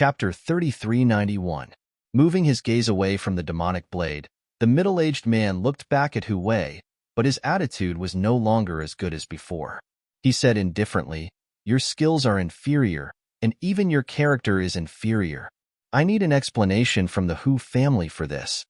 Chapter 3391. Moving his gaze away from the demonic blade, the middle-aged man looked back at Hu Wei, but his attitude was no longer as good as before. He said indifferently, "Your skills are inferior, and even your character is inferior. I need an explanation from the Hu family for this."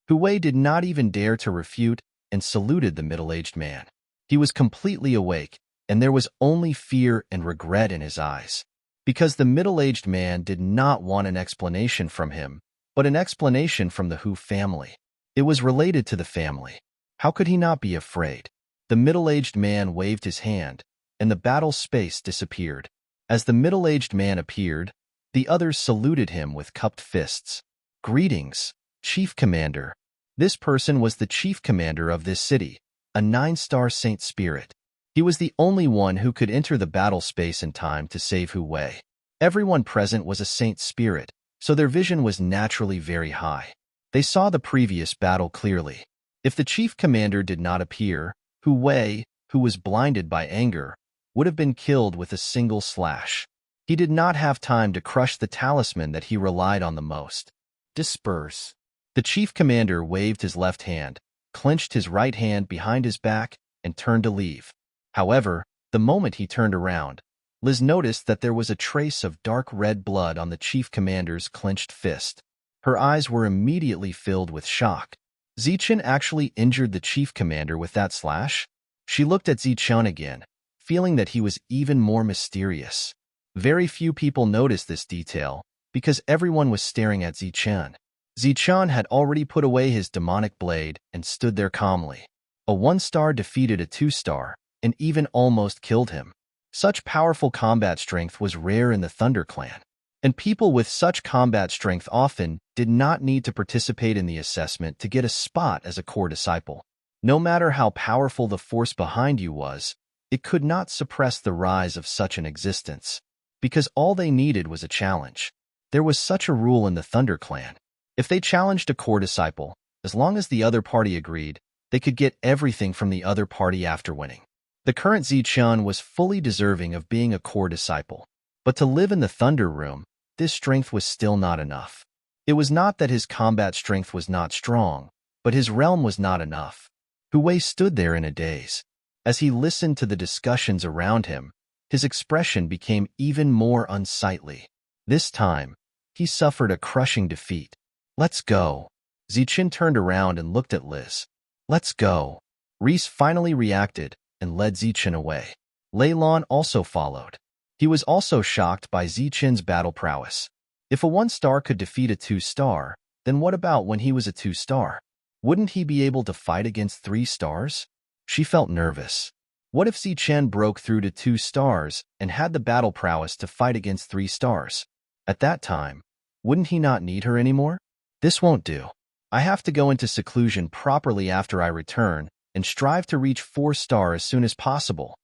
Hu Wei did not even dare to refute and saluted the middle-aged man. He was completely awake, and there was only fear and regret in his eyes. Because the middle-aged man did not want an explanation from him, but an explanation from the Hu family. It was related to the family. How could he not be afraid? The middle-aged man waved his hand, and the battle space disappeared. As the middle-aged man appeared, the others saluted him with cupped fists. "Greetings, Chief Commander." This person was the Chief Commander of this city, a 9-star Saint Spirit. He was the only one who could enter the battle space in time to save Hu Wei. Everyone present was a Saint Spirit, so their vision was naturally very high. They saw the previous battle clearly. If the Chief Commander did not appear, Hu Wei, who was blinded by anger, would have been killed with a single slash. He did not have time to crush the talisman that he relied on the most. "Disperse." The Chief Commander waved his left hand, clenched his right hand behind his back, and turned to leave. However, the moment he turned around, Liz noticed that there was a trace of dark red blood on the Chief Commander's clenched fist. Her eyes were immediately filled with shock. Zichen actually injured the Chief Commander with that slash? She looked at Zichen again, feeling that he was even more mysterious. Very few people noticed this detail, because everyone was staring at Zichen. Zichen had already put away his demonic blade and stood there calmly. A 1-star defeated a 2-star, and even almost killed him. Such powerful combat strength was rare in the Thunder Clan, and people with such combat strength often did not need to participate in the assessment to get a spot as a core disciple. No matter how powerful the force behind you was, it could not suppress the rise of such an existence, because all they needed was a challenge. There was such a rule in the Thunder Clan. If they challenged a core disciple, as long as the other party agreed, they could get everything from the other party after winning. The current Zichen was fully deserving of being a core disciple, but to live in the Thunder Room, this strength was still not enough. It was not that his combat strength was not strong, but his realm was not enough. Hu Wei stood there in a daze. As he listened to the discussions around him, his expression became even more unsightly. This time, he suffered a crushing defeat. "Let's go." Zichen turned around and looked at Liz. "Let's go." Reese finally reacted and led Zichen away. Lei Lan also followed. He was also shocked by Zichen's battle prowess. If a 1-star could defeat a 2-star, then what about when he was a 2-star? Wouldn't he be able to fight against 3 stars? She felt nervous. What if Zichen broke through to 2 stars and had the battle prowess to fight against 3 stars? At that time, wouldn't he not need her anymore? This won't do. I have to go into seclusion properly after I return and strive to reach 4-star as soon as possible.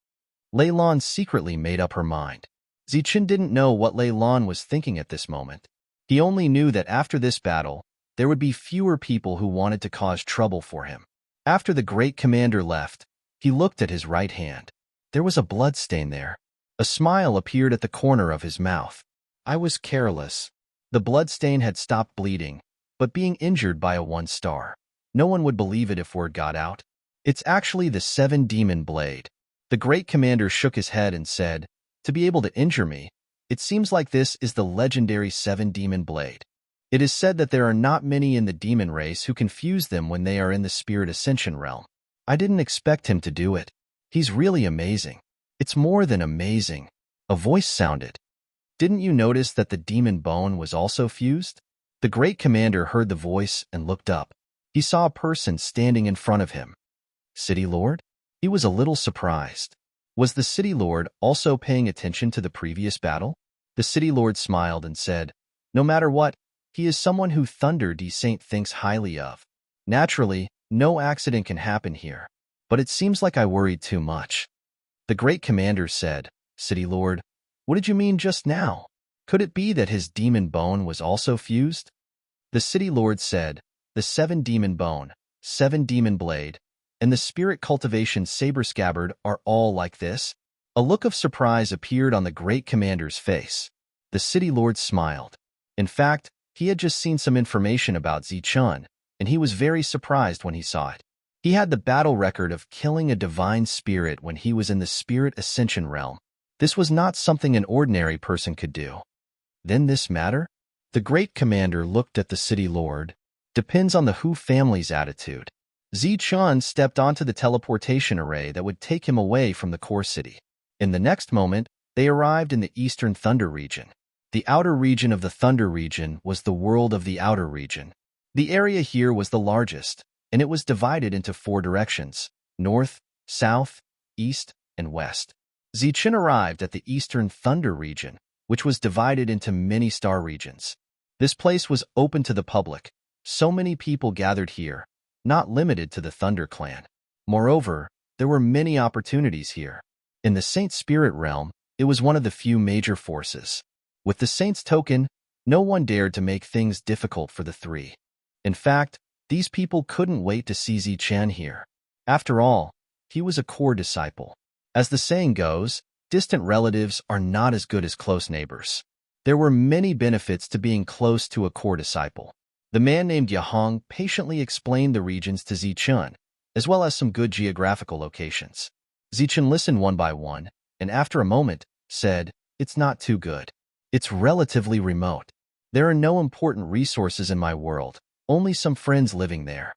Lei Lan secretly made up her mind. Zichen didn't know what Lei Lan was thinking at this moment. He only knew that after this battle, there would be fewer people who wanted to cause trouble for him. After the great commander left, he looked at his right hand. There was a blood stain there. A smile appeared at the corner of his mouth. "I was careless." The blood stain had stopped bleeding, but being injured by a 1-star. No one would believe it if word got out. "It's actually the 7-demon blade." The great commander shook his head and said, "To be able to injure me, it seems like this is the legendary 7-demon blade. It is said that there are not many in the demon race who can fuse them when they are in the spirit ascension realm. I didn't expect him to do it. He's really amazing." "It's more than amazing." A voice sounded. "Didn't you notice that the demon bone was also fused?" The great commander heard the voice and looked up. He saw a person standing in front of him. City Lord? He was a little surprised. Was the City Lord also paying attention to the previous battle? The City Lord smiled and said, "No matter what, he is someone who Thunder D. Saint thinks highly of. Naturally, no accident can happen here, but it seems like I worried too much." The great commander said, "City Lord, what did you mean just now? Could it be that his demon bone was also fused?" The City Lord said, "The 7-demon bone, 7-demon blade, and the spirit cultivation saber scabbard are all like this?" A look of surprise appeared on the great commander's face. The City Lord smiled. In fact, he had just seen some information about Zichun, and he was very surprised when he saw it. He had the battle record of killing a divine spirit when he was in the spirit ascension realm. This was not something an ordinary person could do. Then this matter? The great commander looked at the city lord. Depends on the Hu family's attitude. Zichun stepped onto the teleportation array that would take him away from the core city. In the next moment, they arrived in the eastern Thunder region. The outer region of the Thunder region was the world of the outer region. The area here was the largest, and it was divided into 4 directions: north, south, east, and west. Zichun arrived at the eastern Thunder region, which was divided into many star regions. This place was open to the public. So many people gathered here, not limited to the Thunder clan. Moreover, there were many opportunities here. In the Saint Spirit realm, it was one of the few major forces. With the Saint's token, no one dared to make things difficult for the 3. In fact, these people couldn't wait to see Zichun here. After all, he was a core disciple. As the saying goes, distant relatives are not as good as close neighbors. There were many benefits to being close to a core disciple. The man named Yahong patiently explained the regions to Zichun, as well as some good geographical locations. Zichun listened one by one, and after a moment, said, "It's not too good. It's relatively remote. There are no important resources in my world, only some friends living there."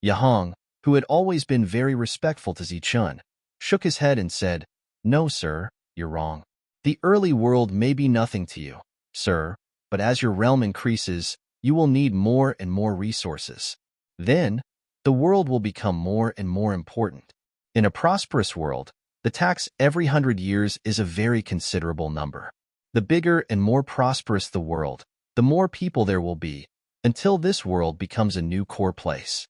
Yahong, who had always been very respectful to Zichun, shook his head and said, "No, sir, you're wrong. The early world may be nothing to you, sir, but as your realm increases, you will need more and more resources. Then, the world will become more and more important. In a prosperous world, the tax every 100 years is a very considerable number. The bigger and more prosperous the world, the more people there will be, until this world becomes a new core place."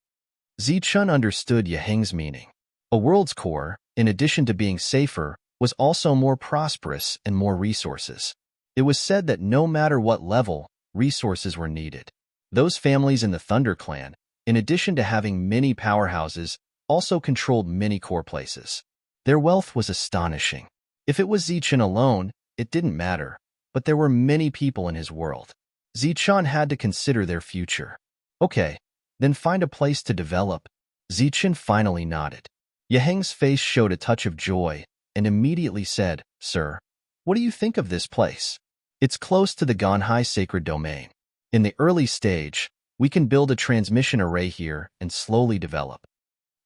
Zichun understood Yaheng's meaning. A world's core, in addition to being safer, was also more prosperous and more resources. It was said that no matter what level, resources were needed. Those families in the Thunder clan, in addition to having many powerhouses, also controlled many core places. Their wealth was astonishing. If it was Zichun alone, it didn't matter, but there were many people in his world. Zichun had to consider their future. Okay, then find a place to develop. Zichun finally nodded. Yaheng's face showed a touch of joy and immediately said, "Sir, what do you think of this place? It's close to the Ganhai sacred domain. In the early stage, we can build a transmission array here and slowly develop."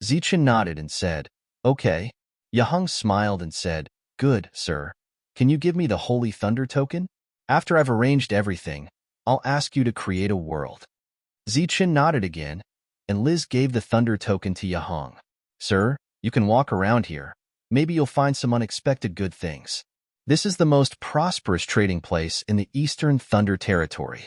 Zichun nodded and said, "Okay." Yaheng smiled and said, "Good, sir. Can you give me the Holy Thunder token? After I've arranged everything, I'll ask you to create a world." Zichun nodded again, and Liz gave the Thunder token to Yaheng. "Sir, you can walk around here. Maybe you'll find some unexpected good things. This is the most prosperous trading place in the Eastern Thunder territory."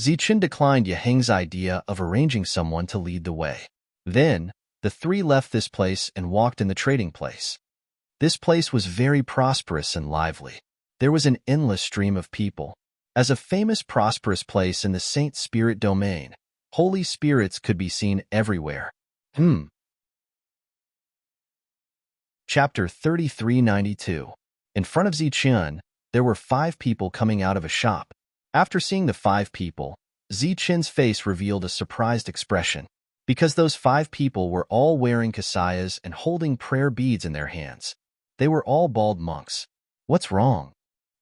Zichun declined Yaheng's idea of arranging someone to lead the way. Then, the 3 left this place and walked in the trading place. This place was very prosperous and lively. There was an endless stream of people. As a famous prosperous place in the Saint Spirit domain, holy spirits could be seen everywhere. Chapter 3392. In front of Zichun, there were 5 people coming out of a shop. After seeing the 5 people, Zichun's face revealed a surprised expression, because those 5 people were all wearing kasayas and holding prayer beads in their hands. They were all bald monks. "What's wrong?"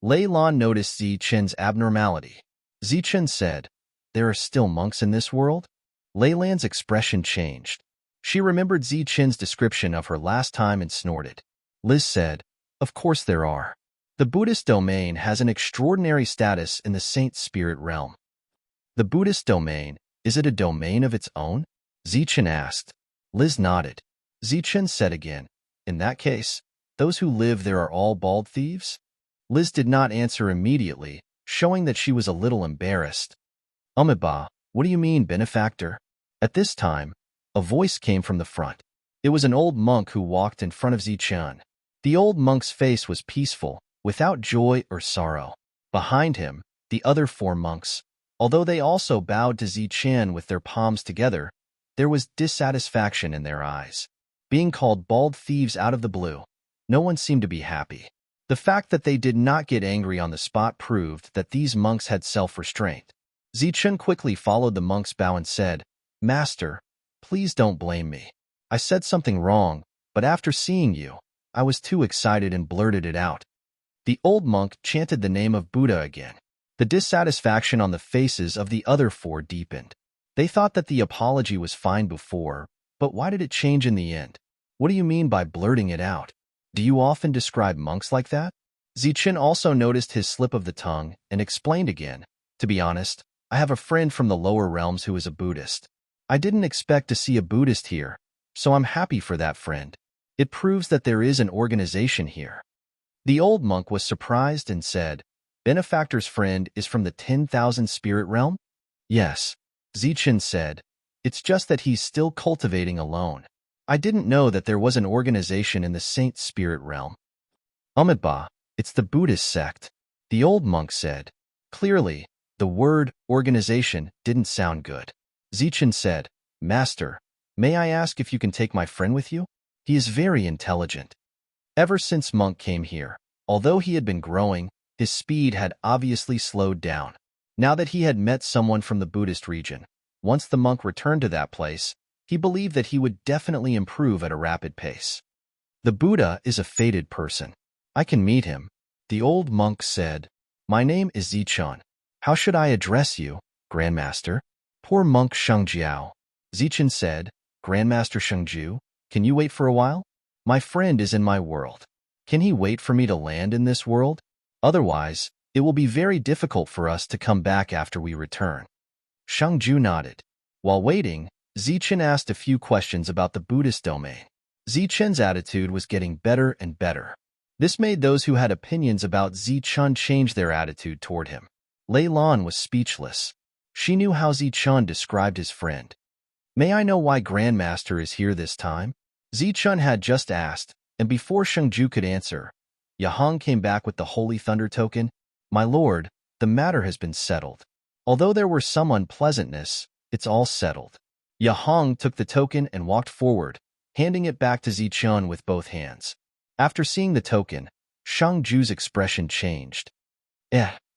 Lei Lan noticed Zichun's abnormality. Zichun said, "There are still monks in this world?" Lei Lan's expression changed. She remembered Zichun's description of her last time and snorted. Liz said, "Of course there are. The Buddhist domain has an extraordinary status in the Saint Spirit realm." "The Buddhist domain, is it a domain of its own?" Zichun asked. Liz nodded. Zichun said again, "In that case, those who live there are all bald thieves?" Liz did not answer immediately, showing that she was a little embarrassed. "Umiba, what do you mean, benefactor?" At this time, a voice came from the front. It was an old monk who walked in front of Zichun. The old monk's face was peaceful, without joy or sorrow. Behind him, the other 4 monks, although they also bowed to Zichun with their palms together, there was dissatisfaction in their eyes. Being called bald thieves out of the blue, no one seemed to be happy. The fact that they did not get angry on the spot proved that these monks had self-restraint. Zichun quickly followed the monk's bow and said, "Master, please don't blame me. I said something wrong, but after seeing you, I was too excited and blurted it out." The old monk chanted the name of Buddha again. The dissatisfaction on the faces of the other four deepened. They thought that the apology was fine before, but why did it change in the end? What do you mean by blurting it out? Do you often describe monks like that? Zichun also noticed his slip of the tongue and explained again, "To be honest, I have a friend from the lower realms who is a Buddhist. I didn't expect to see a Buddhist here, so I'm happy for that friend. It proves that there is an organization here." The old monk was surprised and said, "Benefactor's friend is from the 10,000 spirit realm?" "Yes," Zichun said. "It's just that he's still cultivating alone. I didn't know that there was an organization in the Saint Spirit realm." "Umidba, it's the Buddhist sect," the old monk said. Clearly, the word organization didn't sound good. Zichun said, "Master, may I ask if you can take my friend with you? He is very intelligent." Ever since Monk came here, although he had been growing, his speed had obviously slowed down. Now that he had met someone from the Buddhist region, once the monk returned to that place, he believed that he would definitely improve at a rapid pace. "The Buddha is a fated person. I can meet him," the old monk said. "My name is Zichun. How should I address you, Grandmaster?" "Poor monk Shengjiao," Zichun said. "Grandmaster Shengju, can you wait for a while? My friend is in my world. Can he wait for me to land in this world? Otherwise, it will be very difficult for us to come back after we return." Shengju nodded. While waiting, Zichun asked a few questions about the Buddhist domain. Zichun's attitude was getting better and better. This made those who had opinions about Zichun change their attitude toward him. Lei Lan was speechless. She knew how Zichun described his friend. "May I know why Grandmaster is here this time?" Zichun had just asked, and before Shengju could answer, Yahong came back with the Holy Thunder token. "My lord, the matter has been settled. Although there were some unpleasantness, it's all settled." Yahong took the token and walked forward, handing it back to Zichun with both hands. After seeing the token, Shengju's expression changed.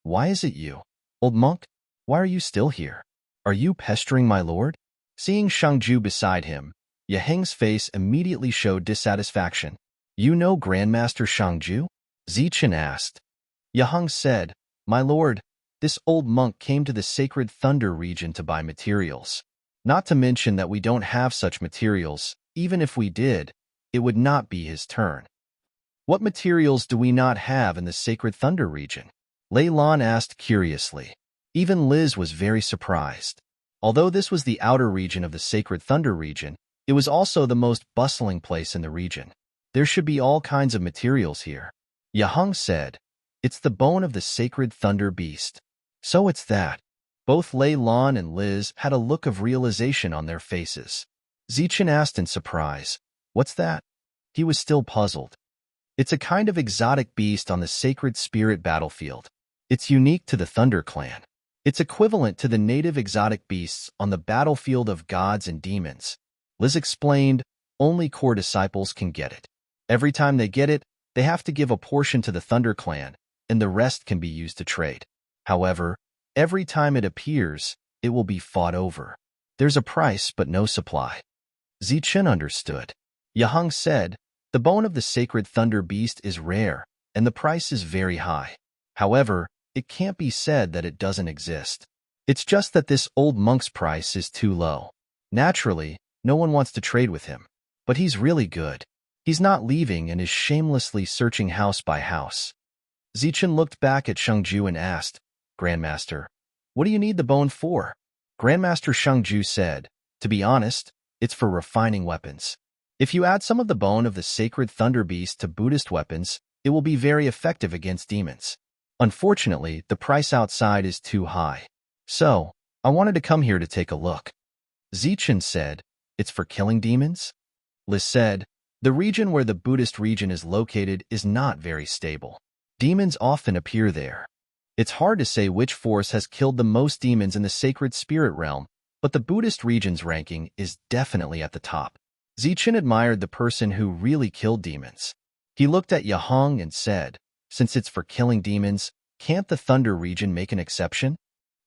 Why is it you? Old monk, why are you still here? Are you pestering my lord?" Seeing Shengju beside him, Yaheng's face immediately showed dissatisfaction. "You know Grandmaster Shengju?" Zichun asked. Yaheng said, "My lord, this old monk came to the sacred thunder region to buy materials. Not to mention that we don't have such materials. Even if we did, it would not be his turn." "What materials do we not have in the sacred thunder region?" Lei Lan asked curiously. Even Liz was very surprised. Although this was the outer region of the sacred thunder region, it was also the most bustling place in the region. There should be all kinds of materials here. Yaheng said, "It's the bone of the sacred thunder beast." "So it's that." Both Lei Lan and Liz had a look of realization on their faces. Zichun asked in surprise, "What's that?" He was still puzzled. "It's a kind of exotic beast on the sacred spirit battlefield. It's unique to the Thunder Clan. It's equivalent to the native exotic beasts on the battlefield of gods and demons." Liz explained, "Only core disciples can get it. Every time they get it, they have to give a portion to the Thunder Clan, and the rest can be used to trade. However, every time it appears, it will be fought over. There's a price but no supply." Zichun understood. Yaheng said, "The bone of the sacred thunder beast is rare, and the price is very high. However, it can't be said that it doesn't exist. It's just that this old monk's price is too low. Naturally, no one wants to trade with him. But he's really good. He's not leaving and is shamelessly searching house by house." Zichun looked back at Shengju and asked, "Grandmaster, what do you need the bone for?" Grandmaster Shengju said, "To be honest, it's for refining weapons. If you add some of the bone of the sacred thunder beast to Buddhist weapons, it will be very effective against demons. Unfortunately, the price outside is too high. So, I wanted to come here to take a look." Zichun said, "It's for killing demons?" Liz said, "The region where the Buddhist region is located is not very stable. Demons often appear there. It's hard to say which force has killed the most demons in the sacred spirit realm, but the Buddhist region's ranking is definitely at the top." Zichun admired the person who really killed demons. He looked at Yaheng and said, Since it's for killing demons, can't the Thunder region make an exception?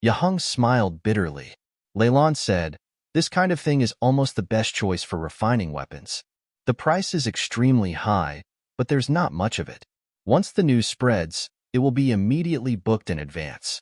Yahung smiled bitterly. Leilon said, this kind of thing is almost the best choice for refining weapons. The price is extremely high, but there's not much of it. Once the news spreads, it will be immediately booked in advance.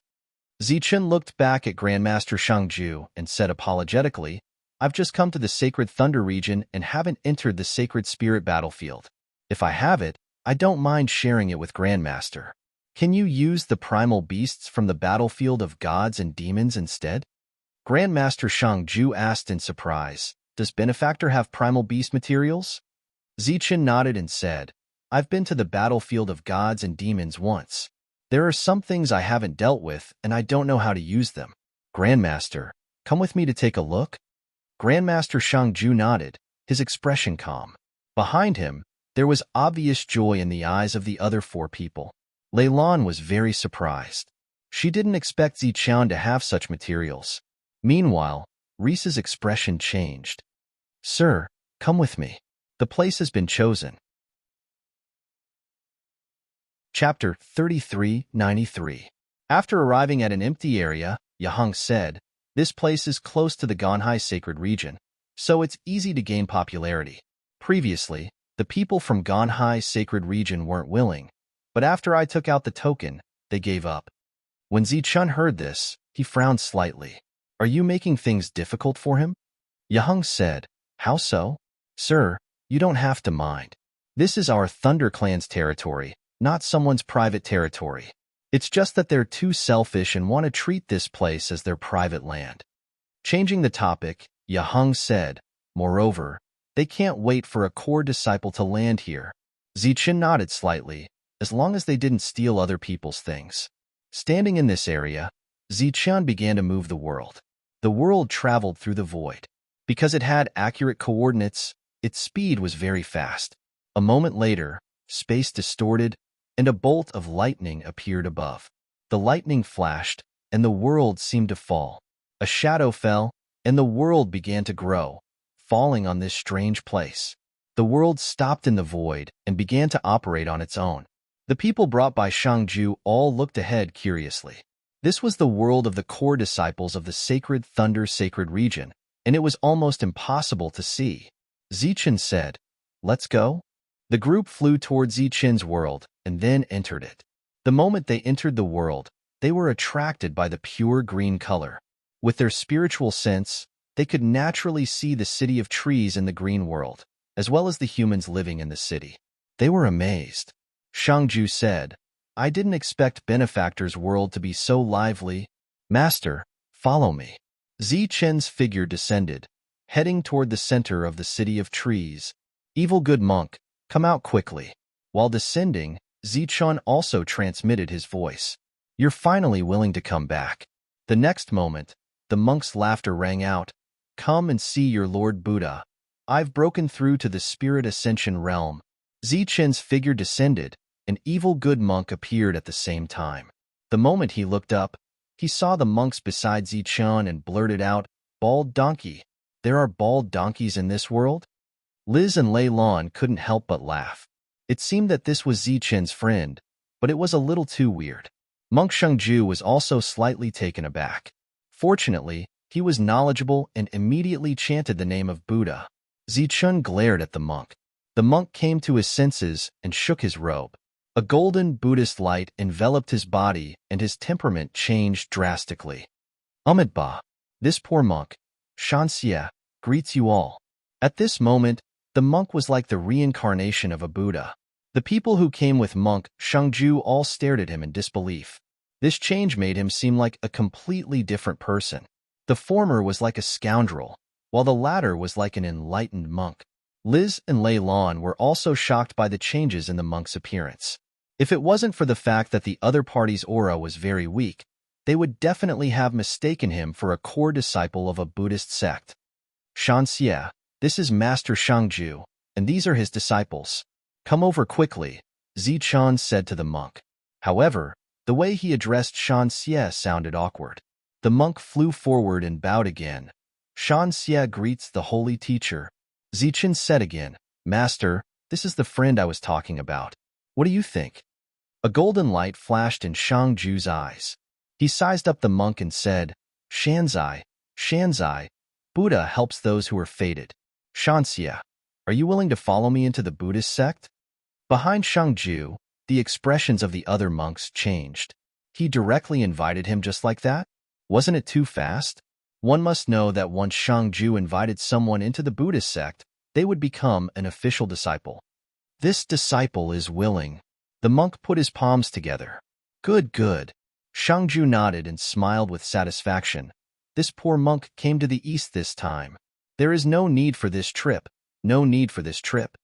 Zichun looked back at Grandmaster Shangju and said apologetically, I've just come to the Sacred Thunder region and haven't entered the Sacred Spirit battlefield. If I have it, I don't mind sharing it with Grandmaster. Can you use the primal beasts from the battlefield of gods and demons instead? Grandmaster Shangju asked in surprise, does Benefactor have primal beast materials? Zichun nodded and said, I've been to the battlefield of gods and demons once. There are some things I haven't dealt with, and I don't know how to use them. Grandmaster, come with me to take a look? Grandmaster Shangju nodded, his expression calm. Behind him, there was obvious joy in the eyes of the other 4 people. Leilon was very surprised. She didn't expect Zichun to have such materials. Meanwhile, Reese's expression changed. Sir, come with me. The place has been chosen. Chapter 3393. After arriving at an empty area, Yahung said, this place is close to the Ganhai sacred region, so it's easy to gain popularity. Previously, the people from Ganhai sacred region weren't willing, but after I took out the token, they gave up. When Zichun heard this, he frowned slightly. Are you making things difficult for him? Yahung said, how so? Sir, you don't have to mind. This is our Thunder Clan's territory, not someone's private territory. It's just that they're too selfish and want to treat this place as their private land. Changing the topic, Yahung said, moreover, they can't wait for a core disciple to land here. Zichun nodded slightly, as long as they didn't steal other people's things. Standing in this area, Zichun began to move the world. The world traveled through the void. Because it had accurate coordinates, its speed was very fast. A moment later, space distorted, and a bolt of lightning appeared above. The lightning flashed, and the world seemed to fall. A shadow fell, and the world began to grow, falling on this strange place. The world stopped in the void and began to operate on its own. The people brought by Shangju all looked ahead curiously. This was the world of the core disciples of the Sacred Thunder sacred region, and it was almost impossible to see. Zichun said, let's go? The group flew toward Zichun's world and then entered it. The moment they entered the world, they were attracted by the pure green color. With their spiritual sense, they could naturally see the city of trees in the green world, as well as the humans living in the city. They were amazed. Shangju said, I didn't expect Benefactor's world to be so lively. Master, follow me. Zichun's figure descended, heading toward the center of the city of trees. Evil good monk, come out quickly. While descending, Zichun also transmitted his voice. You're finally willing to come back. The next moment, the monk's laughter rang out. Come and see your Lord Buddha. I've broken through to the spirit ascension realm. Zichun's figure descended. An evil good monk appeared at the same time. The moment he looked up, he saw the monks beside Zichun and blurted out, Bald donkey. There are bald donkeys in this world? Liz and Leilon couldn't help but laugh. It seemed that this was Zichun's friend, but it was a little too weird. Monk Shangju was also slightly taken aback. Fortunately, he was knowledgeable and immediately chanted the name of Buddha. Zichun glared at the monk. The monk came to his senses and shook his robe. A golden Buddhist light enveloped his body and his temperament changed drastically. Amitabha, this poor monk, Shanxie, greets you all. At this moment, the monk was like the reincarnation of a Buddha. The people who came with monk Shangju all stared at him in disbelief. This change made him seem like a completely different person. The former was like a scoundrel, while the latter was like an enlightened monk. Liz and Leilon were also shocked by the changes in the monk's appearance. If it wasn't for the fact that the other party's aura was very weak, they would definitely have mistaken him for a core disciple of a Buddhist sect. Shanxie, this is Master Shangju, and these are his disciples. Come over quickly, Zichun said to the monk. However, the way he addressed Shanxie sounded awkward. The monk flew forward and bowed again. Shanxie greets the holy teacher. Zichun said again, Master, this is the friend I was talking about. What do you think? A golden light flashed in Shangju's eyes. He sized up the monk and said, Shanzai, Shanzai, Buddha helps those who are fated. Shanxia, are you willing to follow me into the Buddhist sect? Behind Shangju, the expressions of the other monks changed. He directly invited him just like that? Wasn't it too fast? One must know that once Shangju invited someone into the Buddhist sect, they would become an official disciple. This disciple is willing. The monk put his palms together. Good, good. Shangju nodded and smiled with satisfaction. This poor monk came to the east this time. There is no need for this trip. No need for this trip.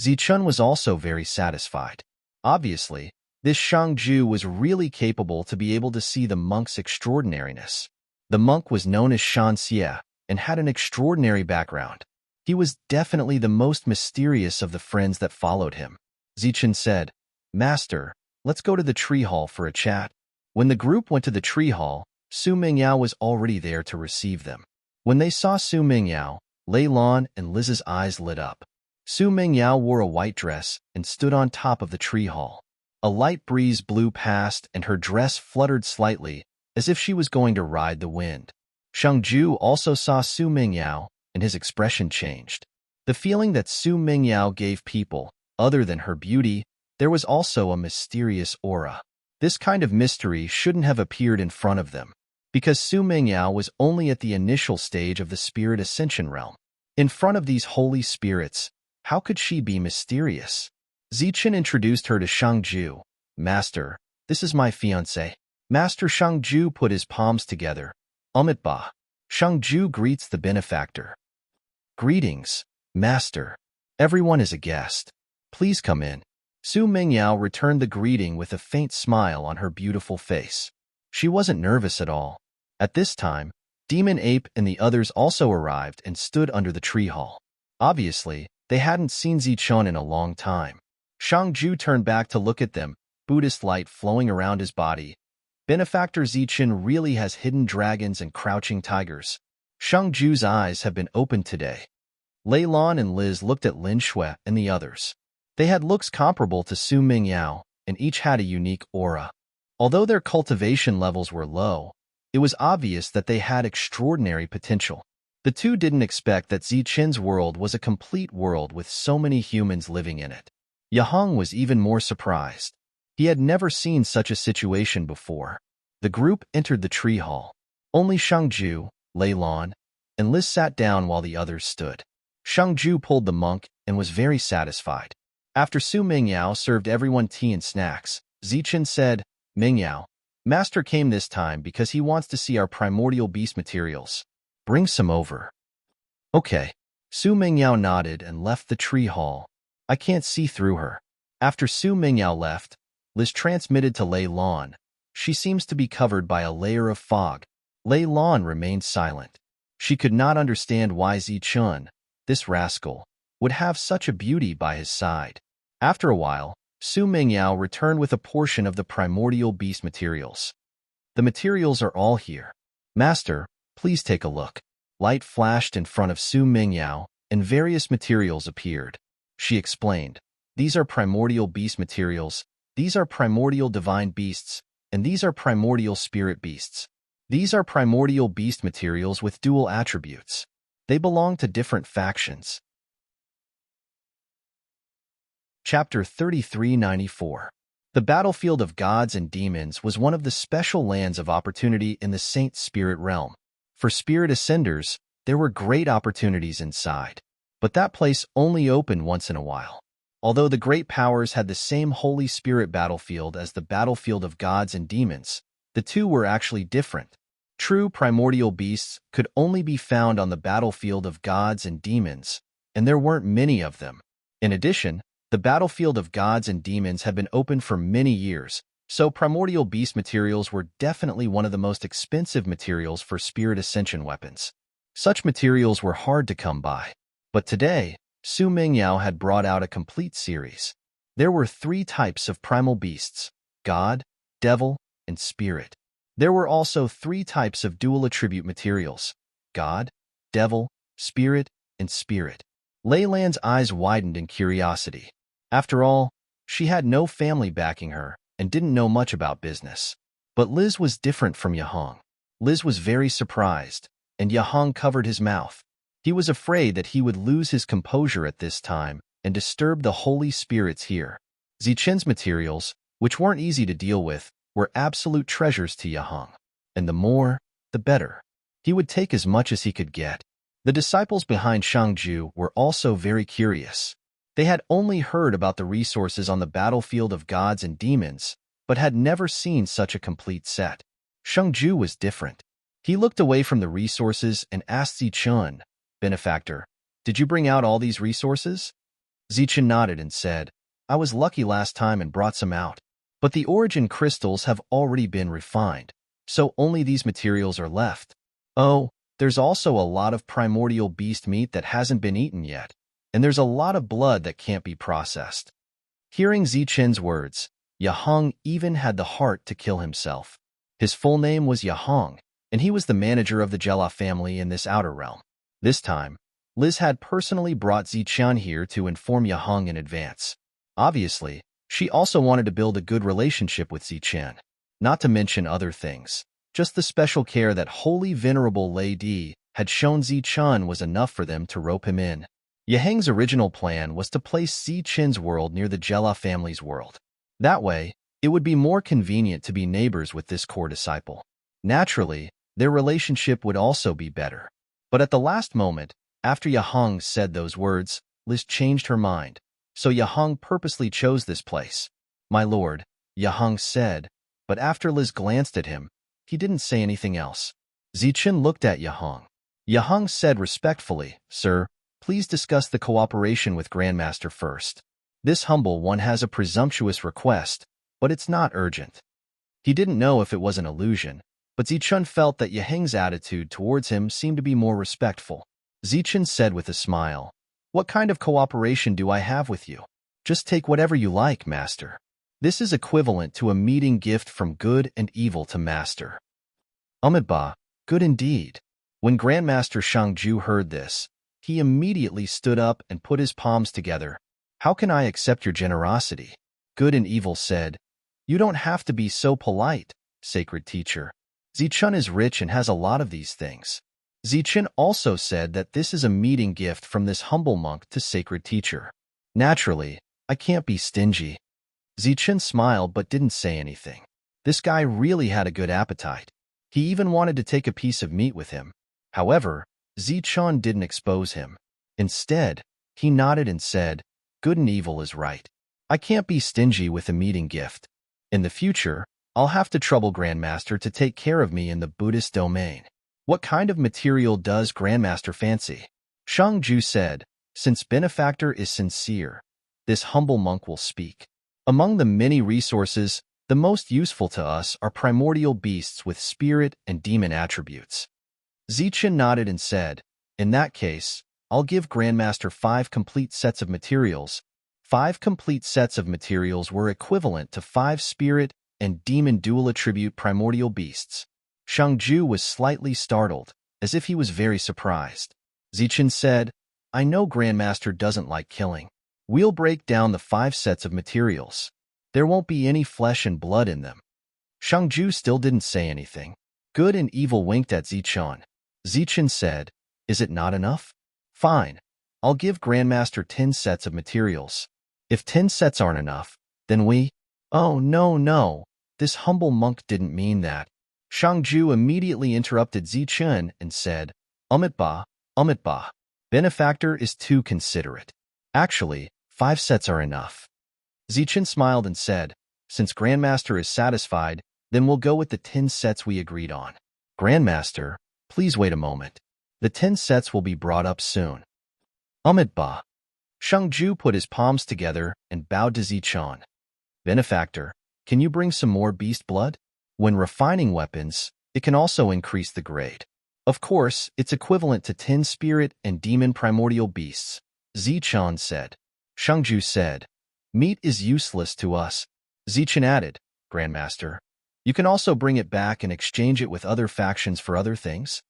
Zichun was also very satisfied. Obviously, this Shangju was really capable to be able to see the monk's extraordinariness. The monk was known as Shanxia and had an extraordinary background. He was definitely the most mysterious of the friends that followed him. Zichun said, Master, let's go to the tree hall for a chat. When the group went to the tree hall, Su Mingyao was already there to receive them. When they saw Su Mingyao, Lei Lan and Liz's eyes lit up. Su Mingyao wore a white dress and stood on top of the tree hall. A light breeze blew past and her dress fluttered slightly, as if she was going to ride the wind. Shangju also saw Su Mingyao, and his expression changed. The feeling that Su Mingyao gave people, other than her beauty, there was also a mysterious aura. This kind of mystery shouldn't have appeared in front of them, because Su Mingyao was only at the initial stage of the spirit ascension realm. In front of these holy spirits, how could she be mysterious? Zichun introduced her to Shangju. Master, this is my fiancé. Master Shangju put his palms together. Umitba. Shangju greets the benefactor. Greetings, Master. Everyone is a guest. Please come in. Su Mingyao returned the greeting with a faint smile on her beautiful face. She wasn't nervous at all. At this time, Demon Ape and the others also arrived and stood under the tree hall. Obviously, they hadn't seen Zichun in a long time. Shangju turned back to look at them, Buddhist light flowing around his body. Benefactor Zichun really has hidden dragons and crouching tigers. Shangju's eyes have been opened today. Lei Lan and Liz looked at Lin Shui and the others. They had looks comparable to Su Mingyao, and each had a unique aura. Although their cultivation levels were low, it was obvious that they had extraordinary potential. The two didn't expect that Zichun's world was a complete world with so many humans living in it. Yaheng was even more surprised. He had never seen such a situation before. The group entered the tree hall. Only Shangju, Lei Lan, and Liz sat down while the others stood. Shangju pulled the monk and was very satisfied. After Su Mingyao served everyone tea and snacks, Zichun said, Mingyao, Master came this time because he wants to see our primordial beast materials. Bring some over. Okay. Su Mingyao nodded and left the tree hall. I can't see through her. After Su Mingyao left, Liz transmitted to Lei Lan. She seems to be covered by a layer of fog. Lei Lan remained silent. She could not understand why Zichun, this rascal, would have such a beauty by his side. After a while, Su Mingyao returned with a portion of the primordial beast materials. The materials are all here. Master, please take a look. Light flashed in front of Su Mingyao, and various materials appeared. She explained, these are primordial beast materials, these are primordial divine beasts, and these are primordial spirit beasts. These are primordial beast materials with dual attributes. They belong to different factions. Chapter 3394. The battlefield of gods and demons was one of the special lands of opportunity in the Saint Spirit realm. For spirit ascenders, there were great opportunities inside, but that place only opened once in a while. Although the great powers had the same Holy Spirit battlefield as the battlefield of gods and demons, the two were actually different. True primordial beasts could only be found on the battlefield of gods and demons, and there weren't many of them. In addition, the battlefield of gods and demons had been open for many years, so primordial beast materials were definitely one of the most expensive materials for spirit ascension weapons. Such materials were hard to come by. But today, Su Mingyao had brought out a complete series. There were 3 types of primal beasts: God, Devil, and Spirit. There were also 3 types of dual attribute materials: God, Devil, Spirit, and Spirit. Lei Lan's eyes widened in curiosity. After all, she had no family backing her, and didn't know much about business. But Liz was different from Yahong. Liz was very surprised, and Yahong covered his mouth. He was afraid that he would lose his composure at this time and disturb the holy spirits here. Zichen's materials, which weren't easy to deal with, were absolute treasures to Yahong. And the more, the better. He would take as much as he could get. The disciples behind Shangju were also very curious. They had only heard about the resources on the battlefield of gods and demons, but had never seen such a complete set. Shangju was different. He looked away from the resources and asked Zichun, "Benefactor, did you bring out all these resources?" Zichun nodded and said, "I was lucky last time and brought some out. But the origin crystals have already been refined, so only these materials are left. Oh, there's also a lot of primordial beast meat that hasn't been eaten yet, and there's a lot of blood that can't be processed." Hearing Zichen's words, Yahong even had the heart to kill himself. His full name was Yahong, and he was the manager of the Jela family in this outer realm. This time, Liz had personally brought Zichen here to inform Yahong in advance. Obviously, she also wanted to build a good relationship with Zichen, not to mention other things. Just the special care that Holy Venerable Lady had shown Zichen was enough for them to rope him in. Yaheng's original plan was to place Zichen's world near the Jela family's world. That way, it would be more convenient to be neighbors with this core disciple. Naturally, their relationship would also be better. But at the last moment, after Yahong said those words, Liz changed her mind. So Yahong purposely chose this place. "My lord," Yahong said, but after Liz glanced at him, he didn't say anything else. Zichen looked at Yahong. Yahong said respectfully, "Sir, please discuss the cooperation with Grandmaster first. This humble one has a presumptuous request, but it's not urgent." He didn't know if it was an illusion, but Zichen felt that Yaheng's attitude towards him seemed to be more respectful. Zichen said with a smile, "What kind of cooperation do I have with you? Just take whatever you like, Master. This is equivalent to a meeting gift from good and evil to Master." "Umidba, good indeed." When Grandmaster Shangju heard this, he immediately stood up and put his palms together. "How can I accept your generosity?" Good and Evil said, "You don't have to be so polite, sacred teacher. Zichen is rich and has a lot of these things." Zichen also said that this is a meeting gift from this humble monk to sacred teacher. "Naturally, I can't be stingy." Zichen smiled but didn't say anything. This guy really had a good appetite. He even wanted to take a piece of meat with him. However, Zichen didn't expose him. Instead, he nodded and said, "Good and Evil is right. I can't be stingy with a meeting gift. In the future, I'll have to trouble Grandmaster to take care of me in the Buddhist domain. What kind of material does Grandmaster fancy?" Shangju said, "Since Benefactor is sincere, this humble monk will speak. Among the many resources, the most useful to us are primordial beasts with spirit and demon attributes." Zichen nodded and said, "In that case, I'll give Grandmaster 5 complete sets of materials." 5 complete sets of materials were equivalent to 5 spirit and demon dual attribute primordial beasts. Shangju was slightly startled, as if he was very surprised. Zichen said, "I know Grandmaster doesn't like killing. We'll break down the 5 sets of materials. There won't be any flesh and blood in them." Shangju still didn't say anything. Good and Evil winked at Zichen. Zichen said, "Is it not enough? Fine. I'll give Grandmaster 10 sets of materials. If 10 sets aren't enough, then we—" "Oh, no. This humble monk didn't mean that." Shangju immediately interrupted Zichen and said, Umitba. Benefactor is too considerate. Actually, 5 sets are enough." Zichen smiled and said, "Since Grandmaster is satisfied, then we'll go with the 10 sets we agreed on." "Grandmaster, please wait a moment. The 10 sets will be brought up soon." Umitba. Shangju put his palms together and bowed to Zichen. "Benefactor, can you bring some more beast blood? When refining weapons, it can also increase the grade. Of course, it's equivalent to 10 spirit and demon primordial beasts," Zichen said. Shangju said, "Meat is useless to us." Zichen added, "Grandmaster, you can also bring it back and exchange it with other factions for other things."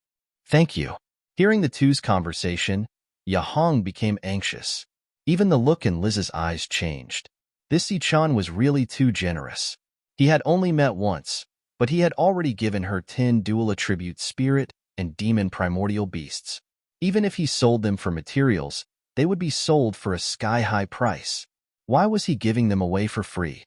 "Thank you." Hearing the two's conversation, Yahong became anxious. Even the look in Liz's eyes changed. This Zichen was really too generous. He had only met once, but he had already given her 10 dual attribute spirit and demon primordial beasts. Even if he sold them for materials, they would be sold for a sky-high price. Why was he giving them away for free?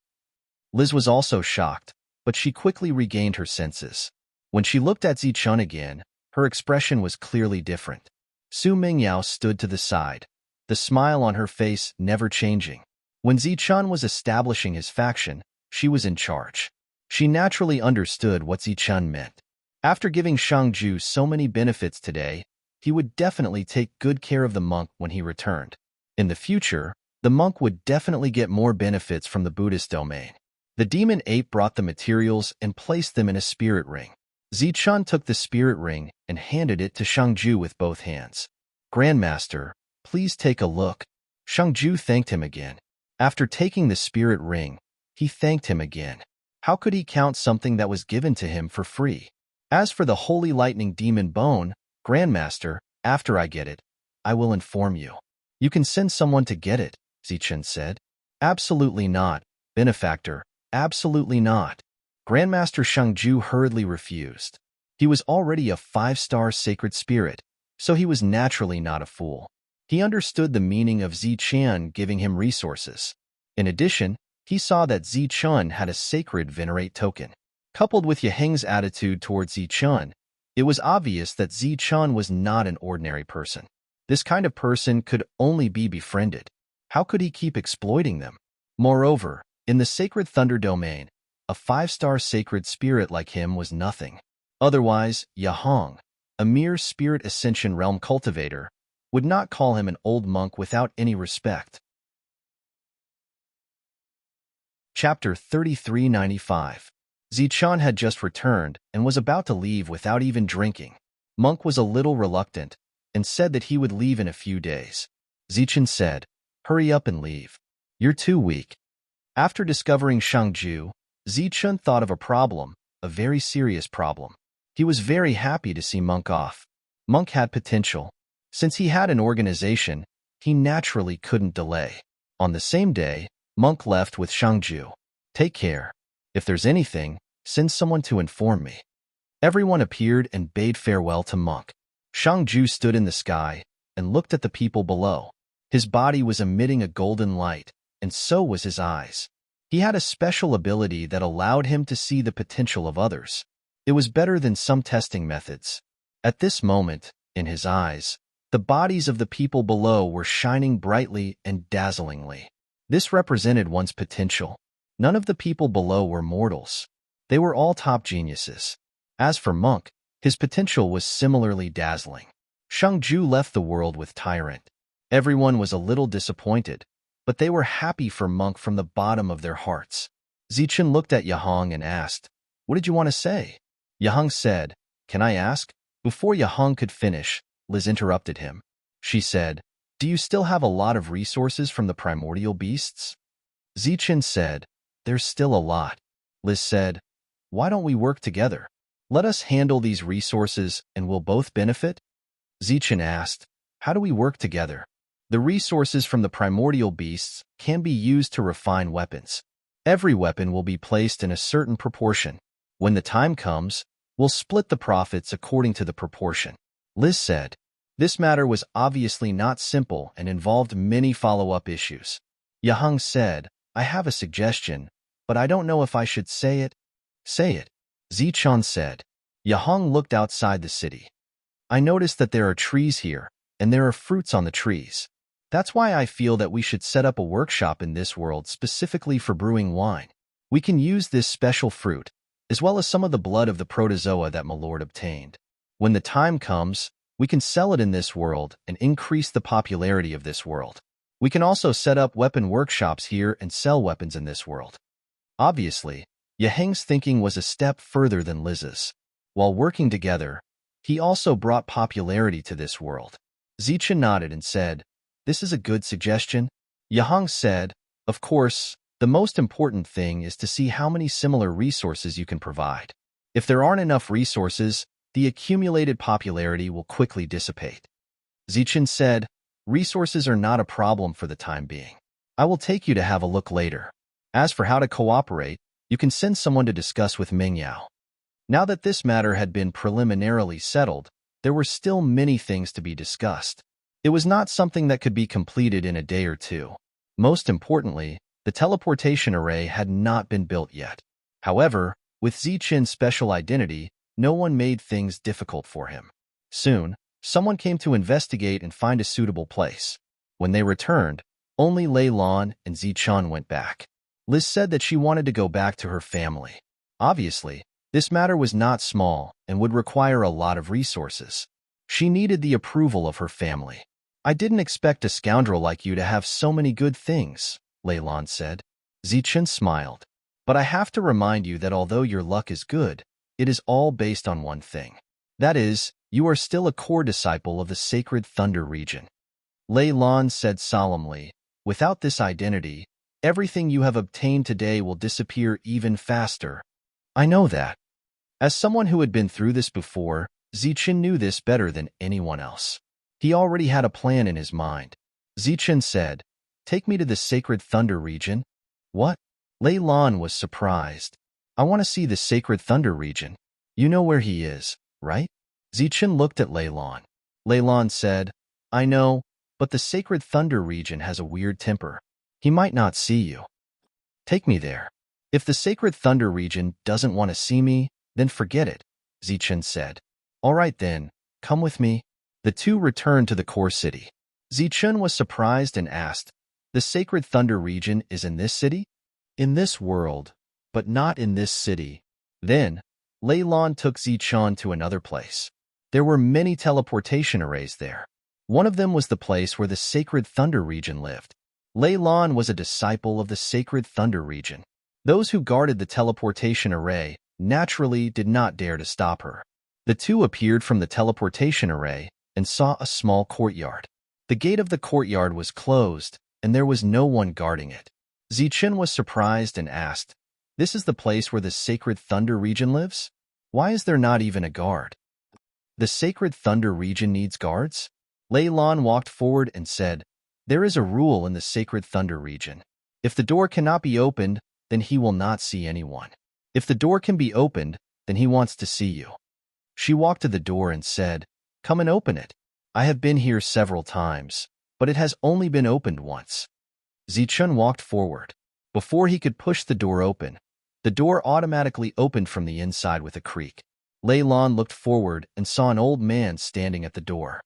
Liz was also shocked, but she quickly regained her senses. When she looked at Zichun again, her expression was clearly different. Su Mingyao stood to the side, the smile on her face never changing. When Zichun was establishing his faction, she was in charge. She naturally understood what Zichun meant. After giving Shangju so many benefits today, he would definitely take good care of the monk when he returned. In the future, the monk would definitely get more benefits from the Buddhist domain. The demon ape brought the materials and placed them in a spirit ring. Zichun took the spirit ring and handed it to Shangju with both hands. Grandmaster, please take a look. Shangju thanked him again. After taking the spirit ring, he thanked him again. How could he count something that was given to him for free? As for the Holy Lightning Demon Bone, Grandmaster, after I get it, I will inform you. You can send someone to get it, Zichun said. Absolutely not, benefactor, absolutely not. Grandmaster Shangju hurriedly refused. He was already a 5-star sacred spirit, so he was naturally not a fool. He understood the meaning of Zichun giving him resources. In addition, he saw that Zichun had a sacred venerate token. Coupled with Yaheng's attitude towards Zichun, it was obvious that Zichun was not an ordinary person. This kind of person could only be befriended. How could he keep exploiting them? Moreover, in the sacred thunder domain, a 5-star sacred spirit like him was nothing. Otherwise, Yaheng, a mere spirit ascension realm cultivator, would not call him an old monk without any respect. Chapter 3395. Zichun had just returned and was about to leave without even drinking. Monk was a little reluctant and said that he would leave in a few days. Zichun said, "Hurry up and leave. You're too weak." After discovering Shangju, Zichun thought of a problem, a very serious problem. He was very happy to see Monk off. Monk had potential. Since he had an organization, he naturally couldn't delay. On the same day, Monk left with Shangju. "Take care. If there's anything, send someone to inform me." Everyone appeared and bade farewell to Monk. Shangju stood in the sky and looked at the people below. His body was emitting a golden light, and so was his eyes. He had a special ability that allowed him to see the potential of others. It was better than some testing methods. At this moment, in his eyes, the bodies of the people below were shining brightly and dazzlingly. This represented one's potential. None of the people below were mortals. They were all top geniuses. As for Monk, his potential was similarly dazzling. Shangju left the world with Tyrant. Everyone was a little disappointed, but they were happy for Monk from the bottom of their hearts. Zichun looked at Yaheng and asked, "What did you want to say?" Yaheng said, "Can I ask?" Before Yaheng could finish, Liz interrupted him. She said, "Do you still have a lot of resources from the primordial beasts?" Zichun said, "There's still a lot." Liz said, "Why don't we work together? Let us handle these resources and we'll both benefit." Zichun asked, "How do we work together?" "The resources from the primordial beasts can be used to refine weapons. Every weapon will be placed in a certain proportion. When the time comes, we'll split the profits according to the proportion." Liz said. This matter was obviously not simple and involved many follow-up issues. Yaheng said, "I have a suggestion, but I don't know if I should say it." "Say it," Zichun said. Yaheng looked outside the city. "I noticed that there are trees here, and there are fruits on the trees. That's why I feel that we should set up a workshop in this world specifically for brewing wine. We can use this special fruit, as well as some of the blood of the protozoa that my lord obtained. When the time comes, we can sell it in this world and increase the popularity of this world. We can also set up weapon workshops here and sell weapons in this world." Obviously, Yaheng's thinking was a step further than Liz's. While working together, he also brought popularity to this world. Zichun nodded and said, "This is a good suggestion." Yaheng said, "Of course, the most important thing is to see how many similar resources you can provide. If there aren't enough resources, the accumulated popularity will quickly dissipate." Zichun said, "Resources are not a problem for the time being. I will take you to have a look later. As for how to cooperate, You can send someone to discuss with Mingyao. Now that this matter had been preliminarily settled, there were still many things to be discussed. It was not something that could be completed in a day or two. Most importantly, the teleportation array had not been built yet. However, with Zichen's special identity, no one made things difficult for him. Soon, someone came to investigate and find a suitable place. When they returned, only Lei Lan and Zichen went back. Liz said that she wanted to go back to her family. Obviously, this matter was not small and would require a lot of resources. She needed the approval of her family. I didn't expect a scoundrel like you to have so many good things, Lei Lan said. Zichen smiled. But I have to remind you that although your luck is good, it is all based on one thing. That is, you are still a core disciple of the sacred Thunder region. Lei Lan said solemnly, without this identity, everything you have obtained today will disappear even faster. I know that. As someone who had been through this before, Zichen knew this better than anyone else. He already had a plan in his mind. Zichen said, "Take me to the sacred Thunder region." What? Lei Lan was surprised. I want to see the sacred Thunder region. You know where he is, right? Zichen looked at Lei Lan. Lei Lan said, I know, but the sacred Thunder region has a weird temper. He might not see you. Take me there. If the sacred Thunder region doesn't want to see me, then forget it, Zichen said. All right then, come with me. The two returned to the core city. Zichen was surprised and asked, the sacred Thunder region is in this city? In this world, but not in this city. Then, Lei Lan took Zichen to another place. There were many teleportation arrays there. One of them was the place where the sacred Thunder region lived. Lei Lan was a disciple of the sacred Thunder region. Those who guarded the teleportation array naturally did not dare to stop her. The two appeared from the teleportation array and saw a small courtyard. The gate of the courtyard was closed, and there was no one guarding it. Zichen was surprised and asked, this is the place where the sacred Thunder region lives? Why is there not even a guard? The sacred Thunder region needs guards? Lei Lan walked forward and said, there is a rule in the sacred Thunder region. If the door cannot be opened, then he will not see anyone. If the door can be opened, then he wants to see you. She walked to the door and said, come and open it. I have been here several times, but it has only been opened once. Zichen walked forward. Before he could push the door open, the door automatically opened from the inside with a creak. Lei Lan looked forward and saw an old man standing at the door.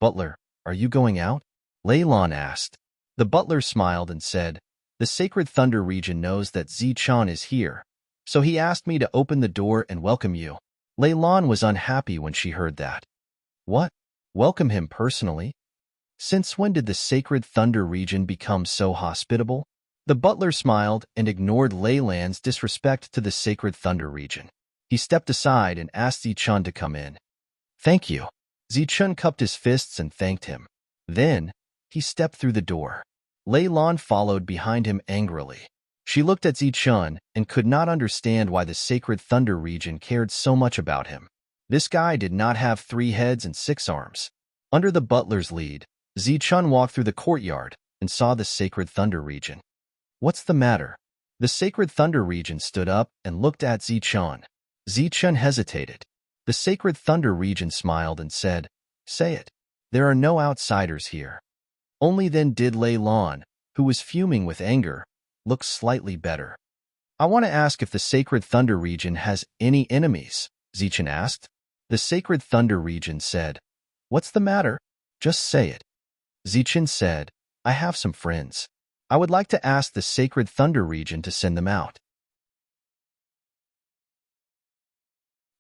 Butler, are you going out? Lei Lan asked. The butler smiled and said, the sacred Thunder region knows that Zichen is here, so he asked me to open the door and welcome you. Lei Lan was unhappy when she heard that. What? Welcome him personally? Since when did the sacred Thunder region become so hospitable? The butler smiled and ignored Lei Lan's disrespect to the sacred Thunder region. He stepped aside and asked Zichen to come in. Thank you. Zichen cupped his fists and thanked him. Then, he stepped through the door. Lei Lan followed behind him angrily. She looked at Zichen and could not understand why the sacred Thunder region cared so much about him. This guy did not have 3 heads and 6 arms. Under the butler's lead, Zichen walked through the courtyard and saw the sacred Thunder region. What's the matter? The sacred Thunder region stood up and looked at Zichen. Zichen hesitated. The sacred Thunder region smiled and said, say it. There are no outsiders here. Only then did Lei Lan, who was fuming with anger, look slightly better. I want to ask if the sacred Thunder region has any enemies, Zichen asked. The sacred Thunder region said, what's the matter? Just say it. Zichen said, I have some friends. I would like to ask the sacred Thunder region to send them out.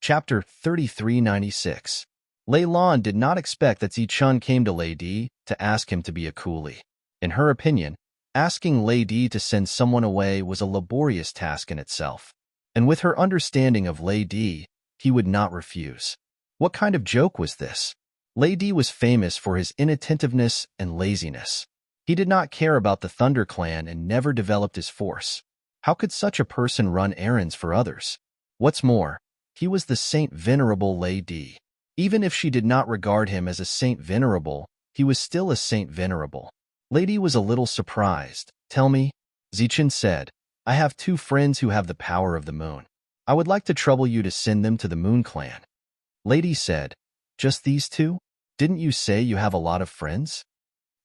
Chapter 3396. Lei Lan did not expect that Zichen came to Lei Di to ask him to be a coolie. In her opinion, asking Lei Di to send someone away was a laborious task in itself. And with her understanding of Lei Di, he would not refuse. What kind of joke was this? Lei Di was famous for his inattentiveness and laziness. He did not care about the Thunder Clan and never developed his force. How could such a person run errands for others? What's more, he was the Saint Venerable Lei Di. Even if she did not regard him as a Saint Venerable, he was still a Saint Venerable. Lei Di was a little surprised. Tell me, Zichen said, I have 2 friends who have the power of the moon. I would like to trouble you to send them to the Moon Clan. Lady said, just these 2? Didn't you say you have a lot of friends?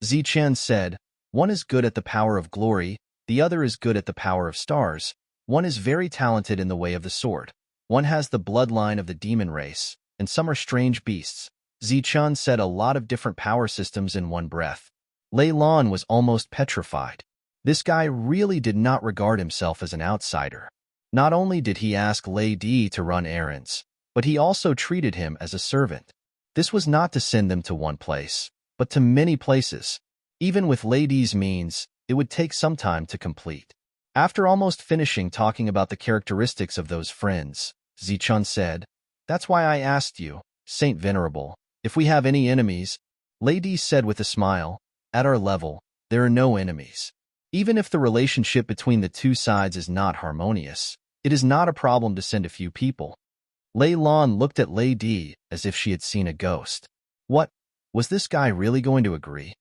Zichen said, one is good at the power of glory, the other is good at the power of stars, one is very talented in the way of the sword, one has the bloodline of the demon race, and some are strange beasts. Zichen said a lot of different power systems in one breath. Lei Lan was almost petrified. This guy really did not regard himself as an outsider. Not only did he ask Lei Di to run errands, but he also treated him as a servant. This was not to send them to one place, but to many places. Even with Lei Di's means, it would take some time to complete. After almost finishing talking about the characteristics of those friends, Zichun said, that's why I asked you, Saint Venerable, if we have any enemies. Lei Di said with a smile, at our level, there are no enemies. Even if the relationship between the 2 sides is not harmonious, it is not a problem to send a few people. Lei Lan looked at Lei Di as if she had seen a ghost. What? Was this guy really going to agree?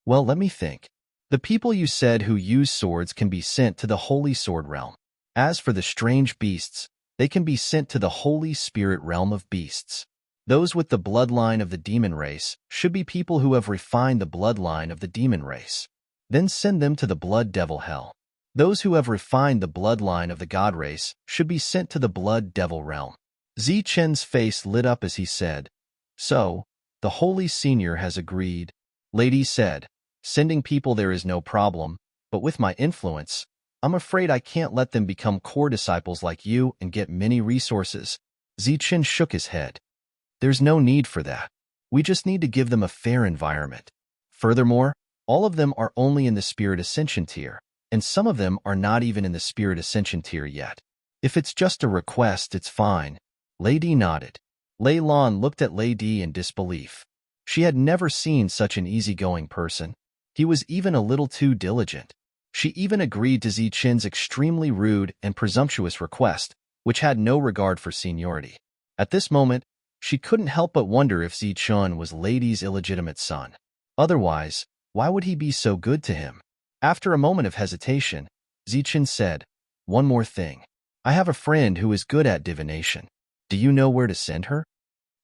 Well, let me think. The people you said who use swords can be sent to the Holy Sword Realm. As for the strange beasts, they can be sent to the Holy Spirit Realm of Beasts. Those with the bloodline of the demon race should be people who have refined the bloodline of the demon race. Then send them to the Blood Devil Hell. Those who have refined the bloodline of the God race should be sent to the Blood Devil Realm. Zichen's face lit up as he said, so, the Holy Senior has agreed. Lady said, sending people there is no problem, but with my influence, I'm afraid I can't let them become core disciples like you and get many resources. Zichen shook his head. There's no need for that. We just need to give them a fair environment. Furthermore, all of them are only in the Spirit Ascension tier, and some of them are not even in the Spirit Ascension tier yet. If it's just a request, it's fine. Lei Di nodded. Lei Lan looked at Lei Di in disbelief. She had never seen such an easygoing person. He was even a little too diligent. She even agreed to Zichen's extremely rude and presumptuous request, which had no regard for seniority. At this moment, she couldn't help but wonder if Zichen was Lei Di's illegitimate son. Otherwise, why would he be so good to him? After a moment of hesitation, Zichen said, one more thing. I have a friend who is good at divination. Do you know where to send her?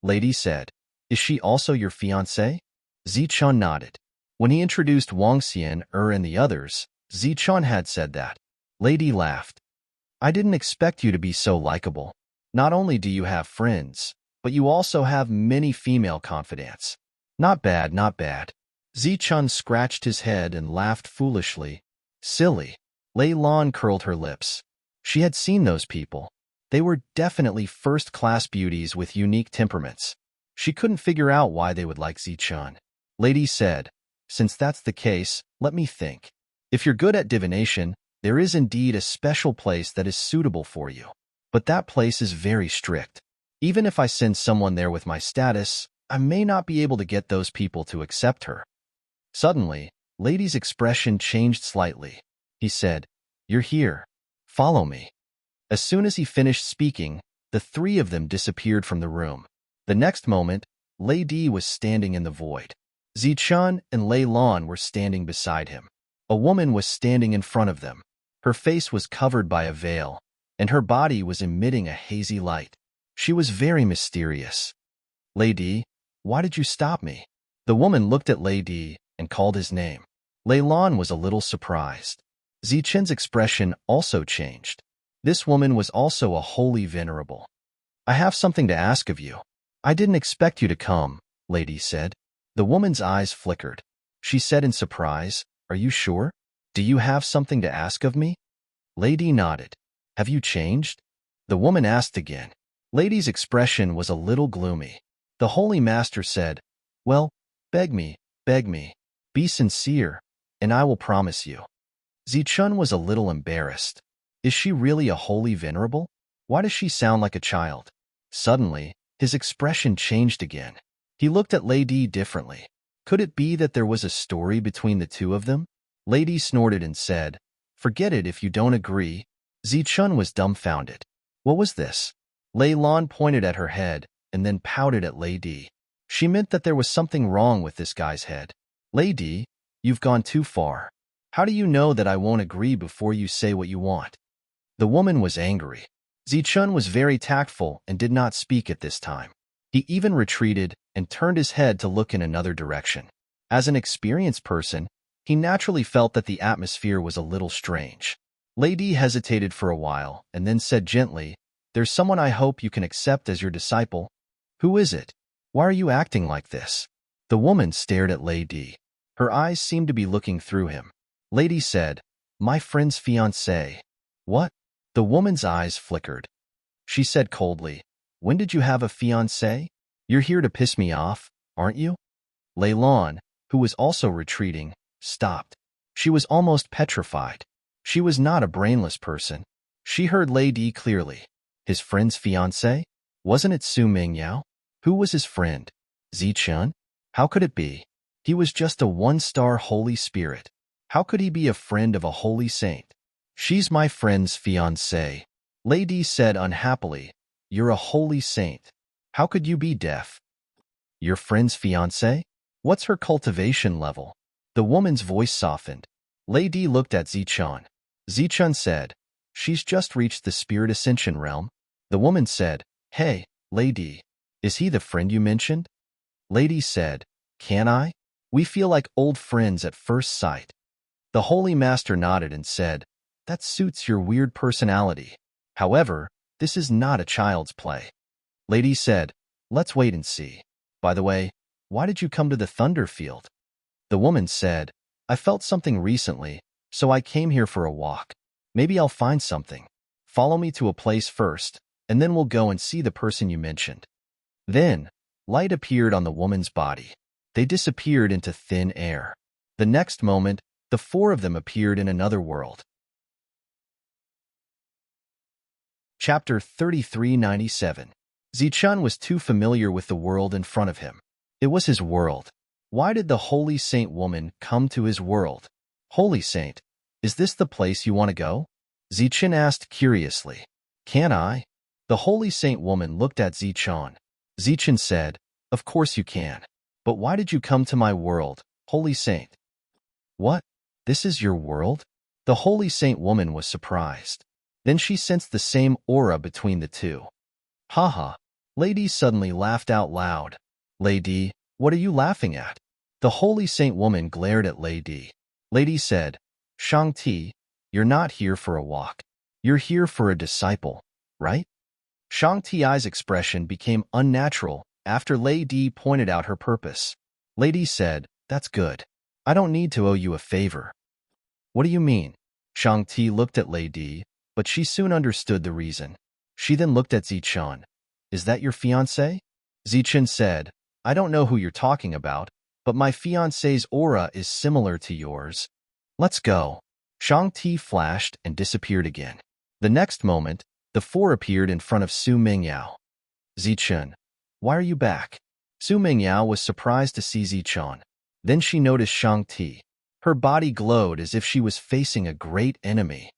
Lei Di said, is she also your fiancée? Zichen nodded. When he introduced Wang Xian, and the others, Zichen had said that. Lei Di laughed. I didn't expect you to be so likable. Not only do you have friends, but you also have many female confidants. Not bad, not bad. Zichen scratched his head and laughed foolishly. Silly. Lei Lan curled her lips. She had seen those people. They were definitely first-class beauties with unique temperaments. She couldn't figure out why they would like Zichen. Lei Di said, since that's the case, let me think. If you're good at divination, there is indeed a special place that is suitable for you. But that place is very strict. Even if I send someone there with my status, I may not be able to get those people to accept her. Suddenly, Lei Di's expression changed slightly. He said, you're here. Follow me. As soon as he finished speaking, the 3 of them disappeared from the room. The next moment, Lei Di was standing in the void. Zichen and Lei Lan were standing beside him. A woman was standing in front of them. Her face was covered by a veil, and her body was emitting a hazy light. She was very mysterious. Lei Di, why did you stop me? The woman looked at Lei Di and called his name. Lei Lan was a little surprised. Zichen's expression also changed. This woman was also a holy venerable. I have something to ask of you. I didn't expect you to come, Lei Di said. The woman's eyes flickered. She said in surprise, are you sure? Do you have something to ask of me? Lei Di nodded. Have you changed? The woman asked again. Lei Di's expression was a little gloomy. The Holy Master said, well, beg me, be sincere, and I will promise you. Zichen was a little embarrassed. Is she really a holy venerable? Why does she sound like a child? Suddenly, his expression changed again. He looked at Lei Di differently. Could it be that there was a story between the 2 of them? Lei Di snorted and said, forget it if you don't agree. Zichen was dumbfounded. What was this? Lei Lan pointed at her head and then pouted at Lei Di. She meant that there was something wrong with this guy's head. Lei Di, you've gone too far. How do you know that I won't agree before you say what you want? The woman was angry. Zichun was very tactful and did not speak at this time. He even retreated and turned his head to look in another direction. As an experienced person, he naturally felt that the atmosphere was a little strange. Lady hesitated for a while and then said gently, "There's someone I hope you can accept as your disciple. Who is it? Why are you acting like this?" The woman stared at Lady. Her eyes seemed to be looking through him. Lady said, "My friend's fiancé." "What?" The woman's eyes flickered. She said coldly, "When did you have a fiancé? You're here to piss me off, aren't you?" Leilon, who was also retreating, stopped. She was almost petrified. She was not a brainless person. She heard Lady clearly. His friend's fiancé? Wasn't it Su Mingyao? Who was his friend? Zichun? How could it be? He was just a one-star holy spirit. How could he be a friend of a holy saint? "She's my friend's fiancé," Lady said unhappily. "You're a holy saint. How could you be deaf?" "Your friend's fiancé? What's her cultivation level?" The woman's voice softened. Lady looked at Zichun. Zichun said, "She's just reached the spirit ascension realm." The woman said, "Hey, Lady, is he the friend you mentioned?" Lady said, "Can I? We feel like old friends at first sight." The Holy Master nodded and said, "That suits your weird personality. However, this is not a child's play." Lady said, "Let's wait and see. By the way, why did you come to the Thunder Field?" The woman said, "I felt something recently, so I came here for a walk. Maybe I'll find something. Follow me to a place first, and then we'll go and see the person you mentioned." Then, light appeared on the woman's body. They disappeared into thin air. The next moment, the four of them appeared in another world. Chapter 3397. Zichun was too familiar with the world in front of him. It was his world. Why did the Holy Saint woman come to his world? "Holy Saint, is this the place you want to go?" Zichun asked curiously. "Can I?" The Holy Saint woman looked at Zichun. Zichun said, "Of course you can. But why did you come to my world, Holy Saint?" "What? This is your world?" The Holy Saint woman was surprised. Then she sensed the same aura between the two. "Haha." Lady suddenly laughed out loud. "Lady, what are you laughing at?" The Holy Saint woman glared at Lady. Lady said, "Shang-Ti, you're not here for a walk. You're here for a disciple, right?" Shang-Ti's expression became unnatural after Lady pointed out her purpose. Lady said, "That's good. I don't need to owe you a favor." "What do you mean?" Shang-Ti looked at Lady, but she soon understood the reason. She then looked at Zichun. "Is that your fiancé?" Zichun said, "I don't know who you're talking about, but my fiancé's aura is similar to yours. Let's go." Shang-Ti flashed and disappeared again. The next moment, the four appeared in front of Su Mingyao. "Zichun, why are you back?" Su Mingyao was surprised to see Zichun. Then she noticed Shang-Ti. Her body glowed as if she was facing a great enemy.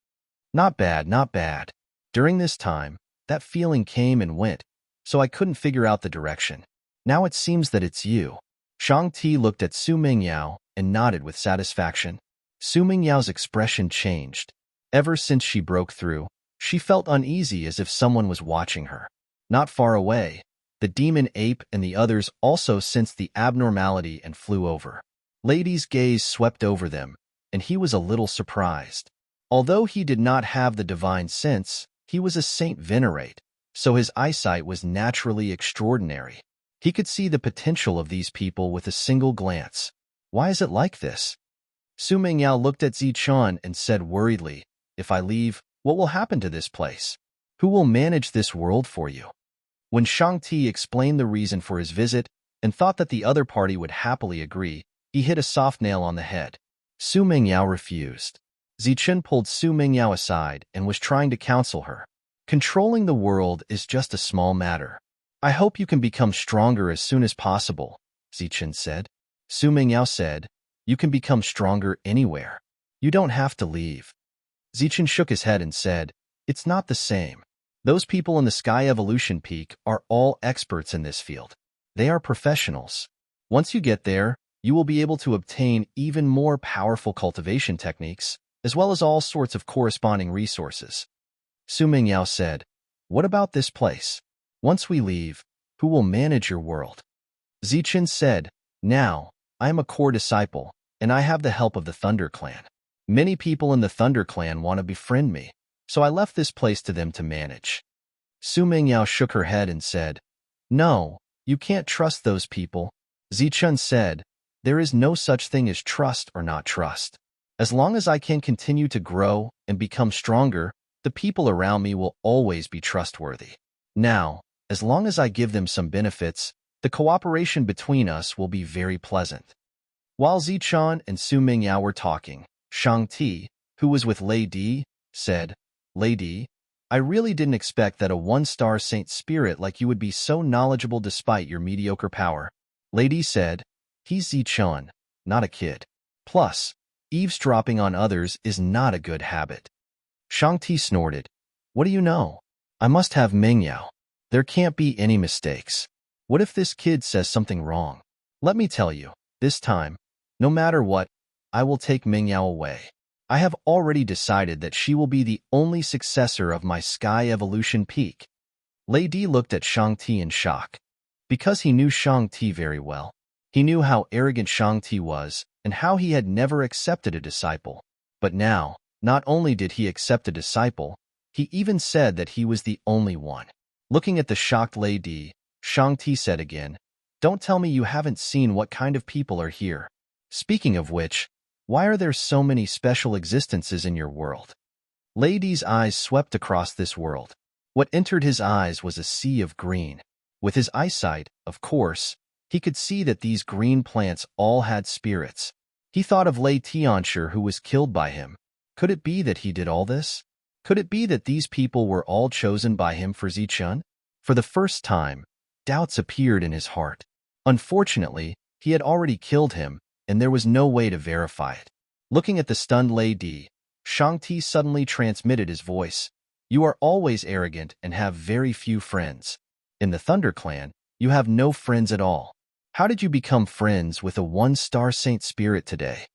"Not bad, not bad. During this time, that feeling came and went, so I couldn't figure out the direction. Now it seems that it's you." Shang-Ti looked at Su Mingyao and nodded with satisfaction. Su Mingyao's expression changed. Ever since she broke through, she felt uneasy as if someone was watching her. Not far away, the demon ape and the others also sensed the abnormality and flew over. Lady's gaze swept over them, and he was a little surprised. Although he did not have the divine sense, he was a saint venerate, so his eyesight was naturally extraordinary. He could see the potential of these people with a single glance. Why is it like this? Su Mingyao looked at Zichun and said worriedly, "If I leave, what will happen to this place? Who will manage this world for you?" When Shang-Ti explained the reason for his visit and thought that the other party would happily agree, he hit a soft nail on the head. Su Mingyao refused. Zichun pulled Su Mingyao aside and was trying to counsel her. "Controlling the world is just a small matter. I hope you can become stronger as soon as possible," Zichun said. Su Mingyao said, "You can become stronger anywhere. You don't have to leave." Zichun shook his head and said, "It's not the same. Those people in the Sky Evolution Peak are all experts in this field. They are professionals. Once you get there, you will be able to obtain even more powerful cultivation techniques, as well as all sorts of corresponding resources. Su Mingyao said, "What about this place? Once we leave, who will manage your world?" Zichen said, "Now, I am a core disciple, and I have the help of the Thunder Clan. Many people in the Thunder Clan want to befriend me, so I left this place to them to manage." Su Mingyao shook her head and said, "No, you can't trust those people." Zichen said, "There is no such thing as trust or not trust. As long as I can continue to grow and become stronger, the people around me will always be trustworthy. Now, as long as I give them some benefits, the cooperation between us will be very pleasant." While Zichen and Su Mingyao were talking, Shang Ti, who was with Lei Di, said, "Lei Di, I really didn't expect that a one-star saint spirit like you would be so knowledgeable despite your mediocre power." Lei Di said, "He's Zichen, not a kid. Plus, eavesdropping on others is not a good habit." Shang Ti snorted, "What do you know? I must have Mingyao. There can't be any mistakes. What if this kid says something wrong? Let me tell you, this time, no matter what, I will take Mingyao away. I have already decided that she will be the only successor of my Sky Evolution Peak." Lei Di looked at Shang Ti in shock. Because he knew Shang Ti very well, he knew how arrogant Shang Ti was and how he had never accepted a disciple. But now, not only did he accept a disciple, he even said that he was the only one. Looking at the shocked Lei Di, Shang Ti said again, "Don't tell me you haven't seen what kind of people are here. Speaking of which, why are there so many special existences in your world?" Lei Di's eyes swept across this world. What entered his eyes was a sea of green. With his eyesight, of course, he could see that these green plants all had spirits. He thought of Lei Tianshi, who was killed by him. Could it be that he did all this? Could it be that these people were all chosen by him for Zichen? For the first time, doubts appeared in his heart. Unfortunately, he had already killed him, and there was no way to verify it. Looking at the stunned Lei Di, Shang Ti suddenly transmitted his voice. "You are always arrogant and have very few friends. In the Thunder Clan, you have no friends at all. How did you become friends with a one-star saint spirit today?"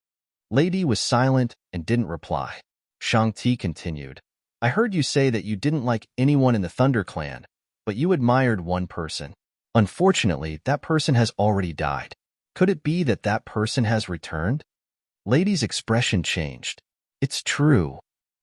Lei Di was silent and didn't reply. Shang Ti continued, "I heard you say that you didn't like anyone in the Thunder Clan, but you admired one person. Unfortunately, that person has already died. Could it be that that person has returned?" Lei Di's expression changed. "It's true,"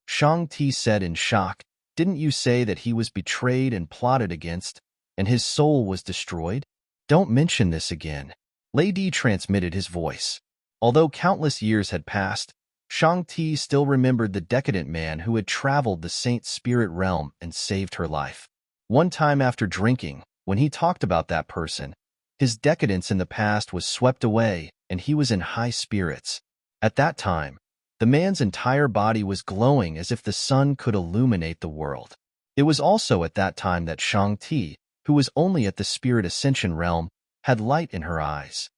Shang Ti said in shock. "Didn't you say that he was betrayed and plotted against, and his soul was destroyed?" "Don't mention this again." Lei Di transmitted his voice. Although countless years had passed, Shang Ti still remembered the decadent man who had traveled the saint spirit realm and saved her life. One time after drinking, when he talked about that person, his decadence in the past was swept away and he was in high spirits. At that time, the man's entire body was glowing as if the sun could illuminate the world. It was also at that time that Shang Ti, who was only at the spirit ascension realm, had light in her eyes.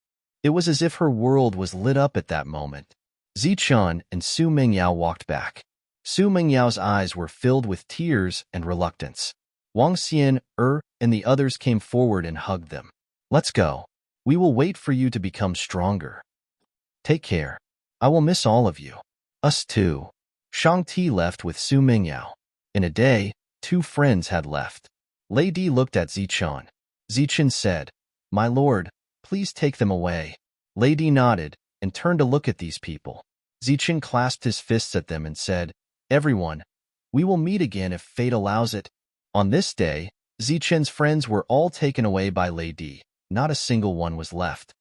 It was as if her world was lit up at that moment. Zichen and Su Mingyao walked back. Su Mingyao's eyes were filled with tears and reluctance. Wang Xian, and the others came forward and hugged them. "Let's go. We will wait for you to become stronger. Take care. I will miss all of you." "Us too." Shang Ti left with Su Mingyao. In a day, 2 friends had left. Lei Di looked at Zichen. Zichen said, "My lord, please take them away." Lei Di nodded and turned to look at these people. Zichen clasped his fists at them and said, "Everyone, we will meet again if fate allows it." On this day, Zichen's friends were all taken away by Lei Di. Not a single one was left.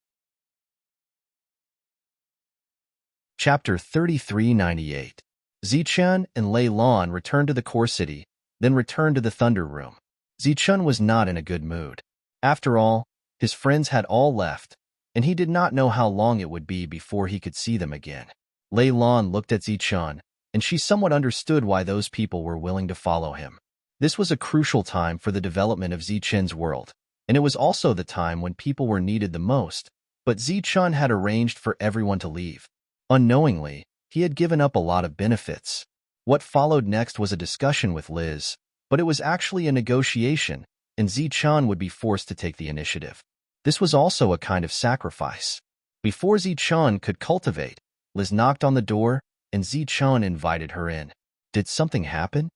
Chapter 3398. Zichen and Lei Lan returned to the core city, then returned to the Thunder Room. Zichen was not in a good mood. After all, his friends had all left, and he did not know how long it would be before he could see them again. Lei Lan looked at Zichen, and she somewhat understood why those people were willing to follow him. This was a crucial time for the development of Zichen's world, and it was also the time when people were needed the most, but Zichen had arranged for everyone to leave. Unknowingly, he had given up a lot of benefits. What followed next was a discussion with Liz, but it was actually a negotiation, and Zichen would be forced to take the initiative. This was also a kind of sacrifice. Before Zichun could cultivate, Liz knocked on the door, and Zichun invited her in. Did something happen?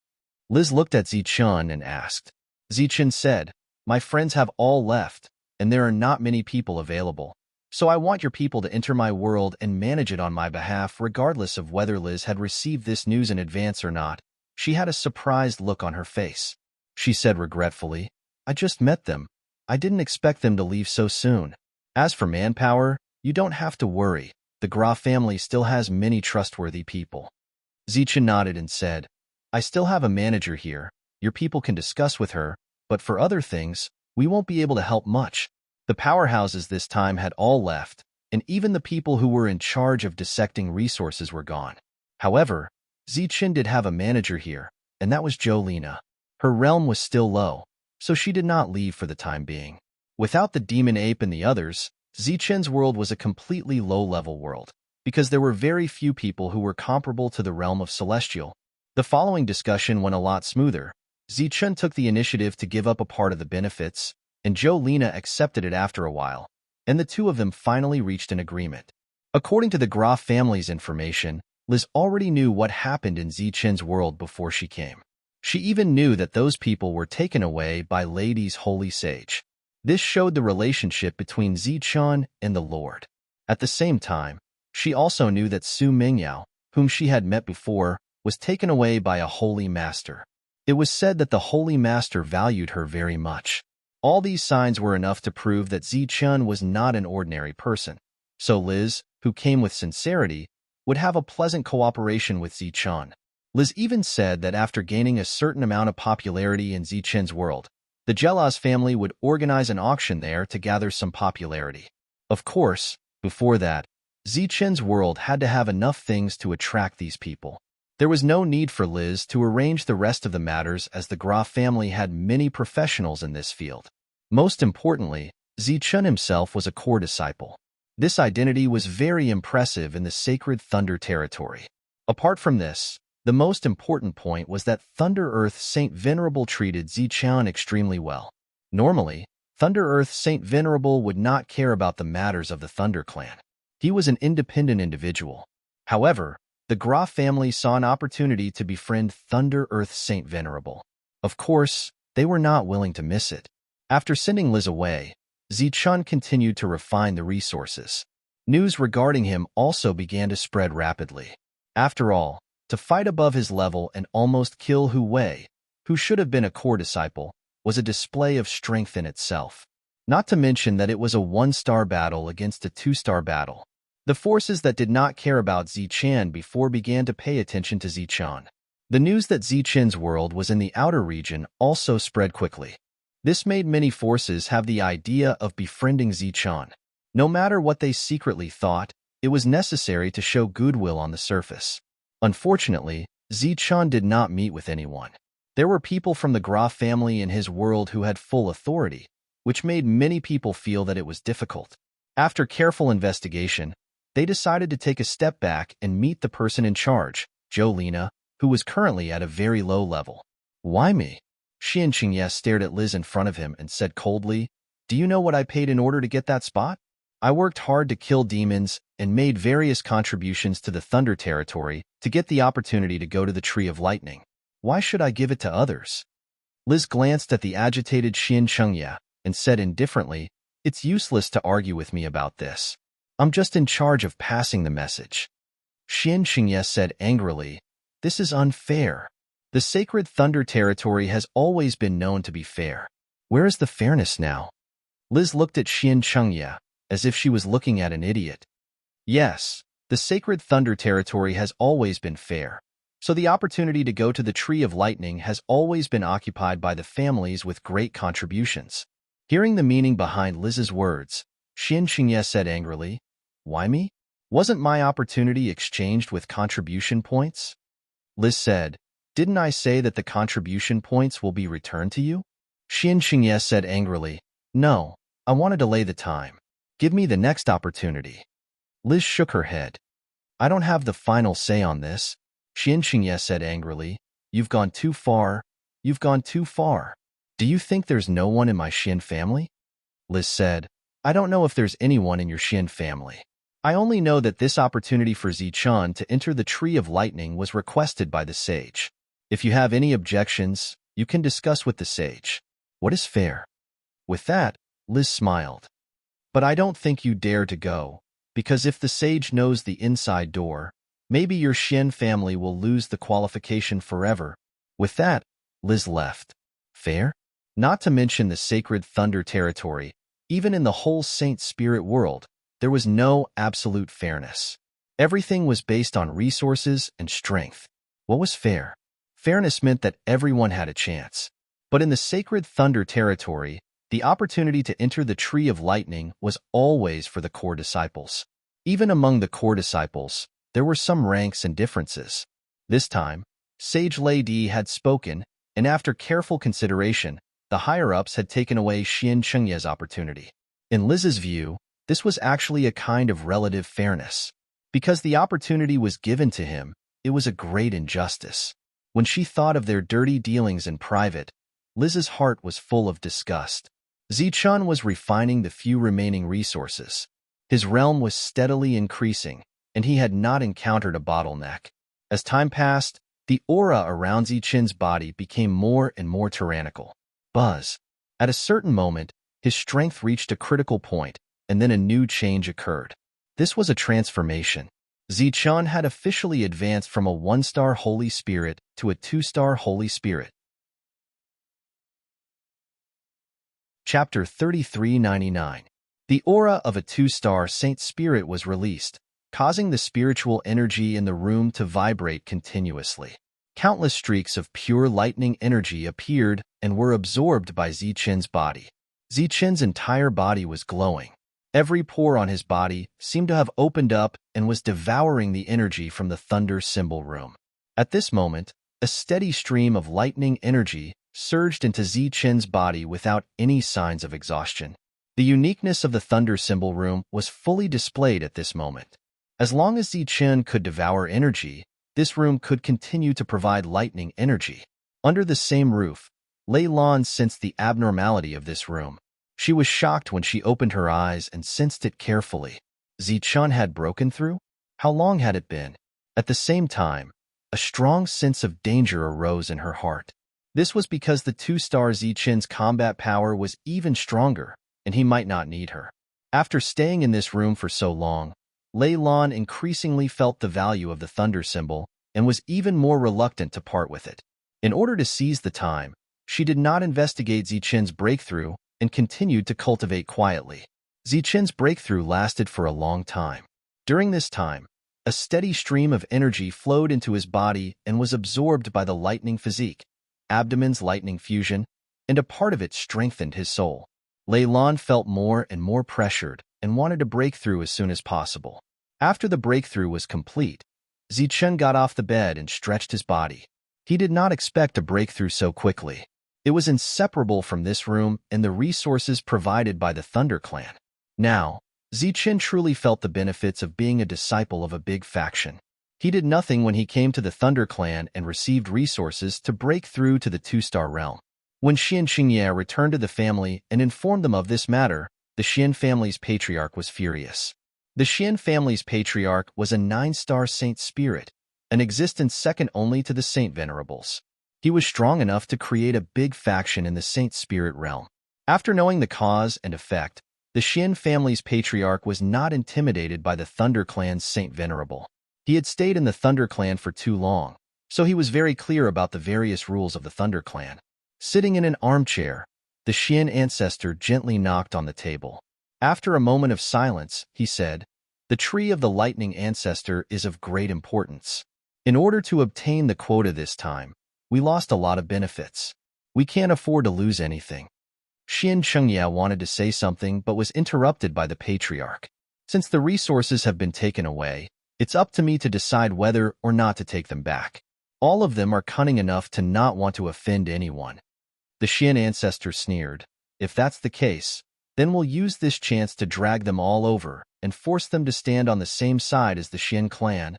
Liz looked at Zichun and asked. Zichun said, "My friends have all left, and there are not many people available. So I want your people to enter my world and manage it on my behalf regardless of whether Liz had received this news in advance or not." She had a surprised look on her face. She said regretfully, "I just met them. I didn't expect them to leave so soon. As for manpower, you don't have to worry. The Graf family still has many trustworthy people." Zichun nodded and said, "I still have a manager here. Your people can discuss with her, but for other things, we won't be able to help much." The powerhouses this time had all left, and even the people who were in charge of dissecting resources were gone. However, Zichun did have a manager here, and that was Jolena. Her realm was still low, so she did not leave for the time being. Without the demon ape and the others, Zichun's world was a completely low-level world, because there were very few people who were comparable to the realm of Celestial. The following discussion went a lot smoother. Zichun took the initiative to give up a part of the benefits, and Jolena accepted it after a while, and the two of them finally reached an agreement. According to the Graf family's information, Liz already knew what happened in Zichun's world before she came. She even knew that those people were taken away by Lady's holy sage. This showed the relationship between Zichun and the Lord. At the same time, she also knew that Su Mingyao, whom she had met before, was taken away by a holy master. It was said that the holy master valued her very much. All these signs were enough to prove that Zichun was not an ordinary person. So Liz, who came with sincerity, would have a pleasant cooperation with Zichun. Liz even said that after gaining a certain amount of popularity in Zichun's world, the Jelaz family would organize an auction there to gather some popularity. Of course, before that, Zichun's world had to have enough things to attract these people. There was no need for Liz to arrange the rest of the matters as the Graf family had many professionals in this field. Most importantly, Zichun himself was a core disciple. This identity was very impressive in the sacred Thunder territory. Apart from this, the most important point was that Thunder Earth Saint Venerable treated Zichun extremely well. Normally, Thunder Earth Saint Venerable would not care about the matters of the Thunder clan. He was an independent individual. However, the Graf family saw an opportunity to befriend Thunder Earth Saint Venerable. Of course, they were not willing to miss it. After sending Liz away, Zichun continued to refine the resources. News regarding him also began to spread rapidly. After all, to fight above his level and almost kill Hu Wei, who should have been a core disciple, was a display of strength in itself. Not to mention that it was a one-star battle against a two-star battle. The forces that did not care about Zichun before began to pay attention to Zichun. The news that Zichun's world was in the outer region also spread quickly. This made many forces have the idea of befriending Zichun. No matter what they secretly thought, it was necessary to show goodwill on the surface. Unfortunately, Zichun did not meet with anyone. There were people from the Graf family in his world who had full authority, which made many people feel that it was difficult. After careful investigation, they decided to take a step back and meet the person in charge, Jolena, who was currently at a very low level. "Why me?" Xianqingye stared at Liz in front of him and said coldly, "Do you know what I paid in order to get that spot? I worked hard to kill demons and made various contributions to the Thunder territory to get the opportunity to go to the Tree of Lightning. Why should I give it to others?" Liz glanced at the agitated Xianqingye and said indifferently, "It's useless to argue with me about this. I'm just in charge of passing the message." Xianqingye said angrily, "This is unfair. The sacred Thunder territory has always been known to be fair. Where is the fairness now?" Liz looked at Xianqingye as if she was looking at an idiot. "Yes, the sacred Thunder territory has always been fair. So the opportunity to go to the Tree of Lightning has always been occupied by the families with great contributions." Hearing the meaning behind Liz's words, Xianqingye said angrily, "Why me? Wasn't my opportunity exchanged with contribution points?" Liz said, "Didn't I say that the contribution points will be returned to you?" Xianqingye said angrily, "No, I want to delay the time. Give me the next opportunity." Liz shook her head. "I don't have the final say on this." Xianqingye said angrily, "You've gone too far. You've gone too far. Do you think there's no one in my Xian family?" Liz said, "I don't know if there's anyone in your Xian family. I only know that this opportunity for Zichun to enter the Tree of Lightning was requested by the sage. If you have any objections, you can discuss with the sage. What is fair? With that, Liz smiled. But I don't think you dare to go, because if the sage knows the inside door, maybe your Xian family will lose the qualification forever. With that, Liz left. Fair? Not to mention the sacred thunder territory, even in the whole Saint Spirit world, there was no absolute fairness. Everything was based on resources and strength. What was fair? Fairness meant that everyone had a chance. But in the sacred thunder territory, the opportunity to enter the Tree of Lightning was always for the core disciples. Even among the core disciples, there were some ranks and differences. This time, Sage Lady had spoken, and after careful consideration, the higher-ups had taken away Xian Chengye's opportunity. In Liz's view, this was actually a kind of relative fairness. Because the opportunity was given to him, it was a great injustice. When she thought of their dirty dealings in private, Liz's heart was full of disgust. Zichun was refining the few remaining resources. His realm was steadily increasing, and he had not encountered a bottleneck. As time passed, the aura around Zichun's body became more and more tyrannical. Buzz. At a certain moment, his strength reached a critical point, and then a new change occurred. This was a transformation. Zichun had officially advanced from a 1-star Holy Spirit to a 2-star Holy Spirit. Chapter 3399. The aura of a 2-star Saint Spirit was released, causing the spiritual energy in the room to vibrate continuously. Countless streaks of pure lightning energy appeared and were absorbed by Zichun's body. Zichun's entire body was glowing. Every pore on his body seemed to have opened up and was devouring the energy from the thunder symbol room. At this moment, a steady stream of lightning energy surged into Zichun's body without any signs of exhaustion. The uniqueness of the thunder symbol room was fully displayed at this moment. As long as Zichun could devour energy, this room could continue to provide lightning energy. Under the same roof, Lei Lan sensed the abnormality of this room. She was shocked when she opened her eyes and sensed it carefully. Zichun had broken through? How long had it been? At the same time, a strong sense of danger arose in her heart. This was because the 2-star Zichun's combat power was even stronger, and he might not need her. After staying in this room for so long, Lei Lan increasingly felt the value of the thunder symbol and was even more reluctant to part with it. In order to seize the time, she did not investigate Zichun's breakthrough and continued to cultivate quietly. Zichun's breakthrough lasted for a long time. During this time, a steady stream of energy flowed into his body and was absorbed by the lightning physique, abdomen's lightning fusion, and a part of it strengthened his soul. Lei Lan felt more and more pressured and wanted to break through as soon as possible. After the breakthrough was complete, Zichun got off the bed and stretched his body. He did not expect to break through so quickly. It was inseparable from this room and the resources provided by the Thunder Clan. Now, Zichun truly felt the benefits of being a disciple of a big faction. He did nothing when he came to the Thunder Clan and received resources to break through to the 2-star realm. When Xian Xingye returned to the family and informed them of this matter, the Xian family's patriarch was furious. The Xian family's patriarch was a 9-star Saint Spirit, an existence second only to the Saint Venerables. He was strong enough to create a big faction in the Saint Spirit realm. After knowing the cause and effect, the Xian family's patriarch was not intimidated by the Thunder Clan's Saint Venerable. He had stayed in the Thunder Clan for too long, so he was very clear about the various rules of the Thunder Clan. Sitting in an armchair, the Xian ancestor gently knocked on the table. After a moment of silence, he said, "The tree of the lightning ancestor is of great importance. In order to obtain the quota this time, we lost a lot of benefits. We can't afford to lose anything." Xian Chengye wanted to say something but was interrupted by the patriarch. "Since the resources have been taken away, it's up to me to decide whether or not to take them back. All of them are cunning enough to not want to offend anyone." The Xian ancestor sneered. "If that's the case, then we'll use this chance to drag them all over and force them to stand on the same side as the Xian clan."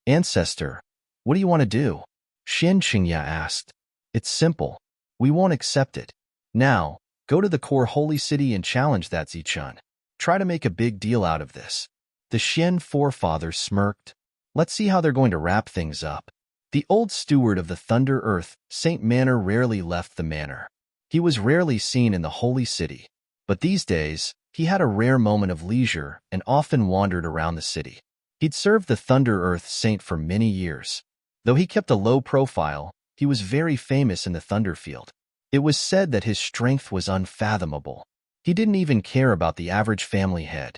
"Ancestor, what do you want to do?" Xian Qingya asked. "It's simple. We won't accept it. Now, go to the core holy city and challenge that Zichun. Try to make a big deal out of this." The Xian forefathers smirked. Let's see how they're going to wrap things up. The old steward of the Thunder Earth, Saint Manor, rarely left the manor. He was rarely seen in the holy city, but these days, he had a rare moment of leisure and often wandered around the city. He'd served the Thunder Earth Saint for many years. Though he kept a low profile, he was very famous in the Thunderfield. It was said that his strength was unfathomable. He didn't even care about the average family head.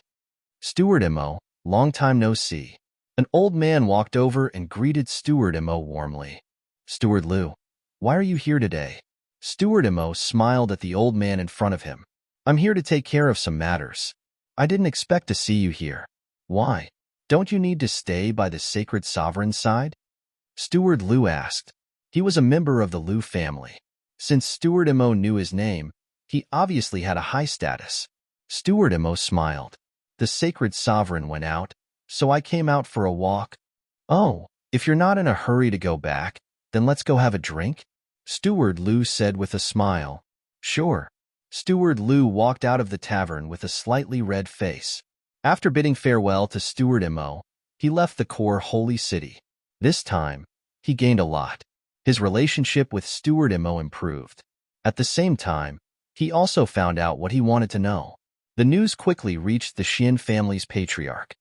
Steward Imo, long time no see. An old man walked over and greeted Steward Imo warmly. Steward Liu, why are you here today? Steward Imo smiled at the old man in front of him. I'm here to take care of some matters. I didn't expect to see you here. Why? Don't you need to stay by the sacred sovereign's side? Steward Liu asked. He was a member of the Liu family. Since Steward Imo knew his name, he obviously had a high status. Steward Imo smiled. The sacred sovereign went out, so I came out for a walk. Oh, if you're not in a hurry to go back, then let's go have a drink? Steward Liu said with a smile. Sure. Steward Liu walked out of the tavern with a slightly red face. After bidding farewell to Steward Imo, he left the core holy city. This time, he gained a lot. His relationship with Steward Imo improved. At the same time, he also found out what he wanted to know. The news quickly reached the Xian family's patriarch.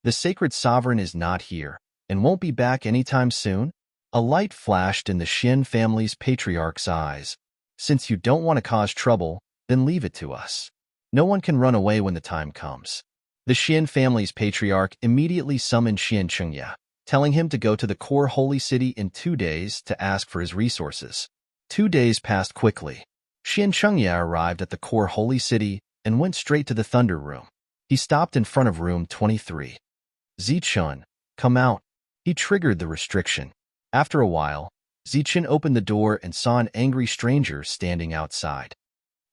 The sacred sovereign is not here and won't be back anytime soon. A light flashed in the Xian family's patriarch's eyes. Since you don't want to cause trouble, then leave it to us. No one can run away when the time comes. The Xian family's patriarch immediately summoned Xian Chengya, telling him to go to the core holy city in 2 days to ask for his resources. 2 days passed quickly. Xian Chengya arrived at the core holy city and went straight to the Thunder Room. He stopped in front of room 23. Zichun, come out. He triggered the restriction. After a while, Zichun opened the door and saw an angry stranger standing outside.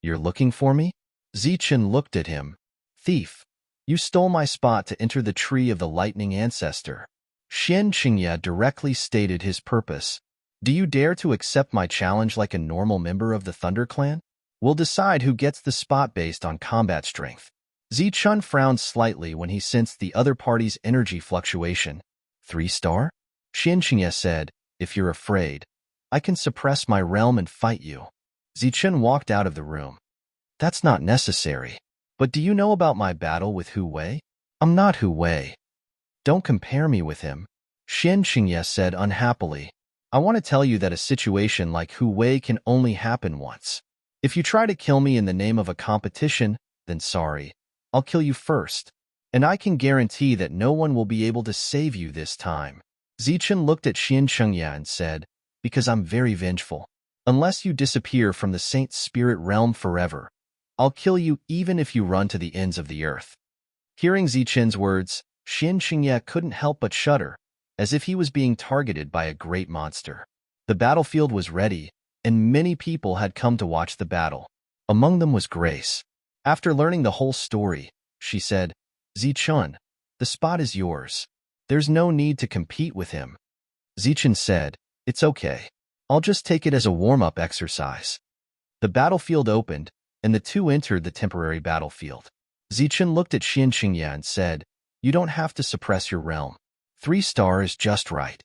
You're looking for me? Zichun looked at him. Thief, you stole my spot to enter the tree of the lightning ancestor. Xian Chengya directly stated his purpose. Do you dare to accept my challenge like a normal member of the Thunder Clan? We'll decide who gets the spot based on combat strength. Zichun frowned slightly when he sensed the other party's energy fluctuation. 3-star? Xian Chengya said, if you're afraid, I can suppress my realm and fight you. Zichun walked out of the room. That's not necessary. But do you know about my battle with Hu Wei? I'm not Hu Wei. Don't compare me with him, Xian Chengya said unhappily. I want to tell you that a situation like Hu Wei can only happen once. If you try to kill me in the name of a competition, then sorry, I'll kill you first. And I can guarantee that no one will be able to save you this time. Zichun looked at Xian Chengya and said, because I'm very vengeful. Unless you disappear from the Saint Spirit realm forever, I'll kill you even if you run to the ends of the earth. Hearing Zichun's words, Xian Chengya couldn't help but shudder, as if he was being targeted by a great monster. The battlefield was ready, and many people had come to watch the battle. Among them was Grace. After learning the whole story, she said, Zichun, the spot is yours. There's no need to compete with him. Zichun said, it's okay. I'll just take it as a warm-up exercise. The battlefield opened, and the two entered the temporary battlefield. Zichun looked at Xian Chengya and said, you don't have to suppress your realm. 3-star is just right.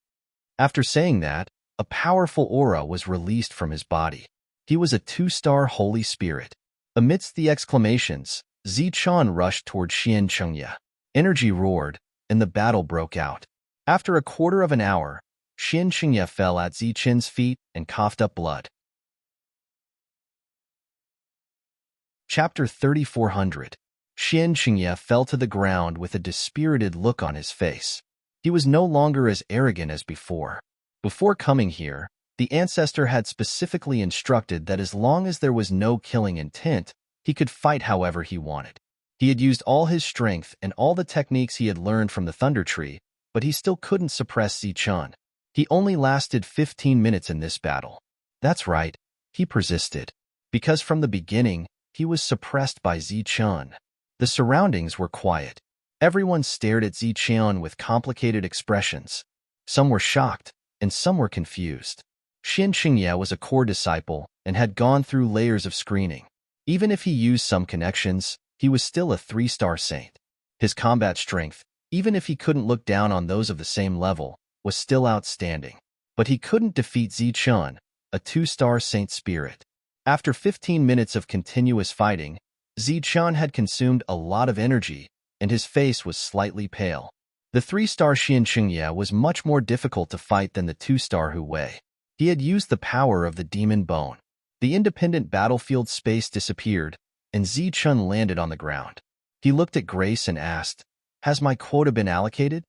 After saying that, a powerful aura was released from his body. He was a 2-star holy spirit. Amidst the exclamations, Zichun rushed toward Xian Chengya. Energy roared, and the battle broke out. After a quarter of an hour, Xian Chengya fell at Zichun's feet and coughed up blood. Chapter 3400. Xian Chengya fell to the ground with a dispirited look on his face. He was no longer as arrogant as before. Before coming here, the ancestor had specifically instructed that as long as there was no killing intent, he could fight however he wanted. He had used all his strength and all the techniques he had learned from the Thunder Tree, but he still couldn't suppress Zichun. He only lasted 15 minutes in this battle. That's right, he persisted. Because from the beginning, he was suppressed by Zichun. The surroundings were quiet. Everyone stared at Zichun with complicated expressions. Some were shocked, and some were confused. Xian Chengya was a core disciple and had gone through layers of screening. Even if he used some connections, he was still a 3-star saint. His combat strength, even if he couldn't look down on those of the same level, was still outstanding. But he couldn't defeat Zichun, a 2-star saint spirit. After 15 minutes of continuous fighting, Zichun had consumed a lot of energy, and his face was slightly pale. The 3-star Xian Qingye was much more difficult to fight than the 2-star Hu Wei. He had used the power of the demon bone. The independent battlefield space disappeared, and Zichun landed on the ground. He looked at Grace and asked, "Has my quota been allocated?"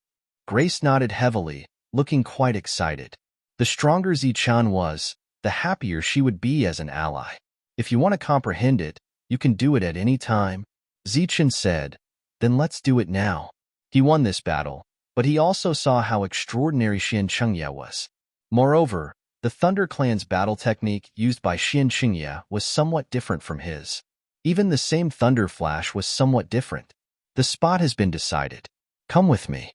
Grace nodded heavily, looking quite excited. The stronger Zichun was, the happier she would be as an ally. "If you want to comprehend it, you can do it at any time," Zichun said. "Then let's do it now." He won this battle, but he also saw how extraordinary Xian Qingye was. Moreover, the Thunder Clan's battle technique used by Xian Qingye was somewhat different from his. Even the same Thunder Flash was somewhat different. "The spot has been decided. Come with me."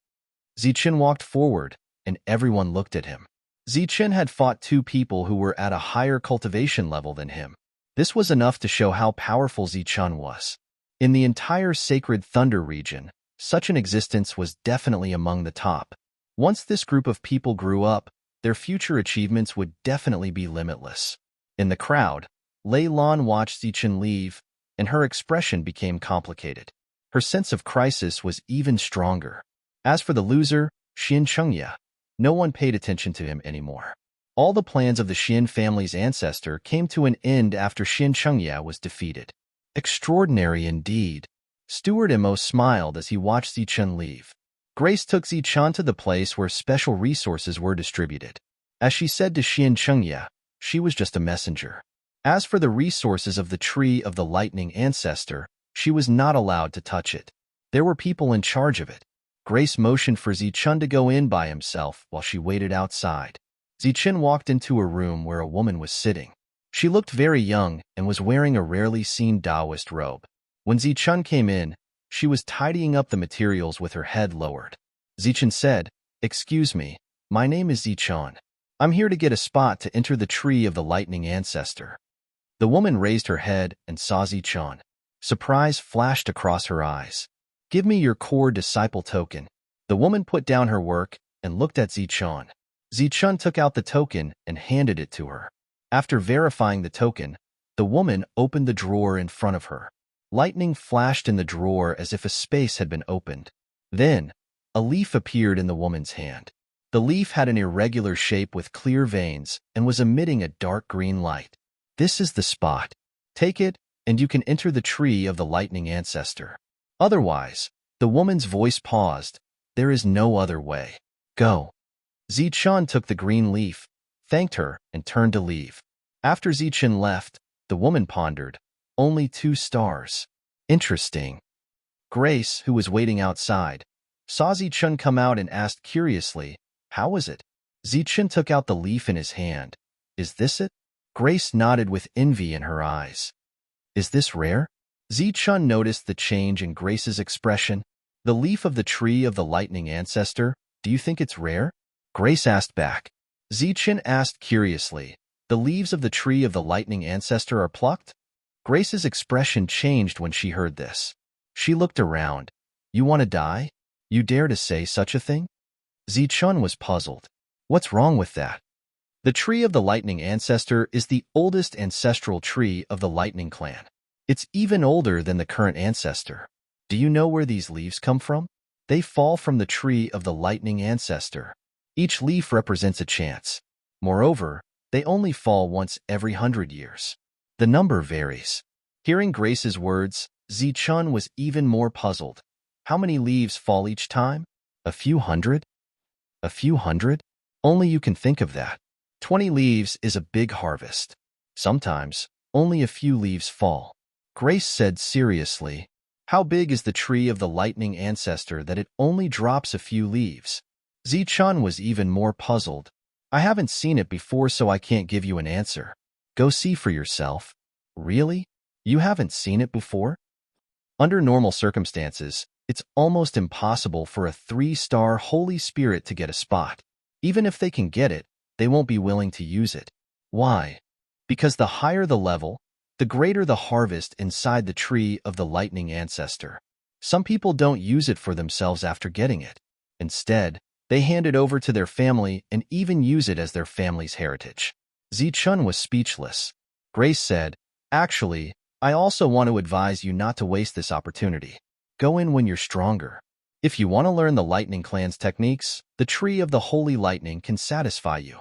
Zichun walked forward, and everyone looked at him. Zichun had fought 2 people who were at a higher cultivation level than him. This was enough to show how powerful Zichun was. In the entire Sacred Thunder region, such an existence was definitely among the top. Once this group of people grew up, their future achievements would definitely be limitless. In the crowd, Lei Lan watched Zichun leave, and her expression became complicated. Her sense of crisis was even stronger. As for the loser, Xian Qingye, no one paid attention to him anymore. All the plans of the Xian family's ancestor came to an end after Xian Qingye was defeated. Extraordinary indeed. Steward Imo smiled as he watched Zichun leave. Grace took Zichun to the place where special resources were distributed. As she said to Xian Qingye, she was just a messenger. As for the resources of the Tree of the Lightning Ancestor, she was not allowed to touch it. There were people in charge of it. Grace motioned for Zichun to go in by himself while she waited outside. Zichun walked into a room where a woman was sitting. She looked very young and was wearing a rarely seen Taoist robe. When Zichun came in, she was tidying up the materials with her head lowered. Zichun said, "Excuse me, my name is Zichun. I'm here to get a spot to enter the Tree of the Lightning Ancestor." The woman raised her head and saw Zichun. Surprise flashed across her eyes. "Give me your core disciple token." The woman put down her work and looked at Zichun. Zichun took out the token and handed it to her. After verifying the token, the woman opened the drawer in front of her. Lightning flashed in the drawer as if a space had been opened. Then, a leaf appeared in the woman's hand. The leaf had an irregular shape with clear veins and was emitting a dark green light. "This is the spot. Take it, and you can enter the Tree of the Lightning Ancestor. Otherwise," the woman's voice paused, "there is no other way. Go." Zichun took the green leaf, thanked her, and turned to leave. After Zichun left, the woman pondered, "Only 2 stars. Interesting." Grace, who was waiting outside, saw Zichun come out and asked curiously, "How was it?" Zichun took out the leaf in his hand. "Is this it?" Grace nodded with envy in her eyes. "Is this rare?" Zichun noticed the change in Grace's expression. "The leaf of the Tree of the Lightning Ancestor, do you think it's rare?" Grace asked back. Zichun asked curiously, "The leaves of the Tree of the Lightning Ancestor are plucked?" Grace's expression changed when she heard this. She looked around. "You want to die? You dare to say such a thing?" Zichun was puzzled. "What's wrong with that?" The Tree of the Lightning Ancestor is the oldest ancestral tree of the Lightning Clan. It's even older than the current ancestor. Do you know where these leaves come from? They fall from the Tree of the Lightning Ancestor. Each leaf represents a chance. Moreover, they only fall once every 100 years. The number varies. Hearing Grace's words, Zichun was even more puzzled. How many leaves fall each time? A few hundred? A few hundred? Only you can think of that. 20 leaves is a big harvest. Sometimes, only a few leaves fall. Grace said seriously, "How big is the Tree of the Lightning Ancestor that it only drops a few leaves?" Zichun was even more puzzled. "I haven't seen it before, so I can't give you an answer. Go see for yourself." "Really? You haven't seen it before?" Under normal circumstances, it's almost impossible for a 3-star Holy Spirit to get a spot. Even if they can get it, they won't be willing to use it. Why? Because the higher the level, the greater the harvest inside the Tree of the Lightning Ancestor. Some people don't use it for themselves after getting it. Instead, they hand it over to their family and even use it as their family's heritage. Zichun was speechless. Grace said, "Actually, I also want to advise you not to waste this opportunity. Go in when you're stronger. If you want to learn the Lightning Clan's techniques, the Tree of the Holy Lightning can satisfy you."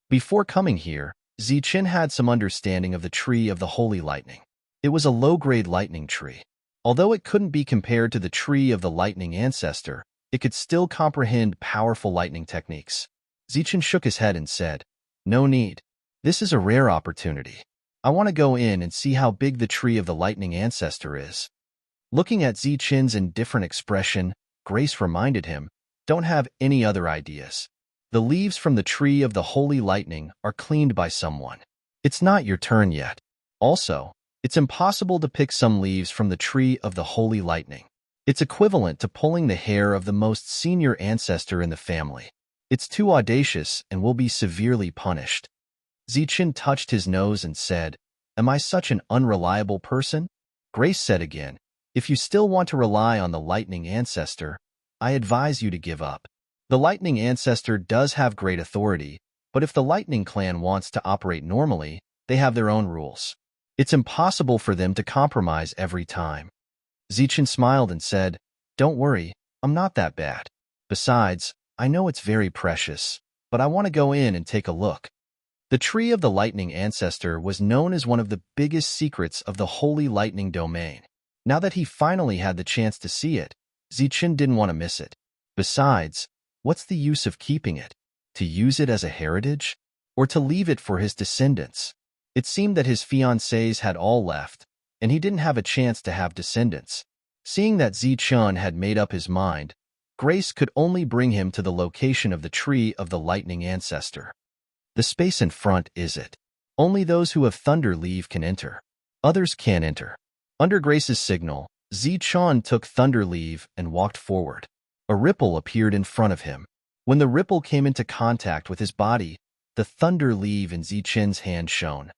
Before coming here, Zichun had some understanding of the Tree of the Holy Lightning. It was a low-grade lightning tree. Although it couldn't be compared to the Tree of the Lightning Ancestor, it could still comprehend powerful lightning techniques. Zichun shook his head and said, "No need. This is a rare opportunity. I want to go in and see how big the Tree of the Lightning Ancestor is." Looking at Zichun's indifferent expression, Grace reminded him, "Don't have any other ideas. The leaves from the Tree of the Holy Lightning are cleaned by someone. It's not your turn yet. Also, it's impossible to pick some leaves from the Tree of the Holy Lightning. It's equivalent to pulling the hair of the most senior ancestor in the family. It's too audacious and will be severely punished." Zichun touched his nose and said, "Am I such an unreliable person?" Grace said again, "If you still want to rely on the Lightning Ancestor, I advise you to give up. The Lightning Ancestor does have great authority, but if the Lightning Clan wants to operate normally, they have their own rules. It's impossible for them to compromise every time." Zichun smiled and said, "Don't worry, I'm not that bad. Besides, I know it's very precious, but I want to go in and take a look." The Tree of the Lightning Ancestor was known as one of the biggest secrets of the Holy Lightning Domain. Now that he finally had the chance to see it, Zichun didn't want to miss it. Besides, what's the use of keeping it? To use it as a heritage? Or to leave it for his descendants? It seemed that his fiancés had all left, and he didn't have a chance to have descendants. Seeing that Zichun had made up his mind, Grace could only bring him to the location of the Tree of the Lightning Ancestor. The space in front is it. Only those who have Thunder Leave can enter. Others can't enter. Under Grace's signal, Zichun took Thunder Leave and walked forward. A ripple appeared in front of him. When the ripple came into contact with his body, the Thunder Leave in Zichun's hand shone.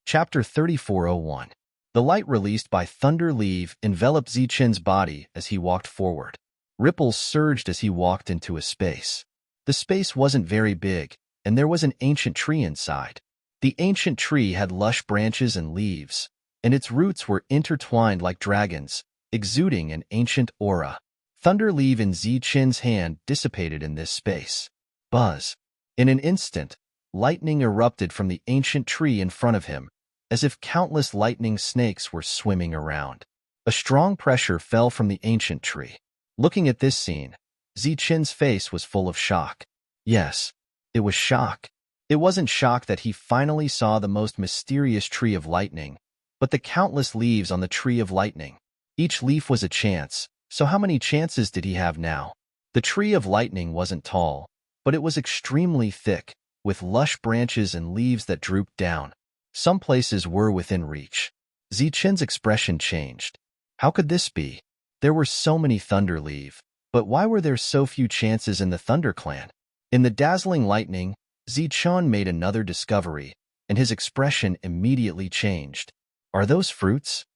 Chapter 3401. The light released by Thunder Leave enveloped Zichun's body as he walked forward. Ripples surged as he walked into a space. The space wasn't very big, and there was an ancient tree inside. The ancient tree had lush branches and leaves, and its roots were intertwined like dragons, exuding an ancient aura. Thunder Leave in Zichun's hand dissipated in this space. Buzz! In an instant, lightning erupted from the ancient tree in front of him, as if countless lightning snakes were swimming around. A strong pressure fell from the ancient tree. Looking at this scene, Zichun's face was full of shock. Yes, it was shock. It wasn't shock that he finally saw the most mysterious tree of lightning, but the countless leaves on the Tree of Lightning. Each leaf was a chance, so how many chances did he have now? The Tree of Lightning wasn't tall, but it was extremely thick, with lush branches and leaves that drooped down. Some places were within reach. Zichun's expression changed. How could this be? There were so many Thunder Leave, but why were there so few chances in the Thunder Clan? In the dazzling lightning, Zichun made another discovery, and his expression immediately changed. Are those fruits?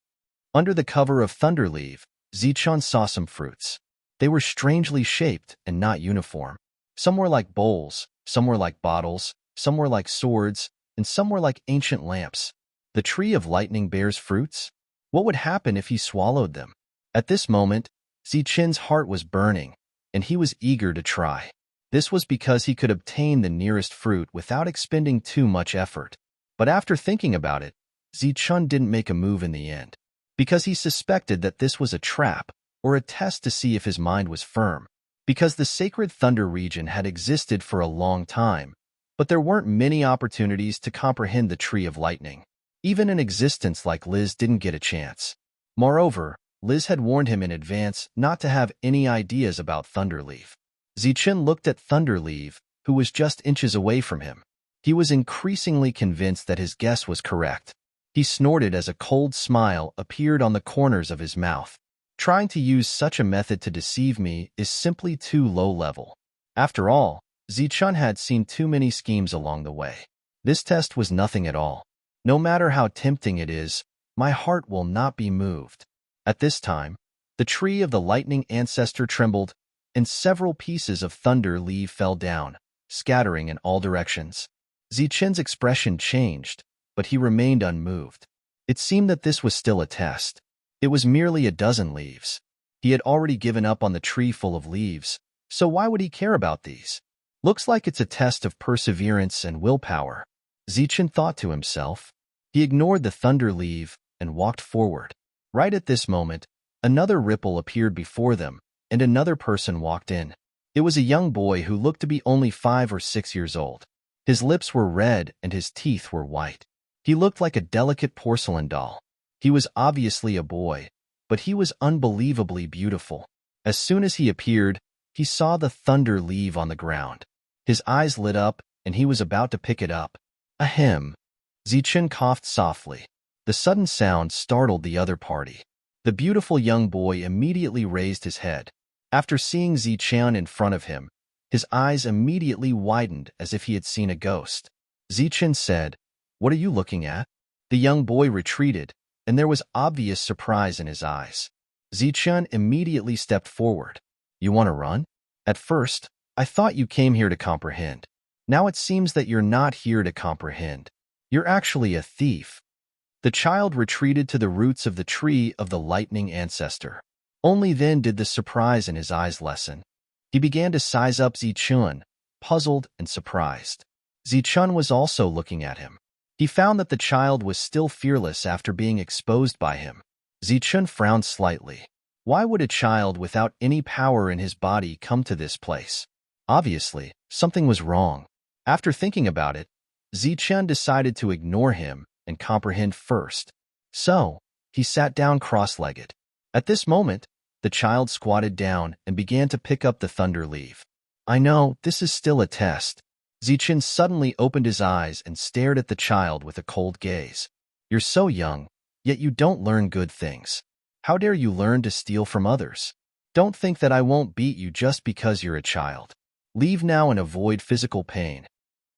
Under the cover of Thunder Leave, Zichun saw some fruits. They were strangely shaped and not uniform. Some were like bowls, some were like bottles, some were like swords, and some were like ancient lamps. The Tree of Lightning bears fruits? What would happen if he swallowed them? At this moment, Zichun's heart was burning, and he was eager to try. This was because he could obtain the nearest fruit without expending too much effort. But after thinking about it, Zichun didn't make a move in the end, because he suspected that this was a trap or a test to see if his mind was firm. Because the sacred Thunder region had existed for a long time, but there weren't many opportunities to comprehend the Tree of Lightning. Even an existence like Liz didn't get a chance. Moreover, Liz had warned him in advance not to have any ideas about Thunder Leave. Zichun looked at Thunder Leave, who was just inches away from him. He was increasingly convinced that his guess was correct. He snorted as a cold smile appeared on the corners of his mouth. Trying to use such a method to deceive me is simply too low level. After all, Zichun had seen too many schemes along the way. This test was nothing at all. No matter how tempting it is, My heart will not be moved." At this time, the tree of the lightning ancestor trembled, and several pieces of thunder leaf fell down, scattering in all directions. Zichen's expression changed, but he remained unmoved. It seemed that this was still a test. It was merely a dozen leaves. He had already given up on the tree full of leaves, so why would he care about these? Looks like it's a test of perseverance and willpower, Zichen thought to himself. He ignored the thunder leaf and walked forward. Right at this moment, another ripple appeared before them, and another person walked in. It was a young boy who looked to be only 5 or 6 years old. His lips were red and his teeth were white. He looked like a delicate porcelain doll. He was obviously a boy, but he was unbelievably beautiful. As soon as he appeared, he saw the thunder leaf on the ground. His eyes lit up, and he was about to pick it up. Ahem. Zichen coughed softly. The sudden sound startled the other party. The beautiful young boy immediately raised his head. After seeing Zichen in front of him, his eyes immediately widened as if he had seen a ghost. Zichen said, "What are you looking at?" The young boy retreated, and there was obvious surprise in his eyes. Zichen immediately stepped forward. "You want to run? At first, I thought you came here to comprehend. Now it seems that you're not here to comprehend. You're actually a thief." The child retreated to the roots of the tree of the lightning ancestor. Only then did the surprise in his eyes lessen. He began to size up Zichen, puzzled and surprised. Zichen was also looking at him. He found that the child was still fearless after being exposed by him. Zichen frowned slightly. Why would a child without any power in his body come to this place? Obviously, something was wrong. After thinking about it, Zichen decided to ignore him and comprehend first. So, he sat down cross-legged. At this moment, the child squatted down and began to pick up the thunder leaf. "I know, this is still a test." Zichen suddenly opened his eyes and stared at the child with a cold gaze. "You're so young, yet you don't learn good things. How dare you learn to steal from others? Don't think that I won't beat you just because you're a child. Leave now and avoid physical pain."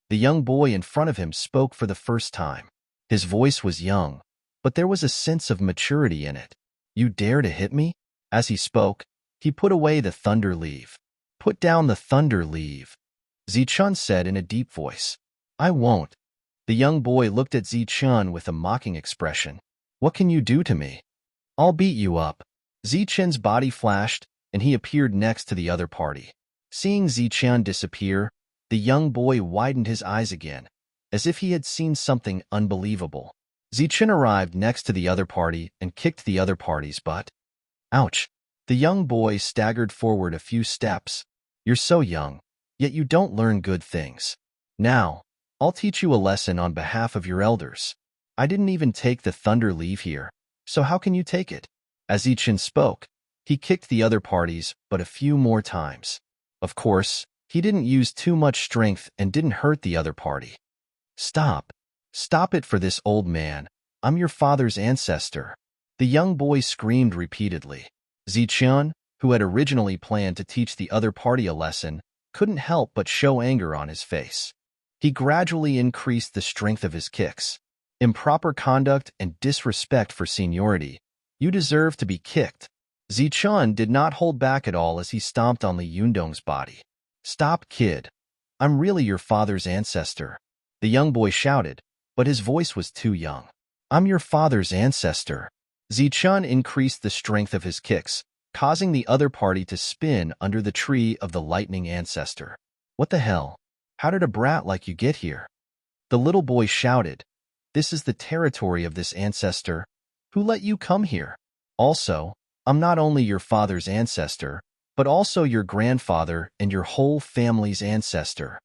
The young boy in front of him spoke for the first time. His voice was young, but there was a sense of maturity in it. "You dare to hit me?" As he spoke, he put away the thunder leaf. "Put down the thunder leaf," Zichen said in a deep voice. "I won't." The young boy looked at Zichen with a mocking expression. "What can you do to me?" "I'll beat you up." Zichen's body flashed, and he appeared next to the other party. Seeing Zichen disappear, the young boy widened his eyes again, as if he had seen something unbelievable. Zichen arrived next to the other party and kicked the other party's butt. Ouch! The young boy staggered forward a few steps. "You're so young, yet you don't learn good things. Now, I'll teach you a lesson on behalf of your elders. I didn't even take the thunder leaf here, so how can you take it?" As Zichen spoke, he kicked the other parties but a few more times. Of course, he didn't use too much strength and didn't hurt the other party. "Stop. Stop it for this old man. I'm your father's ancestor." The young boy screamed repeatedly. Zichen, who had originally planned to teach the other party a lesson, couldn't help but show anger on his face. He gradually increased the strength of his kicks. "Improper conduct and disrespect for seniority. You deserve to be kicked." Zichen did not hold back at all as he stomped on Li Yundong's body. "Stop, kid. I'm really your father's ancestor," the young boy shouted, but his voice was too young. "I'm your father's ancestor." Zichen increased the strength of his kicks, causing the other party to spin under the tree of the lightning ancestor. "What the hell? How did a brat like you get here?" The little boy shouted. "This is the territory of this ancestor. Who let you come here? Also, I'm not only your father's ancestor, but also your grandfather and your whole family's ancestor."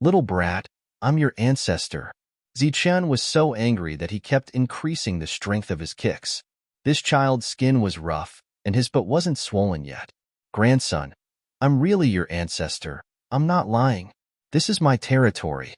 "Little brat, I'm your ancestor." Zichen was so angry that he kept increasing the strength of his kicks. This child's skin was rough, and his butt wasn't swollen yet. "Grandson, I'm really your ancestor. I'm not lying. This is my territory.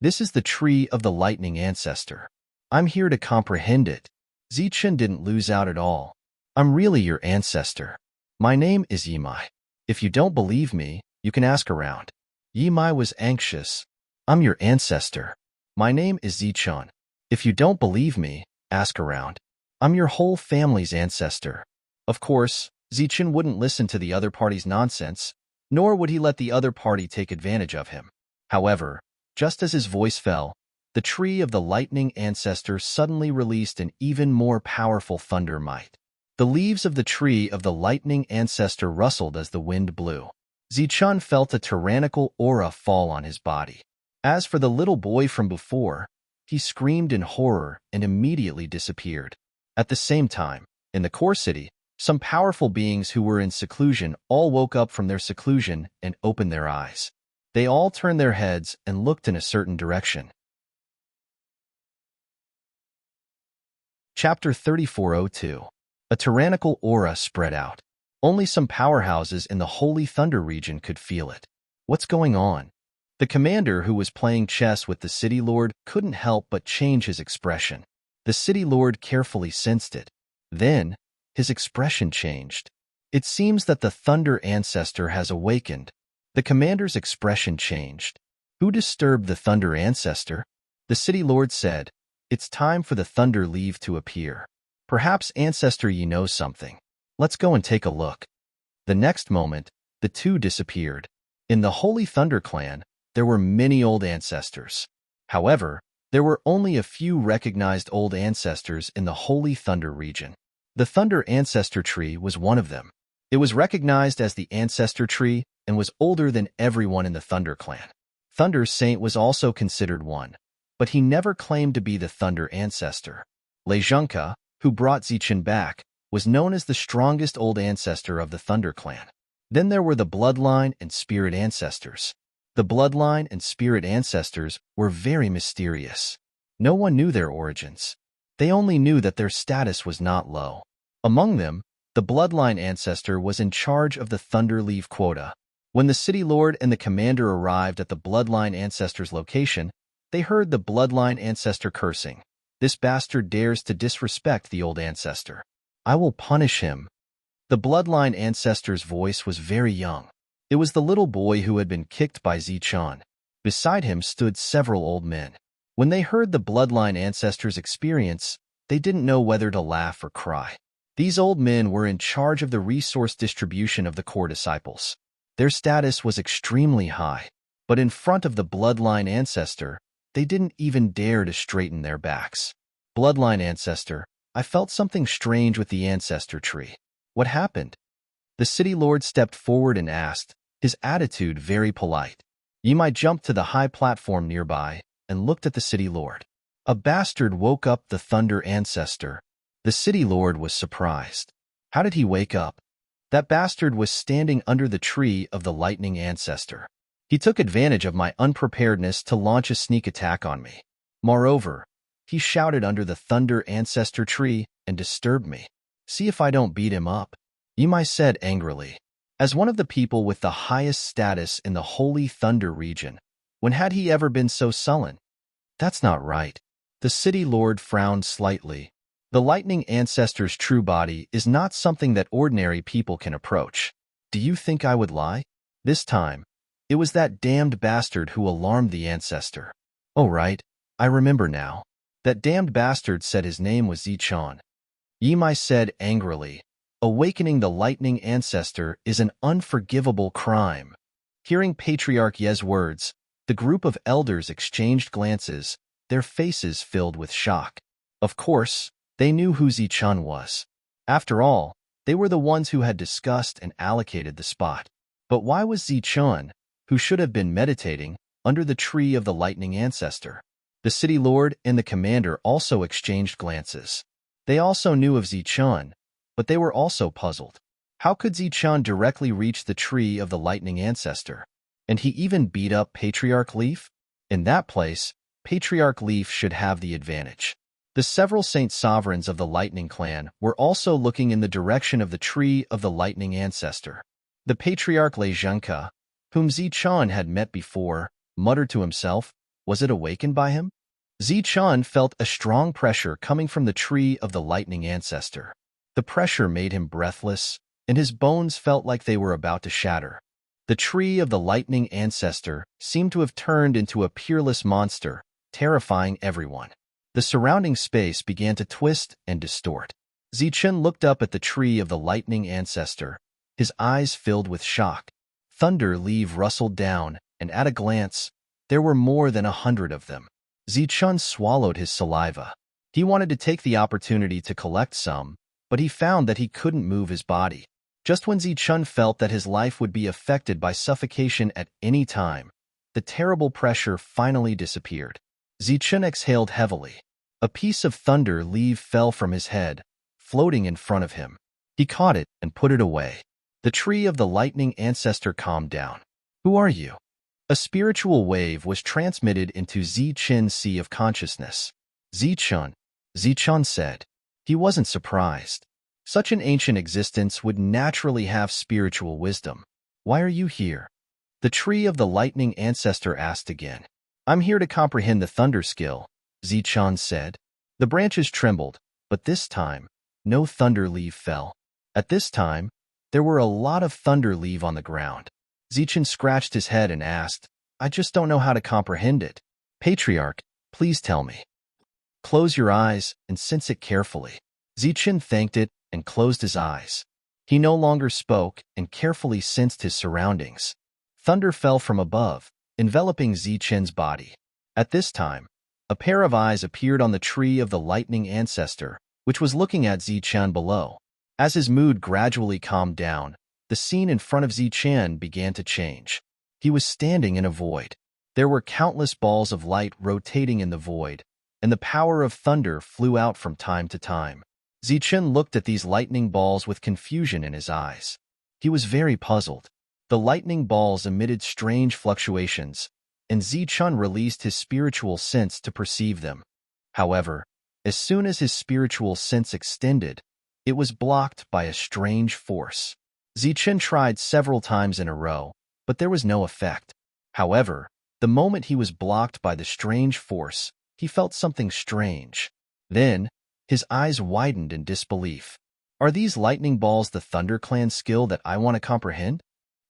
This is the tree of the lightning ancestor. I'm here to comprehend it." Zichen didn't lose out at all. "I'm really your ancestor. My name is Yimai. If you don't believe me, you can ask around." Yimai was anxious. "I'm your ancestor. My name is Zichen. If you don't believe me, Ask around. I'm your whole family's ancestor. Of course, Zichun wouldn't listen to the other party's nonsense, nor would he let the other party take advantage of him. However, just as his voice fell, the tree of the lightning ancestor suddenly released an even more powerful thunder might. The leaves of the tree of the lightning ancestor rustled as the wind blew. Zichun felt a tyrannical aura fall on his body. As for the little boy from before, he screamed in horror and immediately disappeared. At the same time, in the core city, some powerful beings who were in seclusion all woke up from their seclusion and opened their eyes. They all turned their heads and looked in a certain direction. Chapter 3402. A tyrannical aura spread out. Only some powerhouses in the Holy Thunder region could feel it. What's going on? The commander who was playing chess with the city lord couldn't help but change his expression. The city lord carefully sensed it. Then, his expression changed. It seems that the Thunder Ancestor has awakened. The commander's expression changed. Who disturbed the Thunder Ancestor? The city lord said, "It's time for the Thunder Leave to appear. Perhaps Ancestor Yi knows something. Let's go and take a look." The next moment, the two disappeared. In the Holy Thunder clan, there were many old ancestors. However, there were only a few recognized old ancestors in the Holy Thunder region. The Thunder Ancestor Tree was one of them. It was recognized as the Ancestor Tree and was older than everyone in the Thunder clan. Thunder Saint was also considered one, but he never claimed to be the Thunder Ancestor. Lei Zhengke, who brought Zichun back, was known as the strongest old ancestor of the Thunder clan. Then there were the Bloodline and Spirit Ancestors. The Bloodline and Spirit Ancestors were very mysterious. No one knew their origins. They only knew that their status was not low. Among them, the Bloodline Ancestor was in charge of the Thunder Leave quota. When the City Lord and the Commander arrived at the Bloodline Ancestor's location, they heard the Bloodline Ancestor cursing. "This bastard dares to disrespect the old ancestor. I will punish him." The Bloodline Ancestor's voice was very young. It was the little boy who had been kicked by Zichun. Beside him stood several old men. When they heard the Bloodline Ancestor's experience, they didn't know whether to laugh or cry. These old men were in charge of the resource distribution of the core disciples. Their status was extremely high, but in front of the Bloodline Ancestor, they didn't even dare to straighten their backs. "Bloodline Ancestor, I felt something strange with the Ancestor Tree. What happened?" The City Lord stepped forward and asked, his attitude very polite. Yi Mai jumped to the high platform nearby and looked at the City Lord. A bastard woke up the Thunder Ancestor. The City Lord was surprised. How did he wake up? That bastard was standing under the tree of the Lightning Ancestor. He took advantage of my unpreparedness to launch a sneak attack on me. Moreover, he shouted under the Thunder Ancestor Tree and disturbed me. See if I don't beat him up. Yi Mai said angrily. As one of the people with the highest status in the Holy Thunder region, when had he ever been so sullen? That's not right. The City Lord frowned slightly. The Lightning Ancestor's true body is not something that ordinary people can approach. Do you think I would lie? This time, it was that damned bastard who alarmed the Ancestor. Oh right, I remember now. That damned bastard said his name was Zichun. Yi Mai said angrily. Awakening the Lightning Ancestor is an unforgivable crime. Hearing Patriarch Ye's words, the group of elders exchanged glances, their faces filled with shock. Of course, they knew who Zichun was. After all, they were the ones who had discussed and allocated the spot. But why was Zichun, who should have been meditating, under the tree of the Lightning Ancestor? The City Lord and the Commander also exchanged glances. They also knew of Zichun, but they were also puzzled. How could Zichun directly reach the tree of the Lightning Ancestor? And he even beat up Patriarch Leaf? In that place, Patriarch Leaf should have the advantage. The several Saint Sovereigns of the Lightning Clan were also looking in the direction of the tree of the Lightning Ancestor. The Patriarch Lei Zhengke, whom Zichun had met before, muttered to himself, was it awakened by him? Zichun felt a strong pressure coming from the tree of the Lightning Ancestor. The pressure made him breathless, and his bones felt like they were about to shatter. The tree of the Lightning Ancestor seemed to have turned into a peerless monster, terrifying everyone. The surrounding space began to twist and distort. Zichen looked up at the tree of the lightning ancestor, his eyes filled with shock. Thunder leaves rustled down, and at a glance, there were more than 100 of them. Zichen swallowed his saliva. He wanted to take the opportunity to collect some, but he found that he couldn't move his body. Just when Zichen felt that his life would be affected by suffocation at any time, the terrible pressure finally disappeared. Zichen exhaled heavily. A piece of thunder leaf fell from his head, floating in front of him. He caught it and put it away. The tree of the lightning ancestor calmed down. "Who are you?" A spiritual wave was transmitted into Zichen's sea of consciousness. Zichen said. He wasn't surprised. Such an ancient existence would naturally have spiritual wisdom. "Why are you here?" The tree of the lightning ancestor asked again. "I'm here to comprehend the thunder skill," Zichen said. The branches trembled, but this time, no thunder leaf fell. At this time, there were a lot of thunder leaf on the ground. Zichen scratched his head and asked, "I just don't know how to comprehend it. Patriarch, please tell me." "Close your eyes and sense it carefully." Zichen thanked it and closed his eyes. He no longer spoke and carefully sensed his surroundings. Thunder fell from above, enveloping Zichen's body. At this time, a pair of eyes appeared on the tree of the lightning ancestor, which was looking at Zichen below. As his mood gradually calmed down, the scene in front of Zichen began to change. He was standing in a void. There were countless balls of light rotating in the void, and the power of thunder flew out from time to time. Zichen looked at these lightning balls with confusion in his eyes. He was very puzzled. The lightning balls emitted strange fluctuations, and Zichen released his spiritual sense to perceive them. However, as soon as his spiritual sense extended, it was blocked by a strange force. Zichen tried several times in a row, but there was no effect. However, the moment he was blocked by the strange force, he felt something strange. Then, his eyes widened in disbelief. "Are these lightning balls the Thunder Clan skill that I want to comprehend?"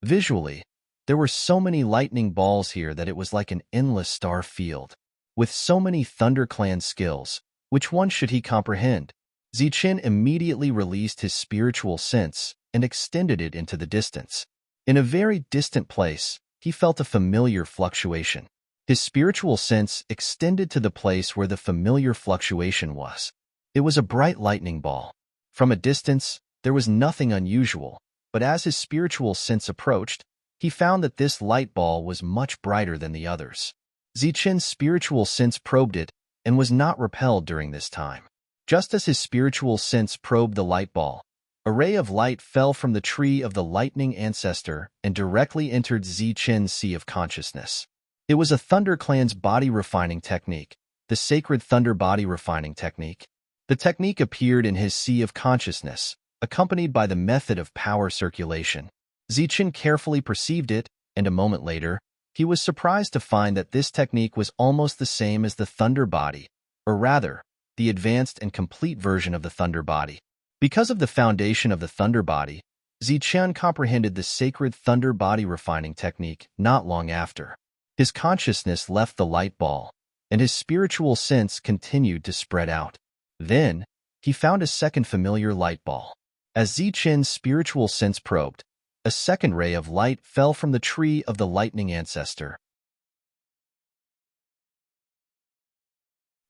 Visually, there were so many lightning balls here that it was like an endless star field. With so many Thunder Clan skills, which one should he comprehend? Zichen immediately released his spiritual sense and extended it into the distance. In a very distant place, he felt a familiar fluctuation. His spiritual sense extended to the place where the familiar fluctuation was. It was a bright lightning ball. From a distance, there was nothing unusual, but as his spiritual sense approached, he found that this light ball was much brighter than the others. Zichen's spiritual sense probed it and was not repelled during this time. Just as his spiritual sense probed the light ball, a ray of light fell from the tree of the lightning ancestor and directly entered Zichen's sea of consciousness. It was a Thunder Clan's body refining technique, the sacred thunder body refining technique. The technique appeared in his sea of consciousness, accompanied by the method of power circulation. Zichen carefully perceived it, and a moment later, he was surprised to find that this technique was almost the same as the thunder body, or rather, the advanced and complete version of the thunder body. Because of the foundation of the thunder body, Zichen comprehended the sacred thunder body refining technique not long after. His consciousness left the light ball, and his spiritual sense continued to spread out. Then, he found a second familiar light ball. As Zichen's spiritual sense probed, a second ray of light fell from the tree of the lightning ancestor.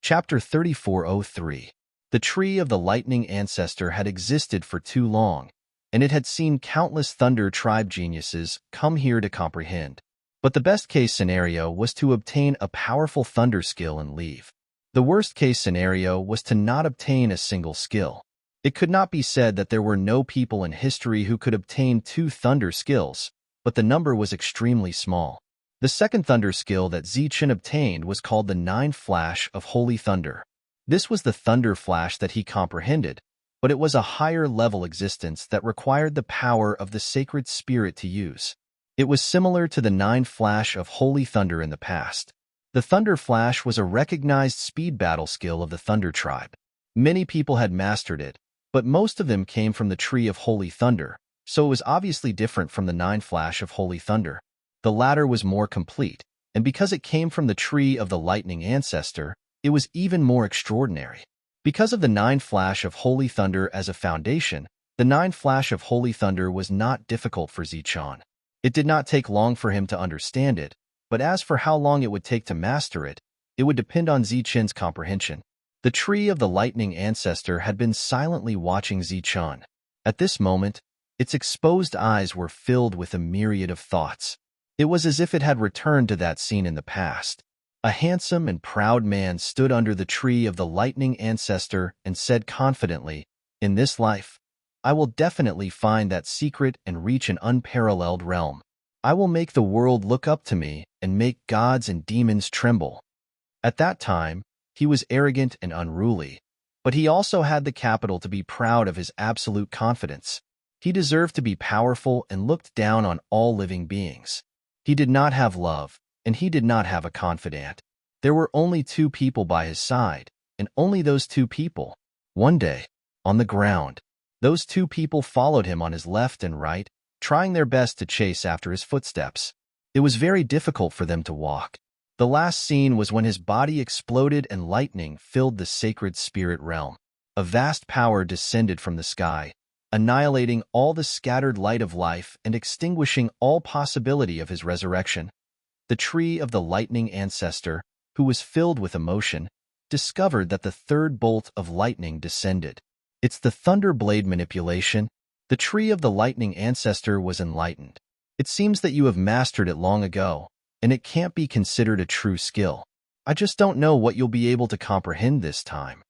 Chapter 3403. The tree of the lightning ancestor had existed for too long, and it had seen countless thunder tribe geniuses come here to comprehend. But the best-case scenario was to obtain a powerful thunder skill and leave. The worst-case scenario was to not obtain a single skill. It could not be said that there were no people in history who could obtain 2 thunder skills, but the number was extremely small. The second thunder skill that Zichen obtained was called the 9 Flash of Holy Thunder. This was the thunder flash that he comprehended, but it was a higher-level existence that required the power of the sacred spirit to use. It was similar to the 9 Flash of Holy Thunder in the past. The Thunder Flash was a recognized speed battle skill of the Thunder Tribe. Many people had mastered it, but most of them came from the Tree of Holy Thunder, so it was obviously different from the 9 Flash of Holy Thunder. The latter was more complete, and because it came from the Tree of the Lightning Ancestor, it was even more extraordinary. Because of the 9 flash of holy thunder as a foundation, the 9 flash of holy thunder was not difficult for Zichun. It did not take long for him to understand it, but as for how long it would take to master it, it would depend on Zichun's comprehension. The tree of the lightning ancestor had been silently watching Zichun. At this moment, its exposed eyes were filled with a myriad of thoughts. It was as if it had returned to that scene in the past. A handsome and proud man stood under the tree of the lightning ancestor and said confidently, "In this life, I will definitely find that secret and reach an unparalleled realm. I will make the world look up to me and make gods and demons tremble." At that time, he was arrogant and unruly, but he also had the capital to be proud of his absolute confidence. He deserved to be powerful and looked down on all living beings. He did not have love, and he did not have a confidant. There were only 2 people by his side, and only those 2 people. One day, on the ground, those 2 people followed him on his left and right, trying their best to chase after his footsteps. It was very difficult for them to walk. The last scene was when his body exploded and lightning filled the sacred spirit realm. A vast power descended from the sky, annihilating all the scattered light of life and extinguishing all possibility of his resurrection. The tree of the lightning ancestor, who was filled with emotion, discovered that the 3rd bolt of lightning descended. It's the thunder blade manipulation. The tree of the lightning ancestor was enlightened. It seems that you have mastered it long ago, and it can't be considered a true skill. I just don't know what you'll be able to comprehend this time.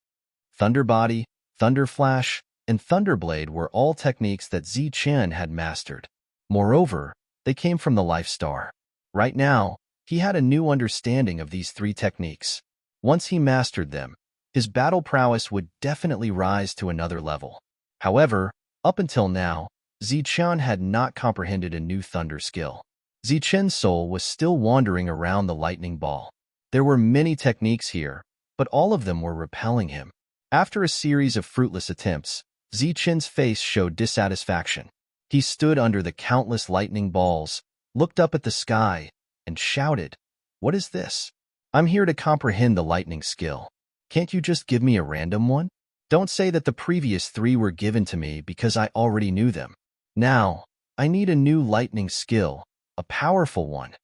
Thunder Body, Thunder Flash, and Thunderblade were all techniques that Zichun had mastered. Moreover, they came from the Life Star. Right now, he had a new understanding of these 3 techniques. Once he mastered them, his battle prowess would definitely rise to another level. However, up until now, Zichun had not comprehended a new thunder skill. Zichun's soul was still wandering around the lightning ball. There were many techniques here, but all of them were repelling him. After a series of fruitless attempts, Zichun's face showed dissatisfaction. He stood under the countless lightning balls, looked up at the sky, and shouted, "What is this? I'm here to comprehend the lightning skill. Can't you just give me a random one? Don't say that the previous 3 were given to me because I already knew them. Now, I need a new lightning skill, a powerful one."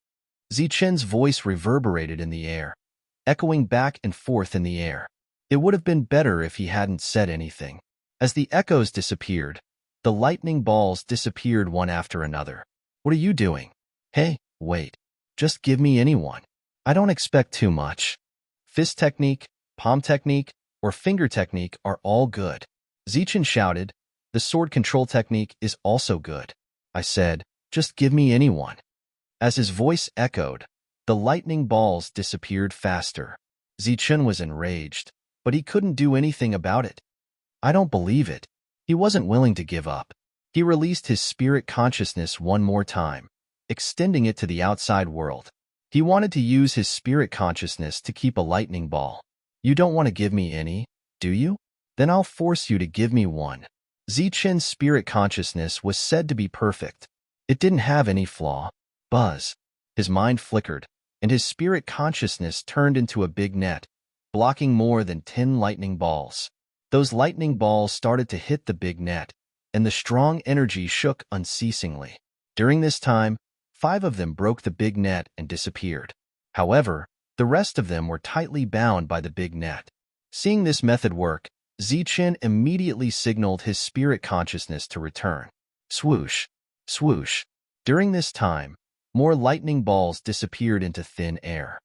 Zichun's voice reverberated in the air, echoing back and forth in the air. It would have been better if he hadn't said anything. As the echoes disappeared, the lightning balls disappeared one after another. "What are you doing? Hey, wait. Just give me any one. I don't expect too much. Fist technique, palm technique, or finger technique are all good." Zichun shouted, "The sword control technique is also good." I said, "Just give me any one." As his voice echoed, the lightning balls disappeared faster. Zichun was enraged, but he couldn't do anything about it. I don't believe it. He wasn't willing to give up. He released his spirit consciousness one more time, extending it to the outside world. He wanted to use his spirit consciousness to keep a lightning ball. "You don't want to give me any, do you? Then I'll force you to give me one." Zichun's spirit consciousness was said to be perfect. It didn't have any flaw. Buzz. His mind flickered, and his spirit consciousness turned into a big net, blocking more than 10 lightning balls. Those lightning balls started to hit the big net, and the strong energy shook unceasingly. During this time, 5 of them broke the big net and disappeared. However, the rest of them were tightly bound by the big net. Seeing this method work, Zichun immediately signaled his spirit consciousness to return. Swoosh, swoosh. During this time, more lightning balls disappeared into thin air.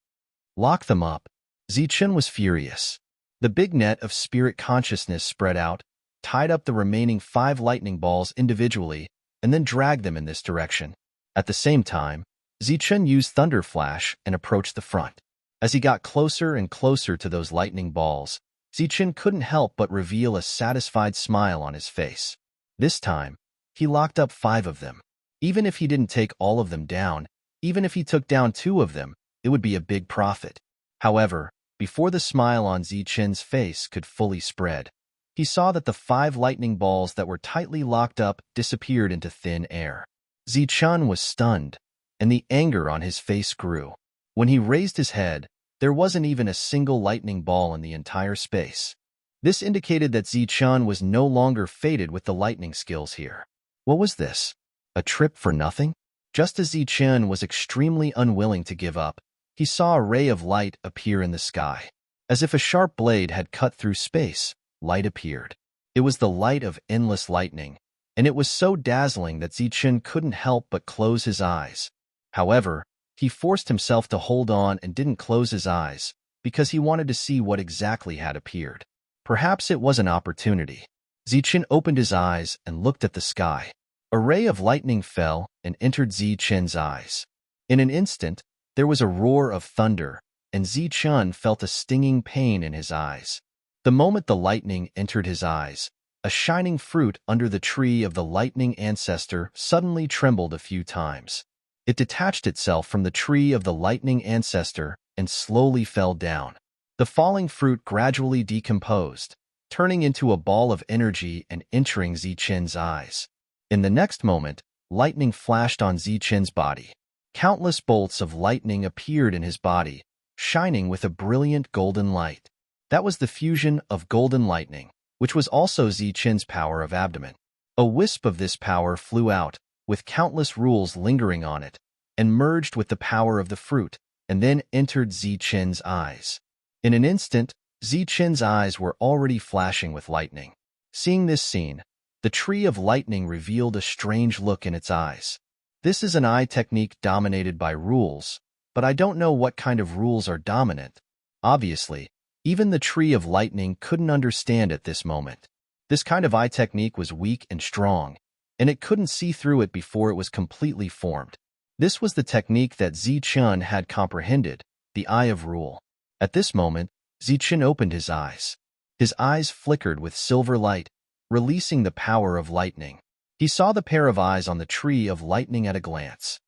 "Lock them up." Zichun was furious. The big net of spirit consciousness spread out, tied up the remaining 5 lightning balls individually, and then dragged them in this direction. At the same time, Zichun used Thunder Flash and approached the front. As he got closer and closer to those lightning balls, Zichun couldn't help but reveal a satisfied smile on his face. This time, he locked up 5 of them. Even if he didn't take all of them down, even if he took down 2 of them, it would be a big profit. However, before the smile on Zichun's face could fully spread, he saw that the 5 lightning balls that were tightly locked up disappeared into thin air. Zichun was stunned, and the anger on his face grew. When he raised his head, There wasn't even a single lightning ball in the entire space. This indicated that Zichun was no longer fated with the lightning skills here. What was this? A trip for nothing? Just as Zichun was extremely unwilling to give up, he saw a ray of light appear in the sky. As if a sharp blade had cut through space, light appeared. It was the light of endless lightning, and it was so dazzling that Zichun couldn't help but close his eyes. However, he forced himself to hold on and didn't close his eyes, because he wanted to see what exactly had appeared. Perhaps it was an opportunity. Zichun opened his eyes and looked at the sky. A ray of lightning fell and entered Zichun's eyes. In an instant, there was a roar of thunder, and Zichun felt a stinging pain in his eyes. The moment the lightning entered his eyes, a shining fruit under the tree of the lightning ancestor suddenly trembled a few times. It detached itself from the tree of the lightning ancestor and slowly fell down. The falling fruit gradually decomposed, turning into a ball of energy and entering Zichun's eyes. In the next moment, lightning flashed on Zichun's body. Countless bolts of lightning appeared in his body, shining with a brilliant golden light. That was the fusion of golden lightning, which was also Zichun's power of abdomen. A wisp of this power flew out, with countless rules lingering on it, and merged with the power of the fruit, and then entered Zichun's eyes. In an instant, Zichun's eyes were already flashing with lightning. Seeing this scene, the tree of lightning revealed a strange look in its eyes. This is an eye technique dominated by rules, but I don't know what kind of rules are dominant. Obviously, even the tree of lightning couldn't understand at this moment. This kind of eye technique was weak and strong, and it couldn't see through it before it was completely formed. This was the technique that Zichun had comprehended, the Eye of Rule. At this moment, Zichun opened his eyes. His eyes flickered with silver light, releasing the power of lightning. He saw the pair of eyes on the tree of lightning at a glance.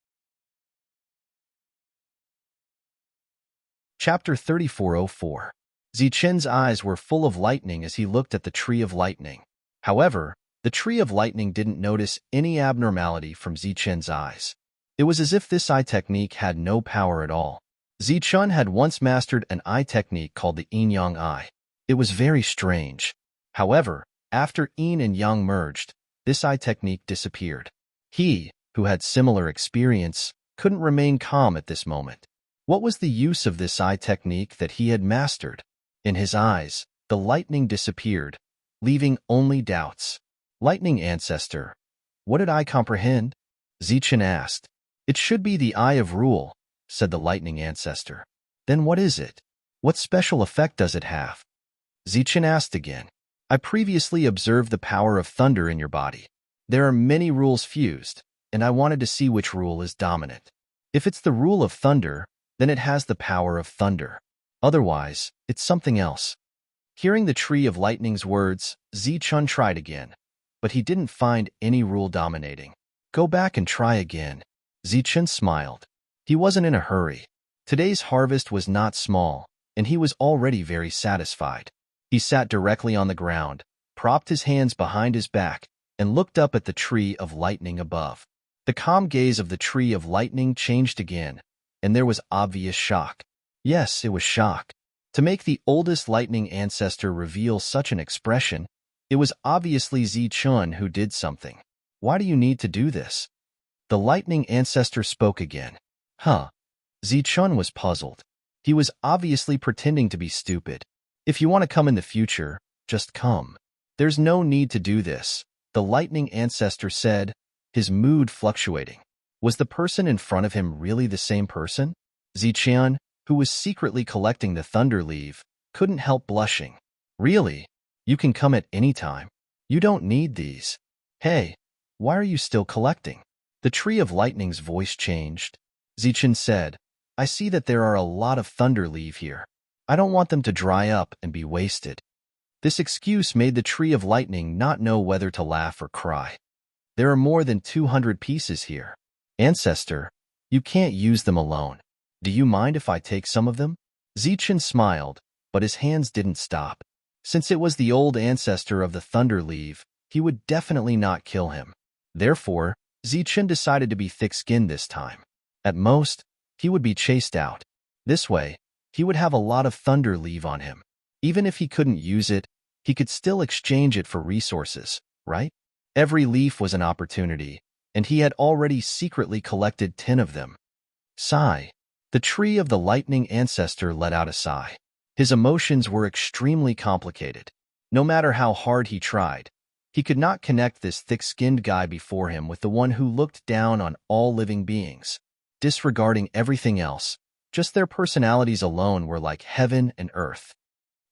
Chapter 3404. Zichun's eyes were full of lightning as he looked at the tree of lightning. However, the tree of lightning didn't notice any abnormality from Zichun's eyes. It was as if this eye technique had no power at all. Zichun had once mastered an eye technique called the yin-yang eye. It was very strange. However, after yin and yang merged, this eye technique disappeared. He, who had similar experience, couldn't remain calm at this moment. What was the use of this eye technique that he had mastered? In his eyes, the lightning disappeared, leaving only doubts. Lightning ancestor, what did I comprehend? Zichun asked. It should be the Eye of Rule, said the lightning ancestor. Then what is it? What special effect does it have? Zichun asked again. I previously observed the power of thunder in your body. There are many rules fused, and I wanted to see which rule is dominant. If it's the rule of thunder, then it has the power of thunder. Otherwise, it's something else. Hearing the tree of lightning's words, Zichun tried again, but he didn't find any rule dominating. Go back and try again. Zichun smiled. He wasn't in a hurry. Today's harvest was not small, and he was already very satisfied. He sat directly on the ground, propped his hands behind his back, and looked up at the tree of lightning above. The calm gaze of the tree of lightning changed again, and there was obvious shock. Yes, it was shock. To make the oldest lightning ancestor reveal such an expression, it was obviously Zichun who did something. Why do you need to do this? The lightning ancestor spoke again. Zichun was puzzled. He was obviously pretending to be stupid. If you want to come in the future, just come. There's no need to do this, the lightning ancestor said, his mood fluctuating. Was the person in front of him really the same person? Zichun, who was secretly collecting the thunder leaf, couldn't help blushing. Really? You can come at any time. You don't need these. Hey, why are you still collecting? The tree of lightning's voice changed. Zichun said, I see that there are a lot of thunder leaf here. I don't want them to dry up and be wasted. This excuse made the tree of lightning not know whether to laugh or cry. There are more than 200 pieces here. Ancestor, you can't use them alone. Do you mind if I take some of them? Zichun smiled, but his hands didn't stop. Since it was the old ancestor of the thunder leaf, he would definitely not kill him. Therefore, Zichun decided to be thick-skinned this time. At most, he would be chased out. This way, he would have a lot of thunder leave on him. Even if he couldn't use it, he could still exchange it for resources, right? Every leaf was an opportunity, and he had already secretly collected 10 of them. Sigh. The tree of the lightning ancestor let out a sigh. His emotions were extremely complicated. No matter how hard he tried, he could not connect this thick-skinned guy before him with the one who looked down on all living beings, disregarding everything else. Just their personalities alone were like heaven and earth.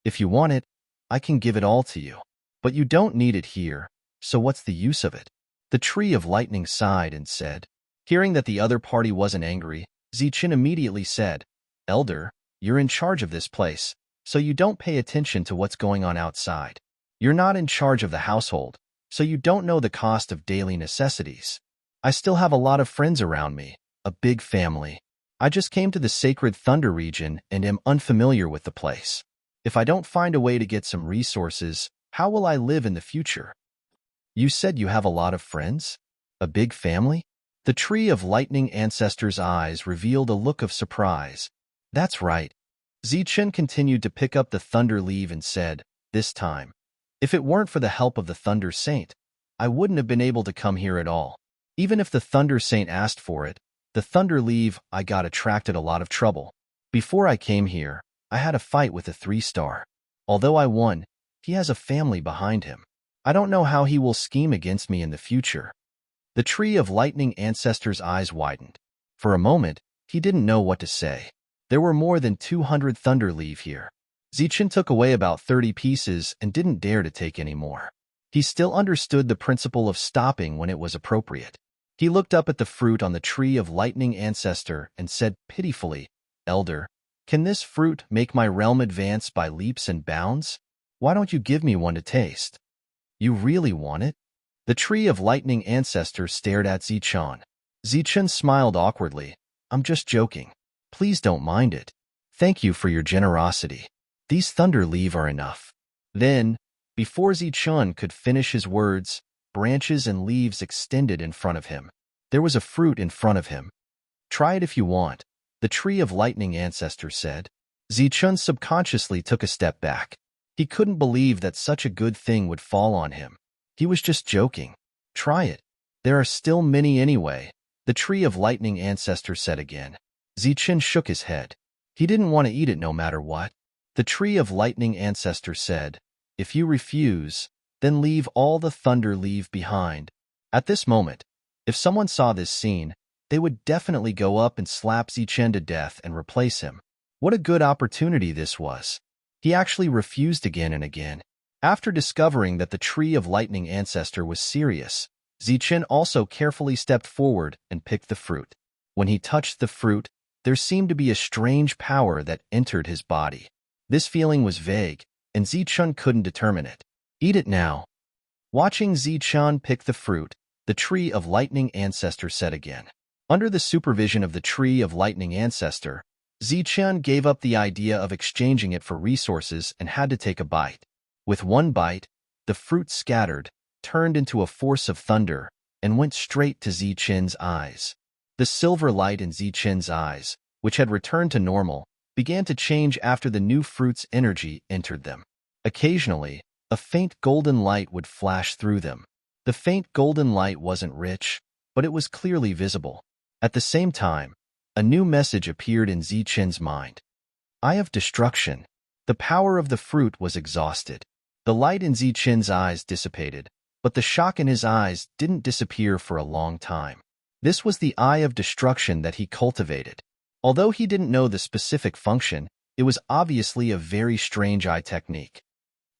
If you want it, I can give it all to you. But you don't need it here, so what's the use of it? The tree of lightning sighed and said. Hearing that the other party wasn't angry, Zichen immediately said, Elder, you're in charge of this place, so you don't pay attention to what's going on outside. You're not in charge of the household, so you don't know the cost of daily necessities. I still have a lot of friends around me, a big family. I just came to the sacred Thunder region and am unfamiliar with the place. If I don't find a way to get some resources, how will I live in the future? You said you have a lot of friends? A big family? The tree of lightning ancestor's eyes revealed a look of surprise. That's right. Zichen continued to pick up the thunder leaf and said, this time, if it weren't for the help of the Thunder Saint, I wouldn't have been able to come here at all. Even if the Thunder Saint asked for it, the thunder leaf I got attracted a lot of trouble. Before I came here, I had a fight with a 3-star. Although I won, he has a family behind him. I don't know how he will scheme against me in the future. The tree of lightning ancestor's eyes widened. For a moment, he didn't know what to say. There were more than 200 thunder leaf here. Zichen took away about 30 pieces and didn't dare to take any more. He still understood the principle of stopping when it was appropriate. He looked up at the fruit on the tree of lightning ancestor and said pitifully, Elder, can this fruit make my realm advance by leaps and bounds? Why don't you give me one to taste? You really want it? The tree of lightning ancestor stared at Zichen. Zichen smiled awkwardly. I'm just joking. Please don't mind it. Thank you for your generosity. These thunder leaf are enough. Then, before Zichen could finish his words, branches and leaves extended in front of him. There was a fruit in front of him. Try it if you want, the tree of lightning ancestor said. Zichen subconsciously took a step back. He couldn't believe that such a good thing would fall on him. He was just joking. Try it. There are still many anyway, the tree of lightning ancestor said again. Zichen shook his head. He didn't want to eat it no matter what. The tree of lightning ancestor said, if you refuse, then leave all the thunder leaf behind. At this moment, if someone saw this scene, they would definitely go up and slap Zichen to death and replace him. What a good opportunity this was. He actually refused again and again. After discovering that the tree of lightning ancestor was serious, Zichen also carefully stepped forward and picked the fruit. When he touched the fruit, there seemed to be a strange power that entered his body. This feeling was vague, and Zichen couldn't determine it. Eat it now. Watching Zichen pick the fruit, the tree of lightning ancestor said again. Under the supervision of the tree of lightning ancestor, Zichen gave up the idea of exchanging it for resources and had to take a bite. With one bite, the fruit scattered, turned into a force of thunder, and went straight to Zichen's eyes. The silver light in Zichen's eyes, which had returned to normal, began to change after the new fruit's energy entered them. Occasionally, a faint golden light would flash through them. The faint golden light wasn't rich, but it was clearly visible. At the same time, a new message appeared in Zichen's mind. Eye of destruction. The power of the fruit was exhausted. The light in Zichen's eyes dissipated, but the shock in his eyes didn't disappear for a long time. This was the eye of destruction that he cultivated. Although he didn't know the specific function, it was obviously a very strange eye technique.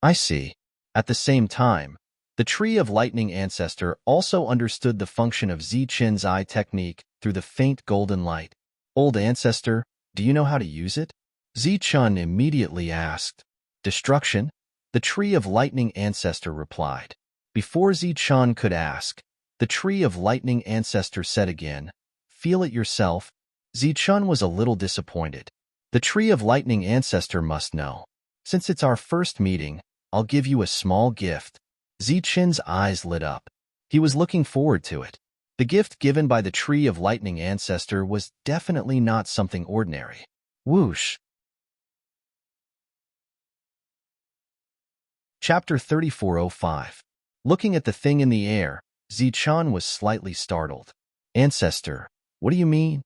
I see. At the same time, the tree of lightning ancestor also understood the function of Zichen's eye technique through the faint golden light. Old ancestor, do you know how to use it? Zichen immediately asked. Destruction? The tree of lightning ancestor replied. Before Zichen could ask, the tree of lightning ancestor said again, feel it yourself. Zichen was a little disappointed. The tree of lightning ancestor must know. Since it's our first meeting, I'll give you a small gift. Zichen's eyes lit up. He was looking forward to it. The gift given by the tree of lightning ancestor was definitely not something ordinary. Whoosh! Chapter 3405. Looking at the thing in the air, Zichun was slightly startled. Ancestor, what do you mean?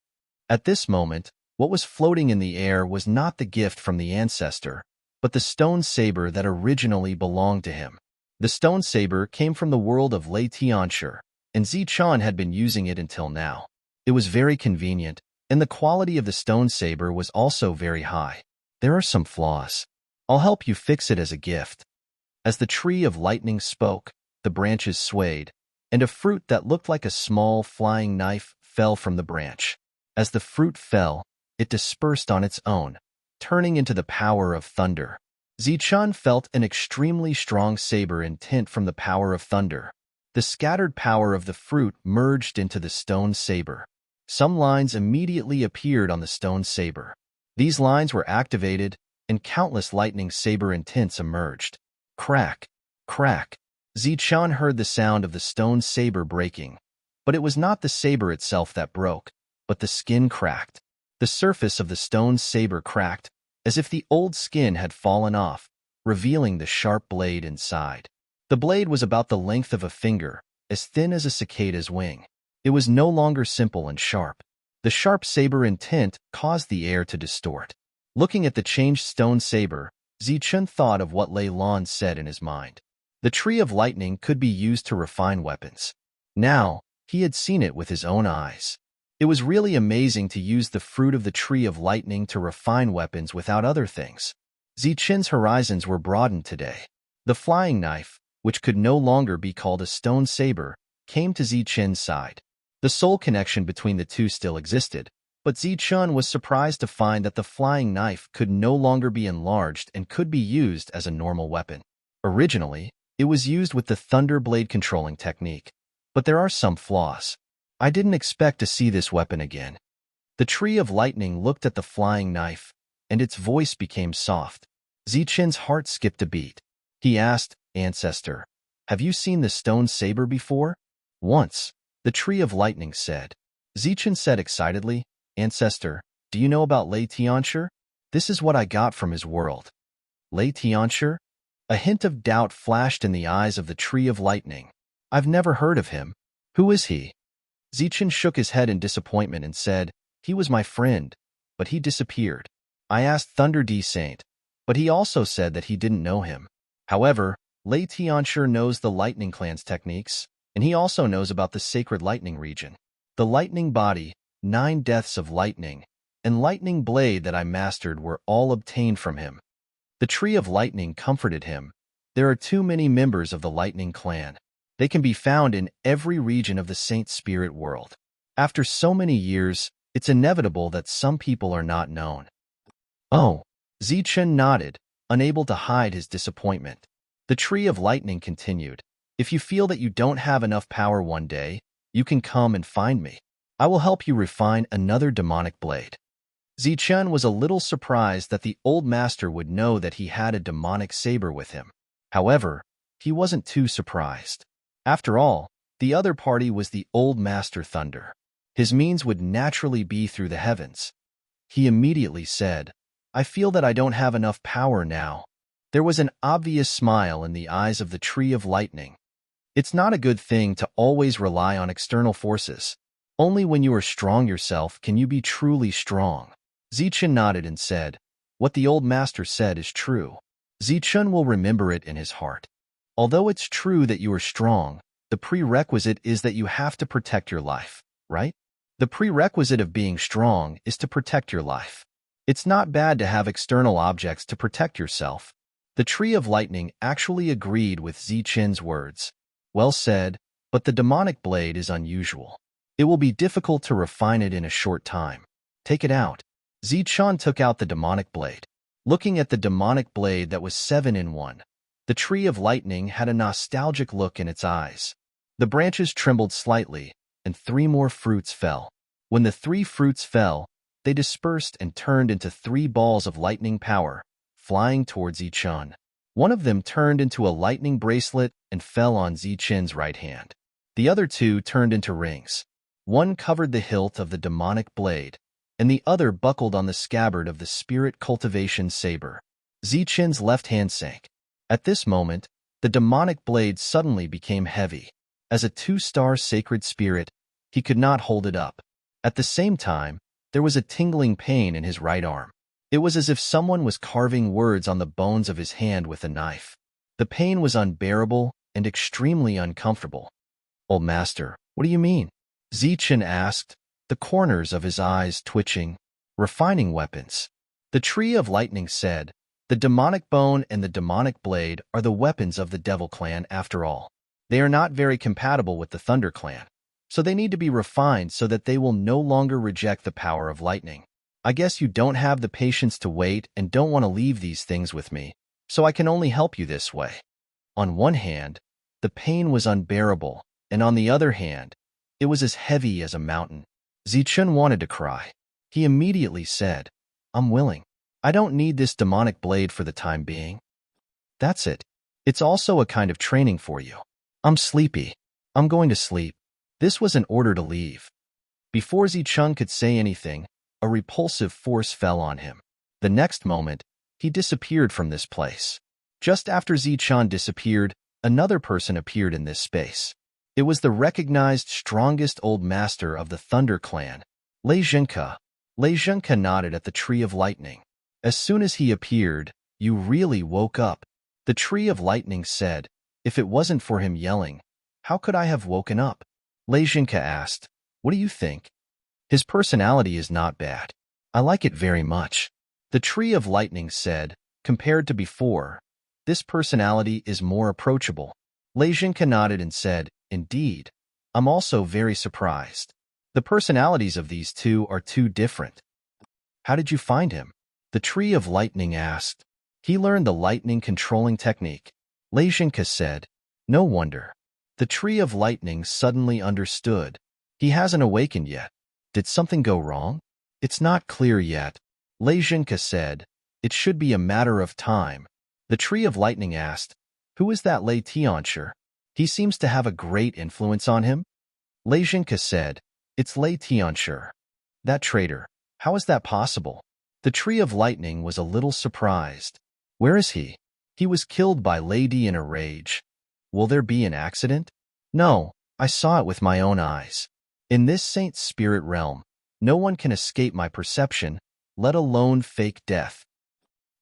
At this moment, what was floating in the air was not the gift from the ancestor, but the stone saber that originally belonged to him. The stone saber came from the world of Lei Tianshi, and Zichun had been using it until now. It was very convenient, and the quality of the stone saber was also very high. There are some flaws. I'll help you fix it as a gift. As the tree of lightning spoke, the branches swayed, and a fruit that looked like a small flying knife fell from the branch. As the fruit fell, it dispersed on its own, turning into the power of thunder. Zichun felt an extremely strong saber in tint from the power of thunder. The scattered power of the fruit merged into the stone saber. Some lines immediately appeared on the stone saber. These lines were activated, and countless lightning saber intints emerged. Crack, crack. Zichun heard the sound of the stone saber breaking, but it was not the saber itself that broke, but the skin cracked. The surface of the stone saber cracked, as if the old skin had fallen off, revealing the sharp blade inside. The blade was about the length of a finger, as thin as a cicada's wing. It was no longer simple and sharp. The sharp saber intent caused the air to distort. Looking at the changed stone saber, Zichun thought of what Lei Lan said in his mind. The tree of lightning could be used to refine weapons. Now, he had seen it with his own eyes. It was really amazing to use the fruit of the tree of lightning to refine weapons without other things. Zichun's horizons were broadened today. The flying knife, which could no longer be called a stone saber, came to Zichun's side. The soul connection between the two still existed, but Zichun was surprised to find that the flying knife could no longer be enlarged and could be used as a normal weapon. Originally, it was used with the thunder blade controlling technique, but there are some flaws. I didn't expect to see this weapon again. The tree of lightning looked at the flying knife, and its voice became soft. Zichun's heart skipped a beat. He asked, Ancestor, have you seen the stone saber before? Once, the tree of lightning said. Zichun said excitedly, Ancestor, do you know about Lei Tianshi? This is what I got from his world. Lei Tianshi? A hint of doubt flashed in the eyes of the tree of lightning. I've never heard of him. Who is he? Zichun shook his head in disappointment and said, he was my friend, but he disappeared. I asked Thunder D. Saint, but he also said that he didn't know him. However, Lei Tianshi knows the lightning clan's techniques, and he also knows about the sacred lightning region. The lightning body, 9 deaths of lightning, and lightning blade that I mastered were all obtained from him. The tree of lightning comforted him. There are too many members of the lightning clan. They can be found in every region of the Saint Spirit world. After so many years, it's inevitable that some people are not known. Oh, Zichun nodded, unable to hide his disappointment. The tree of lightning continued. If you feel that you don't have enough power one day, you can come and find me. I will help you refine another demonic blade. Zichun was a little surprised that the old master would know that he had a demonic saber with him. However, he wasn't too surprised. After all, the other party was the old master Thunder. His means would naturally be through the heavens. He immediately said, I feel that I don't have enough power now. There was an obvious smile in the eyes of the tree of lightning. It's not a good thing to always rely on external forces. Only when you are strong yourself can you be truly strong. Zichun nodded and said, what the old master said is true. Zichun will remember it in his heart. Although it's true that you are strong, the prerequisite is that you have to protect your life, right? The prerequisite of being strong is to protect your life. It's not bad to have external objects to protect yourself. The tree of lightning actually agreed with Zichun's words. Well said, but the demonic blade is unusual. It will be difficult to refine it in a short time. Take it out. Zichun took out the demonic blade. Looking at the demonic blade that was 7 in 1, the tree of lightning had a nostalgic look in its eyes. The branches trembled slightly, and 3 more fruits fell. When the 3 fruits fell, they dispersed and turned into 3 balls of lightning power, flying towards Zichun. One of them turned into a lightning bracelet and fell on Zichun's right hand. The other 2 turned into rings. One covered the hilt of the demonic blade, and the other buckled on the scabbard of the spirit cultivation saber. Zichun's left hand sank. At this moment, the demonic blade suddenly became heavy. As a two-star sacred spirit, he could not hold it up. At the same time, there was a tingling pain in his right arm. It was as if someone was carving words on the bones of his hand with a knife. The pain was unbearable and extremely uncomfortable. "Old master, what do you mean?" Zichen asked, the corners of his eyes twitching. "Refining weapons." The Tree of Lightning said, "The demonic bone and the demonic blade are the weapons of the Devil Clan after all. They are not very compatible with the Thunder Clan, so they need to be refined so that they will no longer reject the power of lightning. I guess you don't have the patience to wait and don't want to leave these things with me, so I can only help you this way." On one hand, the pain was unbearable, and on the other hand, it was as heavy as a mountain. Zichun wanted to cry. He immediately said, "I'm willing. I don't need this demonic blade for the time being. That's it. It's also a kind of training for you. I'm sleepy. I'm going to sleep." This was an order to leave. Before Zichun could say anything, a repulsive force fell on him. The next moment, he disappeared from this place. Just after Zichun disappeared, another person appeared in this space. It was the recognized strongest old master of the Thunder Clan, Lei Zhenke. Lei Zhenke nodded at the Tree of Lightning. "As soon as he appeared, you really woke up." The Tree of Lightning said, "If it wasn't for him yelling, how could I have woken up?" Lei Zhenke asked, "What do you think?" "His personality is not bad. I like it very much." The Tree of Lightning said, "Compared to before, this personality is more approachable." Lei Zhenke nodded and said, "Indeed, I'm also very surprised. The personalities of these two are too different." "How did you find him?" the Tree of Lightning asked. "He learned the lightning controlling technique." Lei Zhenke said, "No wonder." The Tree of Lightning suddenly understood. "He hasn't awakened yet. Did something go wrong?" "It's not clear yet." Lei Zhenke said, "It should be a matter of time." The Tree of Lightning asked, "Who is that Lei Tianshi? He seems to have a great influence on him." Lei Zhenke said, "It's Lei Tianshi. That traitor. How is that possible?" The Tree of Lightning was a little surprised. "Where is he?" "He was killed by Lady in a rage." "Will there be an accident?" "No, I saw it with my own eyes. In this Saint Spirit realm, no one can escape my perception, let alone fake death.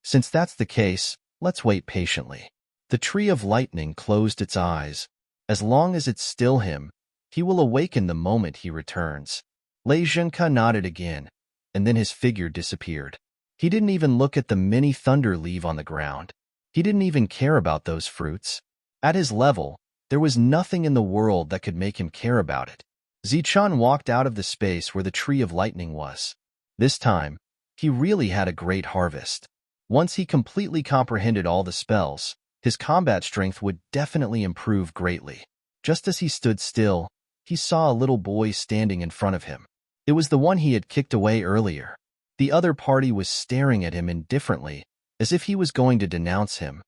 Since that's the case, let's wait patiently." The Tree of Lightning closed its eyes. As long as it's still him, he will awaken the moment he returns. Lei Zhenke nodded again, and then his figure disappeared. He didn't even look at the mini thunder leaf on the ground. He didn't even care about those fruits. At his level, there was nothing in the world that could make him care about it. Zichun walked out of the space where the Tree of Lightning was. This time, he really had a great harvest. Once he completely comprehended all the spells, his combat strength would definitely improve greatly. Just as he stood still, he saw a little boy standing in front of him. It was the one he had kicked away earlier. The other party was staring at him indifferently, as if he was going to denounce him.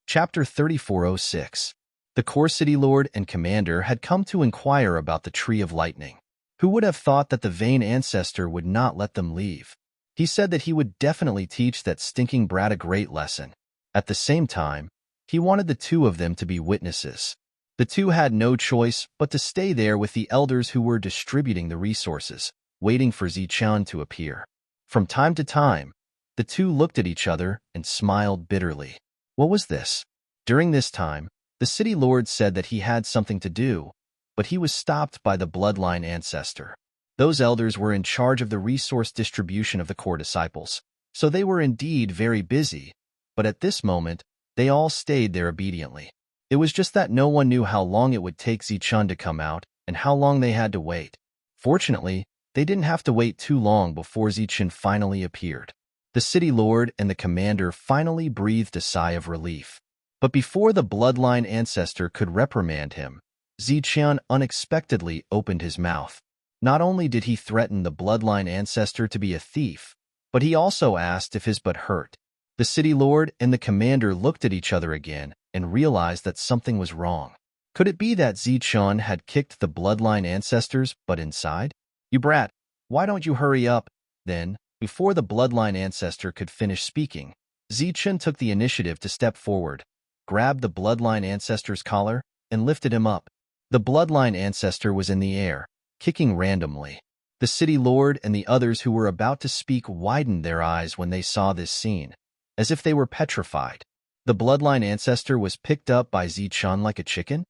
Chapter 3406. The Core City Lord and Commander had come to inquire about the Tree of Lightning. Who would have thought that the vain ancestor would not let them leave? He said that he would definitely teach that stinking brat a great lesson. At the same time, he wanted the two of them to be witnesses. The two had no choice but to stay there with the elders who were distributing the resources, waiting for Zichun to appear. From time to time, the two looked at each other and smiled bitterly. What was this? During this time, the city lord said that he had something to do, but he was stopped by the bloodline ancestor. Those elders were in charge of the resource distribution of the core disciples, so they were indeed very busy, but at this moment, they all stayed there obediently. It was just that no one knew how long it would take Zichun to come out and how long they had to wait. Fortunately, they didn't have to wait too long before Zichun finally appeared. The city lord and the commander finally breathed a sigh of relief. But before the bloodline ancestor could reprimand him, Zichun unexpectedly opened his mouth. Not only did he threaten the bloodline ancestor to be a thief, but he also asked if his butt hurt. The city lord and the commander looked at each other again and realized that something was wrong. Could it be that Zichun had kicked the bloodline ancestors butt inside? "You brat, why don't you hurry up, then?" Before the bloodline ancestor could finish speaking, Zichun took the initiative to step forward, grabbed the bloodline ancestor's collar, and lifted him up. The bloodline ancestor was in the air, kicking randomly. The city lord and the others who were about to speak widened their eyes when they saw this scene, as if they were petrified. The bloodline ancestor was picked up by Zichun like a chicken.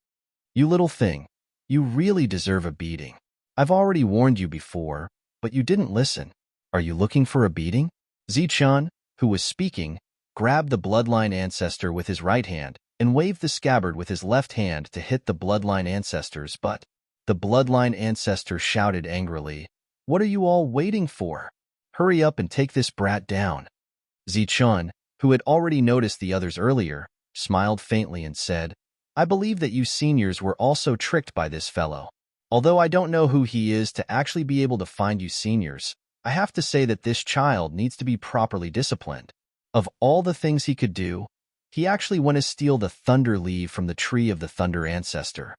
You little thing, you really deserve a beating. I've already warned you before, but you didn't listen. Are you looking for a beating? Zichun, who was speaking, grabbed the bloodline ancestor with his right hand and waved the scabbard with his left hand to hit the bloodline ancestor's butt. The bloodline ancestor shouted angrily, "What are you all waiting for? Hurry up and take this brat down." Zichun, who had already noticed the others earlier, smiled faintly and said, "I believe that you seniors were also tricked by this fellow. Although I don't know who he is to actually be able to find you seniors, I have to say that this child needs to be properly disciplined. Of all the things he could do, he actually went to steal the thunder leaf from the tree of the thunder ancestor."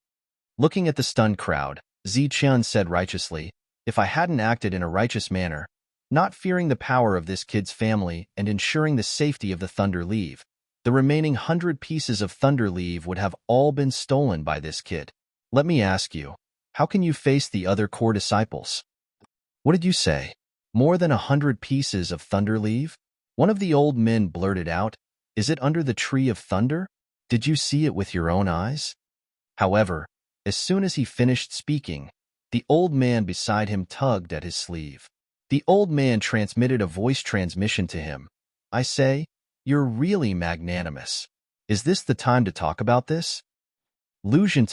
Looking at the stunned crowd, Zichun said righteously, "If I hadn't acted in a righteous manner, not fearing the power of this kid's family and ensuring the safety of the thunder leaf, the remaining 100 pieces of thunder leaf would have all been stolen by this kid. Let me ask you, how can you face the other core disciples?" "What did you say? More than 100 pieces of thunder leaf?" One of the old men blurted out, "Is it under the tree of thunder? Did you see it with your own eyes?" However, as soon as he finished speaking, the old man beside him tugged at his sleeve. The old man transmitted a voice transmission to him. "I say, you're really magnanimous. Is this the time to talk about this? Lucian,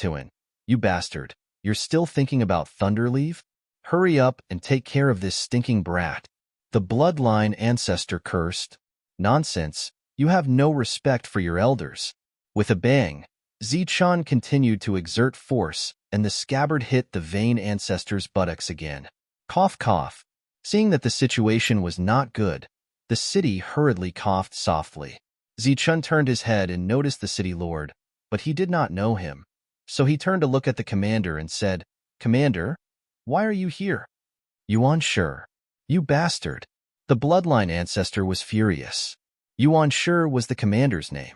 you bastard, you're still thinking about Thunderleaf? Hurry up and take care of this stinking brat." The bloodline ancestor cursed, "Nonsense, you have no respect for your elders." With a bang, Zichun continued to exert force, and the scabbard hit the vain ancestor's buttocks again. Cough, cough. Seeing that the situation was not good, the city hurriedly coughed softly. Zichun turned his head and noticed the city lord, but he did not know him. So he turned to look at the commander and said, "Commander, why are you here?" "Yuan Shi, you bastard." The bloodline ancestor was furious. Yuan Shi was the commander's name.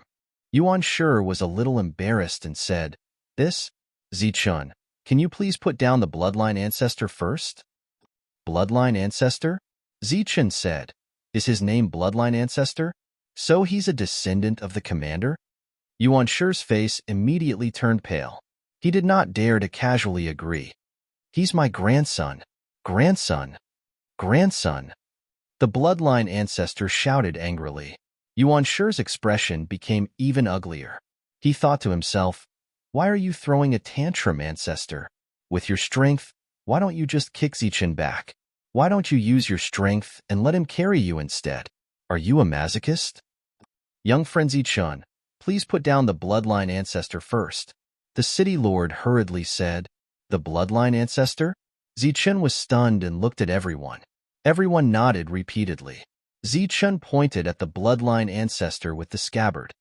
Yuan Shi was a little embarrassed and said, "This? Zichun, can you please put down the bloodline ancestor first?" "Bloodline ancestor?" Zichun said. "Is his name bloodline ancestor? So he's a descendant of the commander?" Yuan Shi's face immediately turned pale. He did not dare to casually agree. "He's my grandson. Grandson. Grandson." The bloodline ancestor shouted angrily. Yuan Shi's expression became even uglier. He thought to himself, "Why are you throwing a tantrum, ancestor? With your strength, why don't you just kick Zichun back? Why don't you use your strength and let him carry you instead? Are you a masochist?" "Young friend Zichun, please put down the bloodline ancestor first." The city lord hurriedly said, "The bloodline ancestor?" Zichun was stunned and looked at everyone. Everyone nodded repeatedly. Zichun pointed at the bloodline ancestor with the scabbard.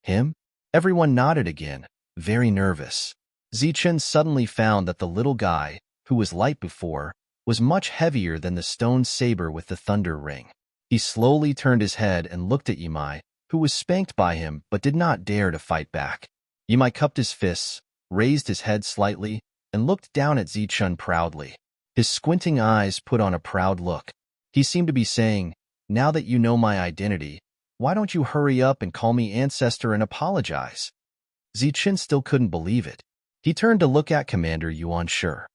"Him?" Everyone nodded again, very nervous. Zichun suddenly found that the little guy, who was light before, was much heavier than the stone saber with the thunder ring. He slowly turned his head and looked at Yimai, who was spanked by him but did not dare to fight back. Yimai cupped his fists, raised his head slightly, and looked down at Zichun proudly. His squinting eyes put on a proud look. He seemed to be saying, "Now that you know my identity, why don't you hurry up and call me ancestor and apologize?" Zichun still couldn't believe it. He turned to look at Commander Yuan Shi.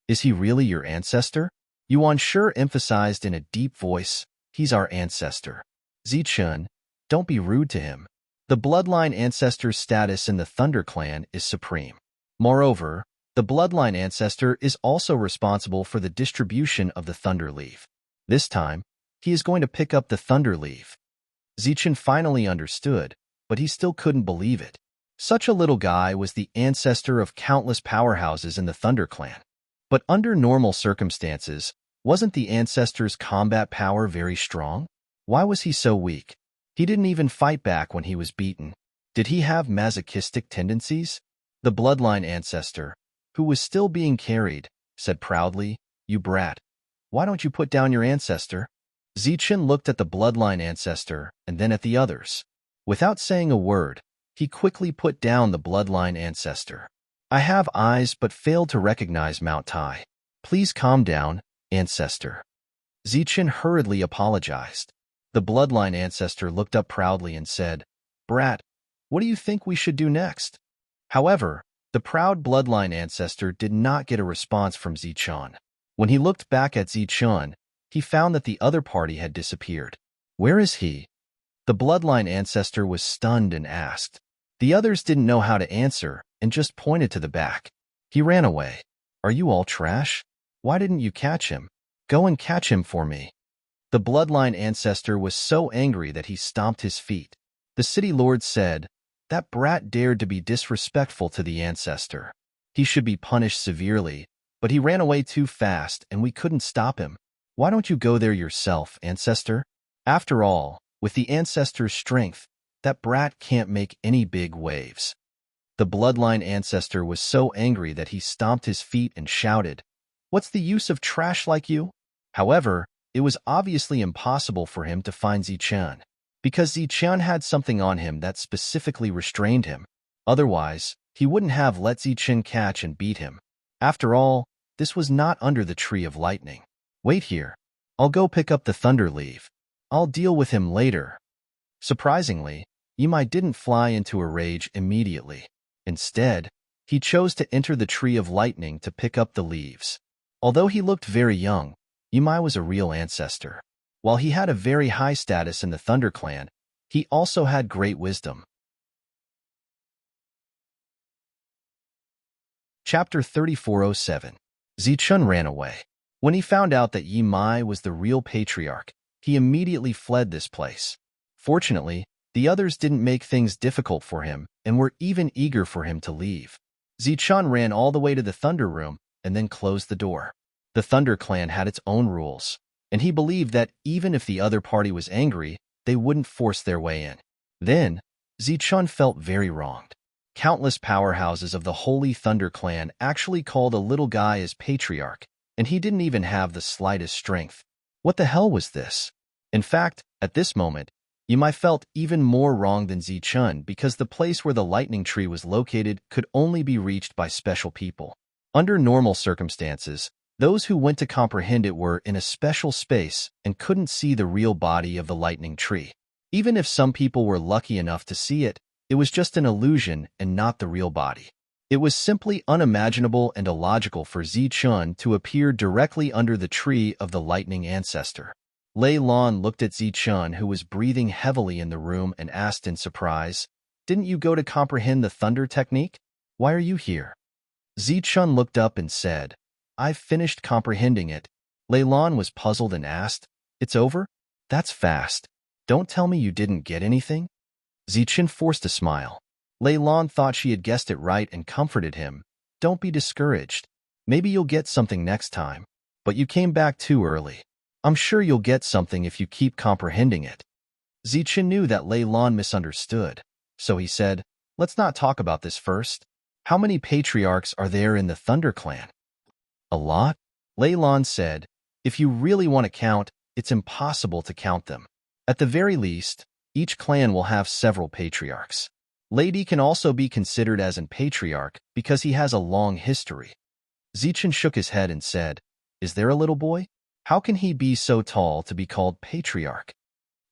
"Is he really your ancestor?" Yuan Shi emphasized in a deep voice, "He's our ancestor. Zichun, don't be rude to him. The bloodline ancestor's status in the Thunder Clan is supreme. Moreover, the bloodline ancestor is also responsible for the distribution of the Thunder Leaf. This time, he is going to pick up the Thunder Leaf." Zichun finally understood, but he still couldn't believe it. Such a little guy was the ancestor of countless powerhouses in the Thunder Clan. But under normal circumstances, wasn't the ancestor's combat power very strong? Why was he so weak? He didn't even fight back when he was beaten. Did he have masochistic tendencies? The bloodline ancestor, who was still being carried, said proudly, "You brat. Why don't you put down your ancestor?" Zichen looked at the bloodline ancestor and then at the others. Without saying a word, he quickly put down the bloodline ancestor. I have eyes but failed to recognize Mount Tai. Please calm down, ancestor. Zichen hurriedly apologized. The bloodline ancestor looked up proudly and said, Brat, what do you think we should do next? However, the proud bloodline ancestor did not get a response from Zichen. When he looked back at Zichen, he found that the other party had disappeared. Where is he? The bloodline ancestor was stunned and asked. The others didn't know how to answer and just pointed to the back. He ran away. Are you all trash? Why didn't you catch him? Go and catch him for me. The bloodline ancestor was so angry that he stomped his feet. The city lord said, That brat dared to be disrespectful to the ancestor. He should be punished severely, but he ran away too fast and we couldn't stop him. Why don't you go there yourself, ancestor? After all, with the ancestor's strength, that brat can't make any big waves. The bloodline ancestor was so angry that he stomped his feet and shouted, What's the use of trash like you? However, it was obviously impossible for him to find Zichen, because Zichen had something on him that specifically restrained him. Otherwise, he wouldn't have let Zichen catch and beat him. After all, this was not under the tree of lightning. Wait here. I'll go pick up the thunder leaf. I'll deal with him later. Surprisingly, Yimai didn't fly into a rage immediately. Instead, he chose to enter the tree of lightning to pick up the leaves. Although he looked very young, Yimai was a real ancestor. While he had a very high status in the Thunder Clan, he also had great wisdom. Chapter 3407. Zichen ran away. When he found out that Yimai was the real patriarch, he immediately fled this place. Fortunately, the others didn't make things difficult for him and were even eager for him to leave. Zichen ran all the way to the Thunder Room and then closed the door. The Thunder Clan had its own rules, and he believed that even if the other party was angry, they wouldn't force their way in. Then, Zichen felt very wronged. Countless powerhouses of the Holy Thunder Clan actually called a little guy as patriarch, and he didn't even have the slightest strength. What the hell was this? In fact, at this moment, Yimai felt even more wrong than Zichen because the place where the lightning tree was located could only be reached by special people. Under normal circumstances, those who went to comprehend it were in a special space and couldn't see the real body of the lightning tree. Even if some people were lucky enough to see it, it was just an illusion and not the real body. It was simply unimaginable and illogical for Zichen to appear directly under the tree of the lightning ancestor. Lei Lan looked at Zichen, who was breathing heavily in the room, and asked in surprise, Didn't you go to comprehend the thunder technique? Why are you here? Zichen looked up and said, I've finished comprehending it. Lei Lan was puzzled and asked, It's over? That's fast. Don't tell me you didn't get anything? Zichen forced a smile. Lei Lan thought she had guessed it right and comforted him. Don't be discouraged. Maybe you'll get something next time. But you came back too early. I'm sure you'll get something if you keep comprehending it. Zichen knew that Lei Lan misunderstood, so he said, Let's not talk about this first. How many patriarchs are there in the Thunder Clan? A lot? Lei Lan said, If you really want to count, it's impossible to count them. At the very least, each clan will have several patriarchs. Lady can also be considered as an patriarch because he has a long history. Zichen shook his head and said, Is there a little boy? How can he be so tall to be called patriarch?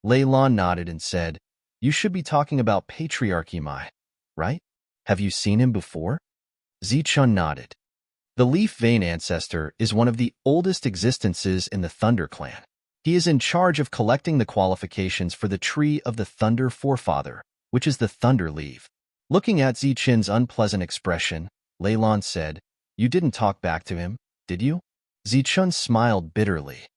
Lei Lan nodded and said, You should be talking about Patriarch Yimai, right? Have you seen him before? Zichen nodded. The Leaf Vein Ancestor is one of the oldest existences in the Thunder Clan. He is in charge of collecting the qualifications for the Tree of the Thunder Forefather, which is the Thunder Leaf. Looking at Zichen's unpleasant expression, Lei Lan said, You didn't talk back to him, did you? Zichen smiled bitterly.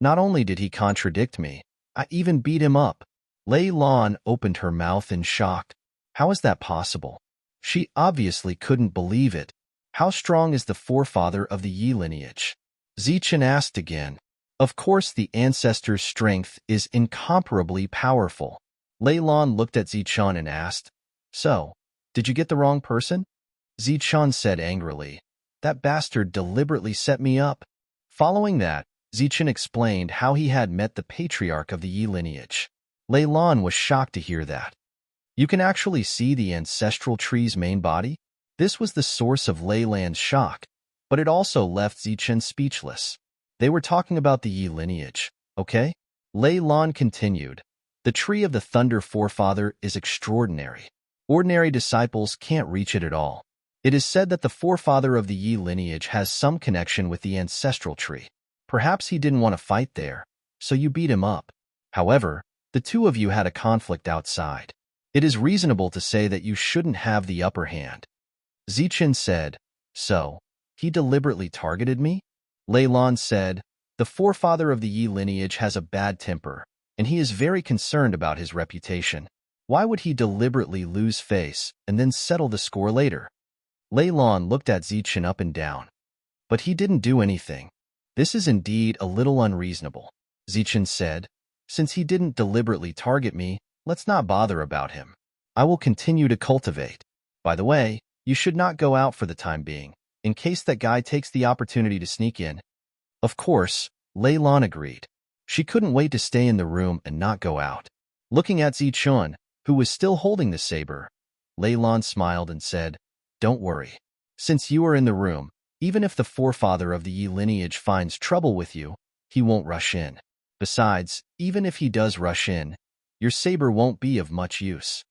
Not only did he contradict me, I even beat him up. Lei Lan opened her mouth in shock. How is that possible? She obviously couldn't believe it. How strong is the forefather of the Yi lineage? Zichen asked again. Of course, the ancestor's strength is incomparably powerful. Lei Lan looked at Zichen and asked, So, did you get the wrong person? Zichen said angrily, That bastard deliberately set me up. Following that, Zichen explained how he had met the patriarch of the Yi lineage. Lei Lan was shocked to hear that. You can actually see the ancestral tree's main body? This was the source of Lei Lan's shock, but it also left Zichen speechless. They were talking about the Yi lineage, okay? Lei Lan continued. The tree of the Thunder Forefather is extraordinary. Ordinary disciples can't reach it at all. It is said that the forefather of the Yi lineage has some connection with the ancestral tree. Perhaps he didn't want to fight there, so you beat him up. However, the two of you had a conflict outside. It is reasonable to say that you shouldn't have the upper hand. Zichen said, so, he deliberately targeted me? Lei Lan said, the forefather of the Yi lineage has a bad temper, and he is very concerned about his reputation. Why would he deliberately lose face and then settle the score later? Lei Lan looked at Zichen up and down. But he didn't do anything. This is indeed a little unreasonable, Zichen said. Since he didn't deliberately target me, let's not bother about him. I will continue to cultivate. By the way, you should not go out for the time being, in case that guy takes the opportunity to sneak in. Of course, Lei Lan agreed. She couldn't wait to stay in the room and not go out. Looking at Zichen, who was still holding the saber, Lei Lan smiled and said, don't worry. Since you are in the room, even if the forefather of the Yi lineage finds trouble with you, he won't rush in. Besides, even if he does rush in, your saber won't be of much use.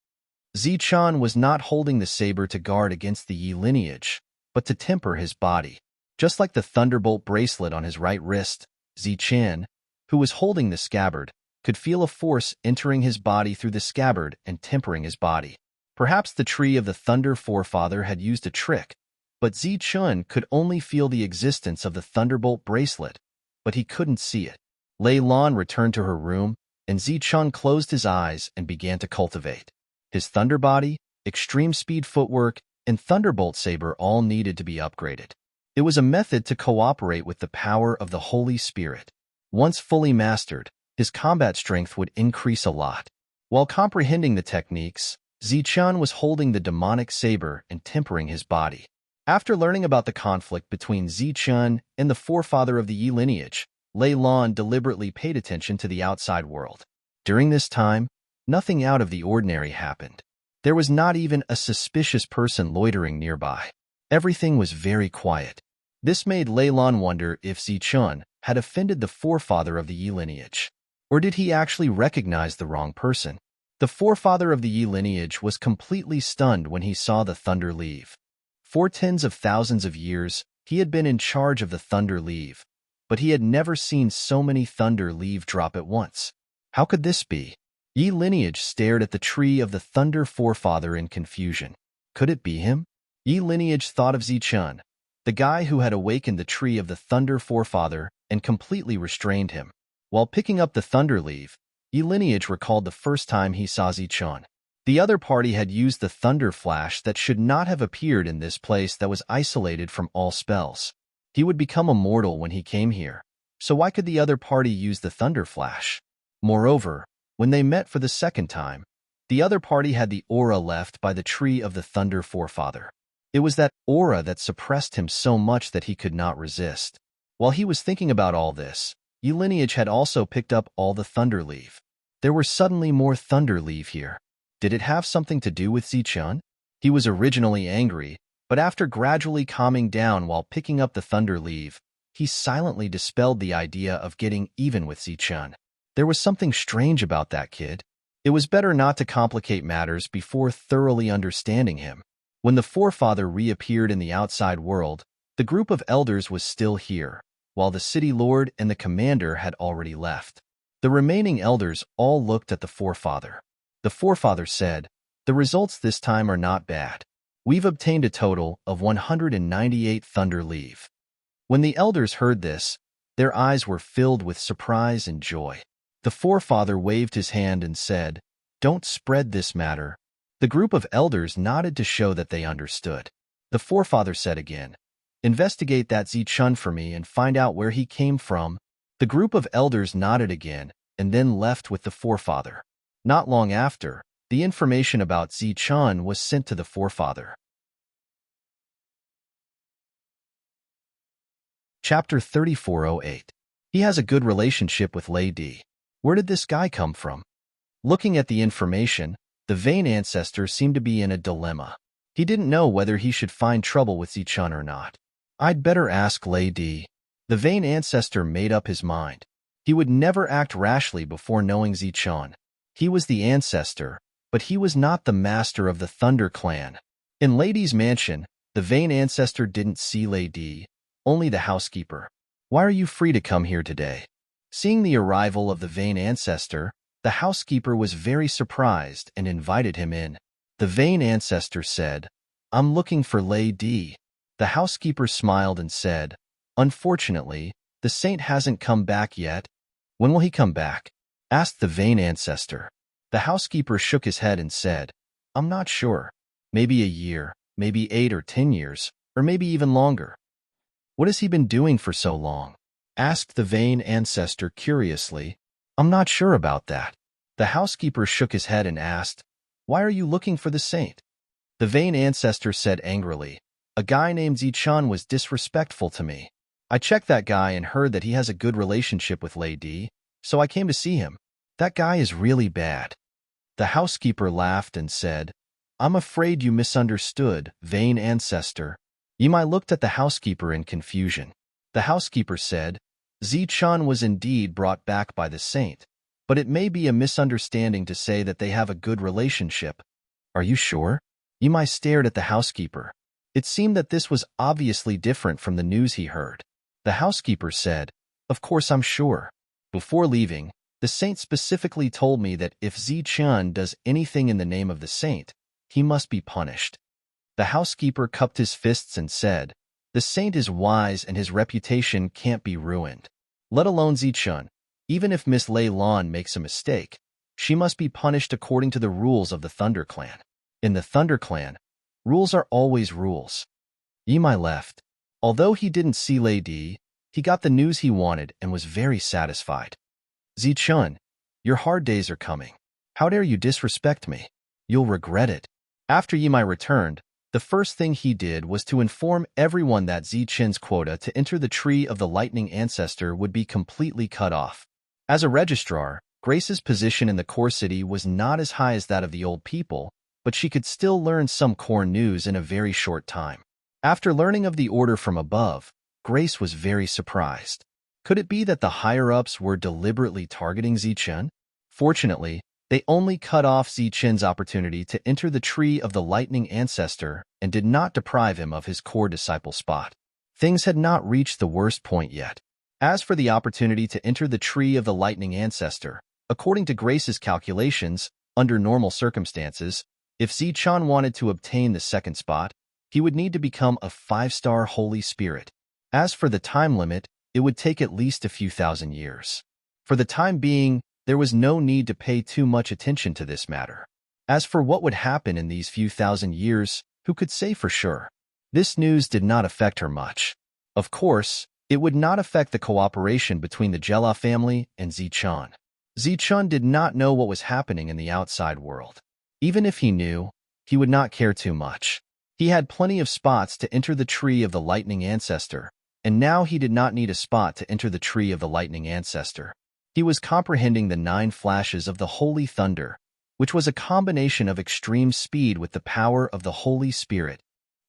Zichen was not holding the saber to guard against the Yi lineage, but to temper his body. Just like the thunderbolt bracelet on his right wrist, Zichen, who was holding the scabbard, could feel a force entering his body through the scabbard and tempering his body. Perhaps the tree of the Thunder Forefather had used a trick, but Zichen could only feel the existence of the thunderbolt bracelet, but he couldn't see it. Lei Lan returned to her room, and Zichen closed his eyes and began to cultivate. His thunder body, extreme speed footwork, and thunderbolt saber all needed to be upgraded. It was a method to cooperate with the power of the Holy Spirit. Once fully mastered, his combat strength would increase a lot. While comprehending the techniques, Zichen was holding the demonic saber and tempering his body. After learning about the conflict between Zichen and the forefather of the Yi lineage, Lei Lan deliberately paid attention to the outside world. During this time, nothing out of the ordinary happened. There was not even a suspicious person loitering nearby. Everything was very quiet. This made Lei Lan wonder if Zichen had offended the forefather of the Yi lineage. Or did he actually recognize the wrong person? The forefather of the Yi lineage was completely stunned when he saw the thunder leave. For tens of thousands of years, he had been in charge of the thunder leave, but he had never seen so many thunder leave drop at once. How could this be? Yi lineage stared at the tree of the Thunder Forefather in confusion. Could it be him? Yi lineage thought of Zichen, the guy who had awakened the tree of the Thunder Forefather and completely restrained him. While picking up the thunder leaf, Yi lineage recalled the first time he saw Zichen. The other party had used the thunder flash that should not have appeared in this place that was isolated from all spells. He would become immortal when he came here, so why could the other party use the thunder flash? Moreover, when they met for the second time, the other party had the aura left by the tree of the Thunder Forefather. It was that aura that suppressed him so much that he could not resist. While he was thinking about all this, Yi lineage had also picked up all the thunder leaf. There were suddenly more thunder leaf here. Did it have something to do with Zichen? He was originally angry, but after gradually calming down while picking up the thunder leaf, he silently dispelled the idea of getting even with Zichen. There was something strange about that kid. It was better not to complicate matters before thoroughly understanding him. When the forefather reappeared in the outside world, the group of elders was still here, while the city lord and the commander had already left. The remaining elders all looked at the forefather. The forefather said, "The results this time are not bad. We've obtained a total of 198 thunder leaf." When the elders heard this, their eyes were filled with surprise and joy. The forefather waved his hand and said, "Don't spread this matter." The group of elders nodded to show that they understood. The forefather said again, "Investigate that Zichen for me and find out where he came from." The group of elders nodded again and then left with the forefather. Not long after, the information about Zichen was sent to the forefather. Chapter 3408. He has a good relationship with Lady. Where did this guy come from? Looking at the information, the vain ancestor seemed to be in a dilemma. He didn't know whether he should find trouble with Zichun or not. I'd better ask Lady. The vain ancestor made up his mind. He would never act rashly before knowing Zichun. He was the ancestor, but he was not the master of the Thunder clan. In Lady's mansion, the vain ancestor didn't see Lady, only the housekeeper. Why are you free to come here today? Seeing the arrival of the vain ancestor, the housekeeper was very surprised and invited him in. The vain ancestor said, I'm looking for Lady. The housekeeper smiled and said, Unfortunately, the saint hasn't come back yet. When will he come back? Asked the vain ancestor. The housekeeper shook his head and said, I'm not sure. Maybe a year, maybe 8 or 10 years, or maybe even longer. What has he been doing for so long? Asked the vain ancestor curiously. I'm not sure about that. The housekeeper shook his head and asked, Why are you looking for the saint? The vain ancestor said angrily, A guy named Zichun was disrespectful to me. I checked that guy and heard that he has a good relationship with Lady, so I came to see him. That guy is really bad. The housekeeper laughed and said, I'm afraid you misunderstood, vain ancestor. Yimai looked at the housekeeper in confusion. The housekeeper said, Zichun was indeed brought back by the saint, but it may be a misunderstanding to say that they have a good relationship. Are you sure? Yimai stared at the housekeeper. It seemed that this was obviously different from the news he heard. The housekeeper said, Of course I'm sure. Before leaving, the saint specifically told me that if Zichun does anything in the name of the saint, he must be punished. The housekeeper cupped his fists and said, The saint is wise and his reputation can't be ruined. Let alone Zichun. Even if Miss Lei Lan makes a mistake, she must be punished according to the rules of the Thunder Clan. In the Thunder Clan, rules are always rules. Yimai left. Although he didn't see Lady, he got the news he wanted and was very satisfied. Zichun, your hard days are coming. How dare you disrespect me? You'll regret it. After Yimai returned, the first thing he did was to inform everyone that Zichun's quota to enter the Tree of the Lightning Ancestor would be completely cut off. As a registrar, Grace's position in the core city was not as high as that of the old people, but she could still learn some core news in a very short time. After learning of the order from above, Grace was very surprised. Could it be that the higher-ups were deliberately targeting Zichun? Fortunately, they only cut off Zichun's opportunity to enter the Tree of the Lightning Ancestor and did not deprive him of his core disciple spot. Things had not reached the worst point yet. As for the opportunity to enter the Tree of the Lightning Ancestor, according to Grace's calculations, under normal circumstances, if Zichun wanted to obtain the second spot, he would need to become a 5-star Holy Spirit. As for the time limit, it would take at least a few thousand years. For the time being, there was no need to pay too much attention to this matter. As for what would happen in these few thousand years, who could say for sure? This news did not affect her much. Of course, it would not affect the cooperation between the Jella family and Zichun. Zichun did not know what was happening in the outside world. Even if he knew, he would not care too much. He had plenty of spots to enter the Tree of the Lightning Ancestor, and now he did not need a spot to enter the Tree of the Lightning Ancestor. He was comprehending the 9 flashes of the Holy Thunder, which was a combination of extreme speed with the power of the Holy Spirit.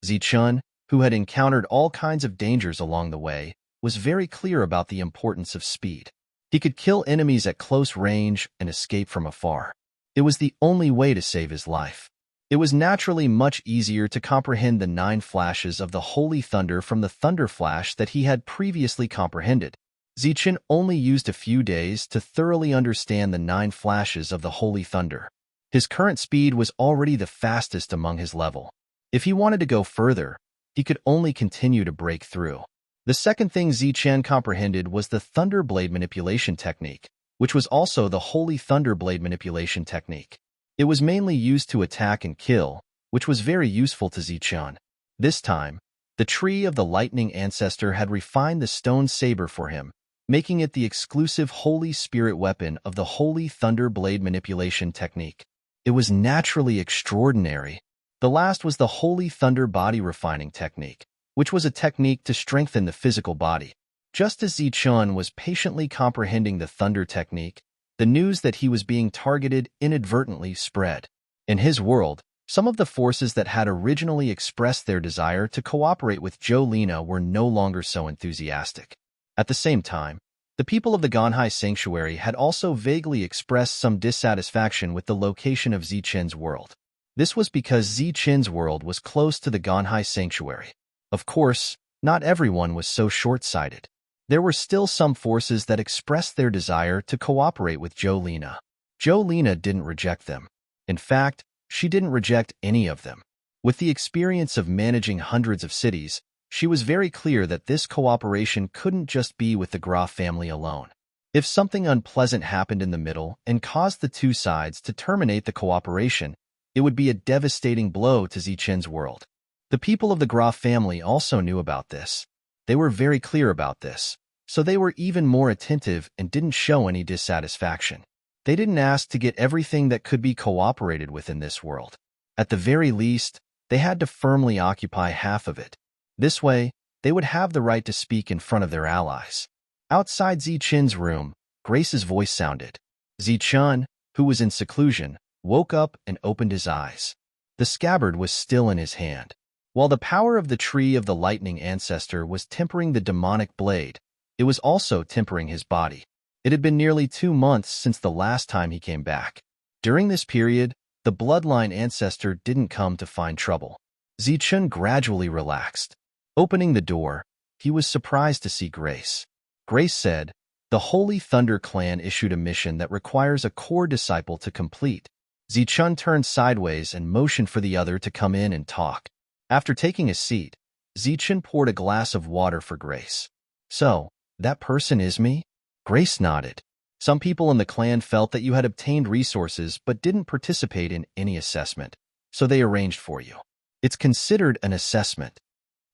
Zichun, who had encountered all kinds of dangers along the way, was very clear about the importance of speed. He could kill enemies at close range and escape from afar. It was the only way to save his life. It was naturally much easier to comprehend the 9 flashes of the Holy Thunder from the Thunder Flash that he had previously comprehended. Zichun only used a few days to thoroughly understand the 9 flashes of the Holy Thunder. His current speed was already the fastest among his level. If he wanted to go further, he could only continue to break through. The second thing Zichun comprehended was the Thunder Blade Manipulation Technique, which was also the Holy Thunder Blade Manipulation Technique. It was mainly used to attack and kill, which was very useful to Zichun. This time, the Tree of the Lightning Ancestor had refined the stone saber for him, making it the exclusive Holy Spirit weapon of the Holy Thunder Blade Manipulation Technique. It was naturally extraordinary. The last was the Holy Thunder Body Refining Technique, which was a technique to strengthen the physical body. Just as Zichun was patiently comprehending the thunder technique, the news that he was being targeted inadvertently spread. In his world, some of the forces that had originally expressed their desire to cooperate with Jolene were no longer so enthusiastic. At the same time, the people of the Ganhai Sanctuary had also vaguely expressed some dissatisfaction with the location of Zichun's world. This was because Zichun's world was close to the Ganhai Sanctuary. Of course, not everyone was so short-sighted. There were still some forces that expressed their desire to cooperate with Jolene. Jolene didn't reject them. In fact, she didn't reject any of them. With the experience of managing hundreds of cities, she was very clear that this cooperation couldn't just be with the Graf family alone. If something unpleasant happened in the middle and caused the two sides to terminate the cooperation, it would be a devastating blow to Zichun's world. The people of the Graf family also knew about this. They were very clear about this, so they were even more attentive and didn't show any dissatisfaction. They didn't ask to get everything that could be cooperated with in this world. At the very least, they had to firmly occupy half of it. This way, they would have the right to speak in front of their allies. Outside Zichun's room, Grace's voice sounded. Zichun, who was in seclusion, woke up and opened his eyes. The scabbard was still in his hand. While the power of the tree of the lightning ancestor was tempering the demonic blade, it was also tempering his body. It had been nearly 2 months since the last time he came back. During this period, the bloodline ancestor didn't come to find trouble. Zichun gradually relaxed. Opening the door, he was surprised to see Grace. Grace said, "The Holy Thunder clan issued a mission that requires a core disciple to complete." Zichun turned sideways and motioned for the other to come in and talk. After taking a seat, Zichun poured a glass of water for Grace. "So, that person is me?" Grace nodded. "Some people in the clan felt that you had obtained resources but didn't participate in any assessment, so they arranged for you. It's considered an assessment."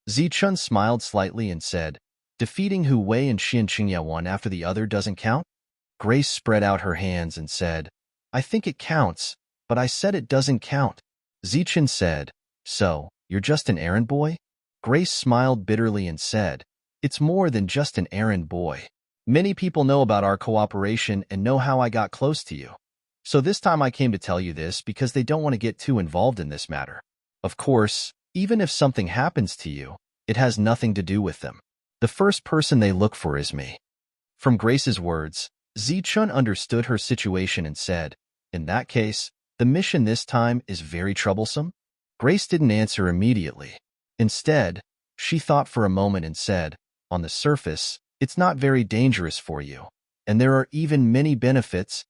Zichun smiled slightly and said, "Defeating Hu Wei and Xin Qingya one after the other doesn't count?" Grace spread out her hands and said, "I think it counts, but I said it doesn't count." Zichun said, "So, you're just an errand boy?" Grace smiled bitterly and said, "It's more than just an errand boy. Many people know about our cooperation and know how I got close to you. So this time I came to tell you this because they don't want to get too involved in this matter. Of course, even if something happens to you, it has nothing to do with them. The first person they look for is me." From Grace's words, Zichun understood her situation and said, "In that case, the mission this time is very troublesome?" Grace didn't answer immediately. Instead, she thought for a moment and said, "On the surface, it's not very dangerous for you, and there are even many benefits."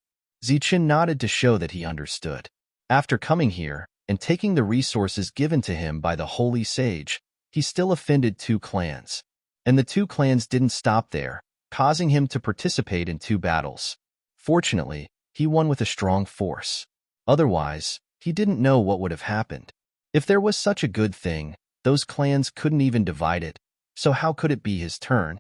Zichun nodded to show that he understood. After coming here and taking the resources given to him by the holy sage, he still offended 2 clans. And the 2 clans didn't stop there, causing him to participate in 2 battles. Fortunately, he won with a strong force. Otherwise, he didn't know what would have happened. If there was such a good thing, those clans couldn't even divide it, so how could it be his turn?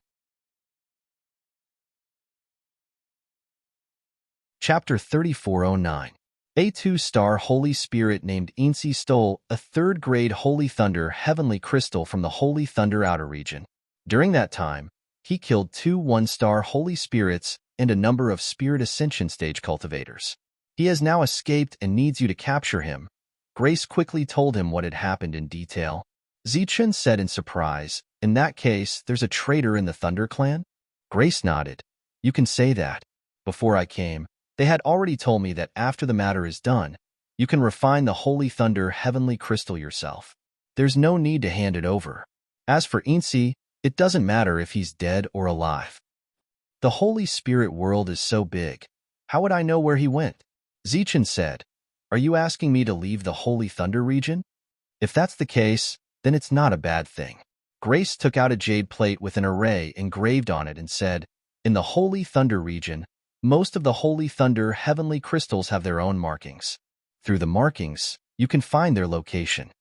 Chapter 3409. A 2-star Holy Spirit named Insi stole a 3rd-grade Holy Thunder heavenly crystal from the Holy Thunder outer region. During that time, he killed 2 1-star Holy Spirits and a number of Spirit Ascension stage cultivators. He has now escaped and needs you to capture him. Grace quickly told him what had happened in detail. Zichun said in surprise, "In that case, there's a traitor in the Thunder clan?" Grace nodded. "You can say that. Before I came, they had already told me that after the matter is done, you can refine the Holy Thunder heavenly crystal yourself. There's no need to hand it over. As for Insi, it doesn't matter if he's dead or alive. The Holy Spirit world is so big. How would I know where he went?" Zichun said, "Are you asking me to leave the Holy Thunder region? If that's the case, then it's not a bad thing." Grace took out a jade plate with an array engraved on it and said, "In the Holy Thunder region, most of the Holy Thunder heavenly crystals have their own markings. Through the markings, you can find their location."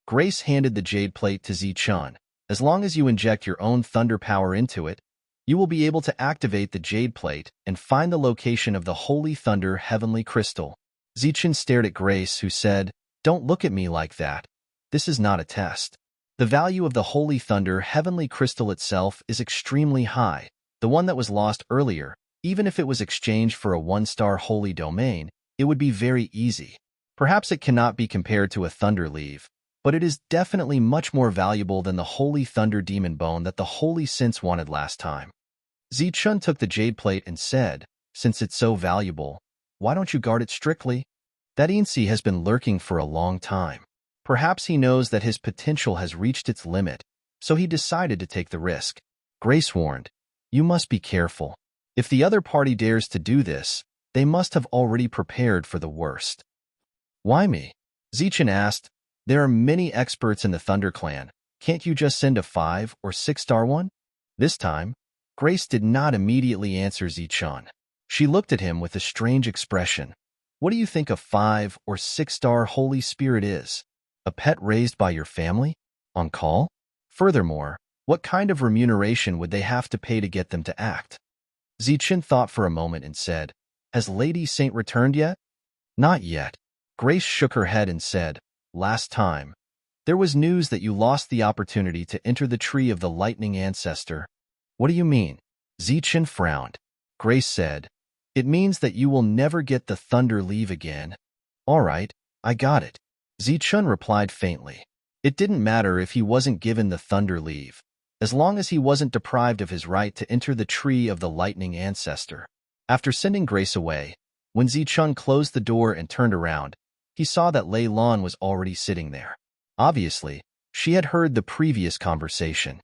Grace handed the jade plate to Zichun. "As long as you inject your own thunder power into it, you will be able to activate the jade plate and find the location of the Holy Thunder heavenly crystal." Zichun stared at Grace, who said, "Don't look at me like that. This is not a test." The value of the Holy Thunder heavenly crystal itself is extremely high. The one that was lost earlier, even if it was exchanged for a 1-star holy domain, it would be very easy. Perhaps it cannot be compared to a thunder leaf, but it is definitely much more valuable than the Holy Thunder Demon Bone that the Holy Saints wanted last time. Zichun took the jade plate and said, "Since it's so valuable, why don't you guard it strictly? That Insi has been lurking for a long time. Perhaps he knows that his potential has reached its limit, so he decided to take the risk." Grace warned, "You must be careful. If the other party dares to do this, they must have already prepared for the worst." "Why me?" Zichun asked. "There are many experts in the Thunder Clan. Can't you just send a 5 or 6-star one?" This time, Grace did not immediately answer Zichun. She looked at him with a strange expression. "What do you think a 5 or 6-star Holy Spirit is? A pet raised by your family? On call? Furthermore, what kind of remuneration would they have to pay to get them to act?" Zichun thought for a moment and said, "Has Lady Saint returned yet?" "Not yet." Grace shook her head and said, "Last time, there was news that you lost the opportunity to enter the tree of the lightning ancestor." "What do you mean?" Zichun frowned. Grace said, "It means that you will never get the thunder leave again." "All right, I got it." Zichun replied faintly. It didn't matter if he wasn't given the thunder leave, as long as he wasn't deprived of his right to enter the tree of the lightning ancestor. After sending Grace away, when Zichun closed the door and turned around, he saw that Lei Lan was already sitting there. Obviously, she had heard the previous conversation.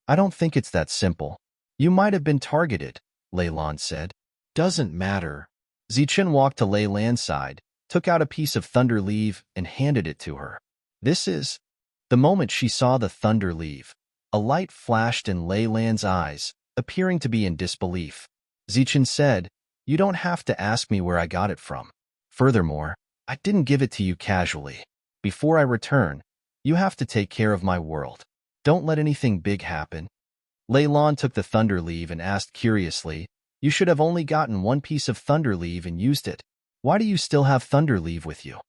"I don't think it's that simple. You might have been targeted," Lei Lan said. "Doesn't matter." Zichun walked to Lei Lan's side, took out a piece of thunder leave, and handed it to her. "This is—" The moment she saw the thunder leave, a light flashed in Lei Lan's eyes, appearing to be in disbelief. Zichun said, "You don't have to ask me where I got it from. Furthermore, I didn't give it to you casually. Before I return, you have to take care of my world. Don't let anything big happen." Lei Lan took the thunder leave and asked curiously, "You should have only gotten one piece of thunder leave and used it. Why do you still have thunder leave with you?"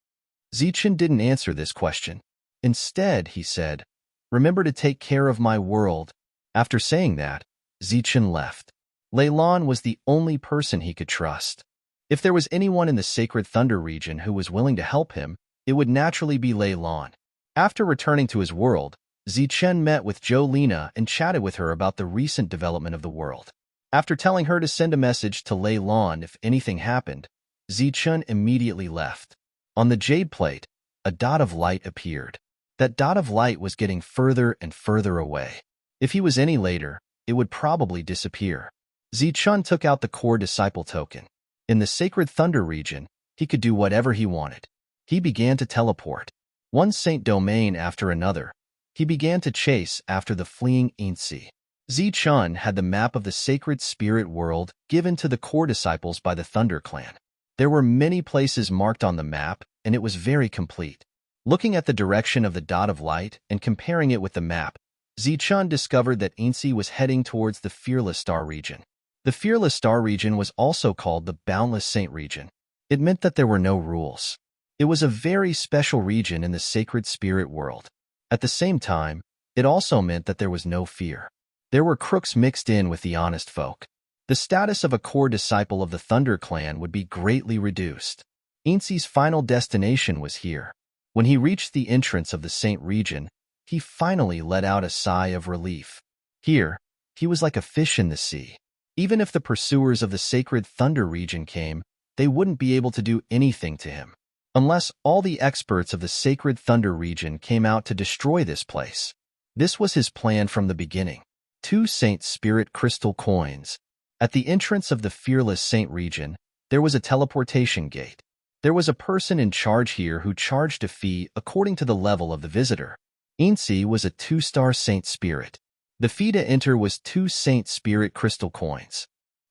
Zichun didn't answer this question. Instead, he said, "Remember to take care of my world." After saying that, Zichun left. Lei Lan was the only person he could trust. If there was anyone in the Sacred Thunder region who was willing to help him, it would naturally be Lei Lan. After returning to his world, Zichun met with Jolina and chatted with her about the recent development of the world. After telling her to send a message to Lei Lan if anything happened, Zichun immediately left. On the jade plate, a dot of light appeared. That dot of light was getting further and further away. If he was any later, it would probably disappear. Zichun took out the core disciple token. In the Sacred Thunder region, he could do whatever he wanted. He began to teleport. One saint domain after another, he began to chase after the fleeing Insi. Zichun had the map of the sacred spirit world given to the core disciples by the Thunder Clan. There were many places marked on the map, and it was very complete. Looking at the direction of the dot of light and comparing it with the map, Zichun discovered that Insi was heading towards the Fearless Star region. The Fearless Star region was also called the Boundless Saint region. It meant that there were no rules. It was a very special region in the sacred spirit world. At the same time, it also meant that there was no fear. There were crooks mixed in with the honest folk. The status of a core disciple of the Thunder Clan would be greatly reduced. Insi's final destination was here. When he reached the entrance of the Saint region, he finally let out a sigh of relief. Here, he was like a fish in the sea. Even if the pursuers of the Sacred Thunder region came, they wouldn't be able to do anything to him. Unless all the experts of the Sacred Thunder region came out to destroy this place. This was his plan from the beginning. 2 Saint Spirit Crystal Coins. At the entrance of the Fearless Saint region, there was a teleportation gate. There was a person in charge here who charged a fee according to the level of the visitor. Insi was a 2-star Saint Spirit. The fee to enter was 2 Saint Spirit Crystal Coins.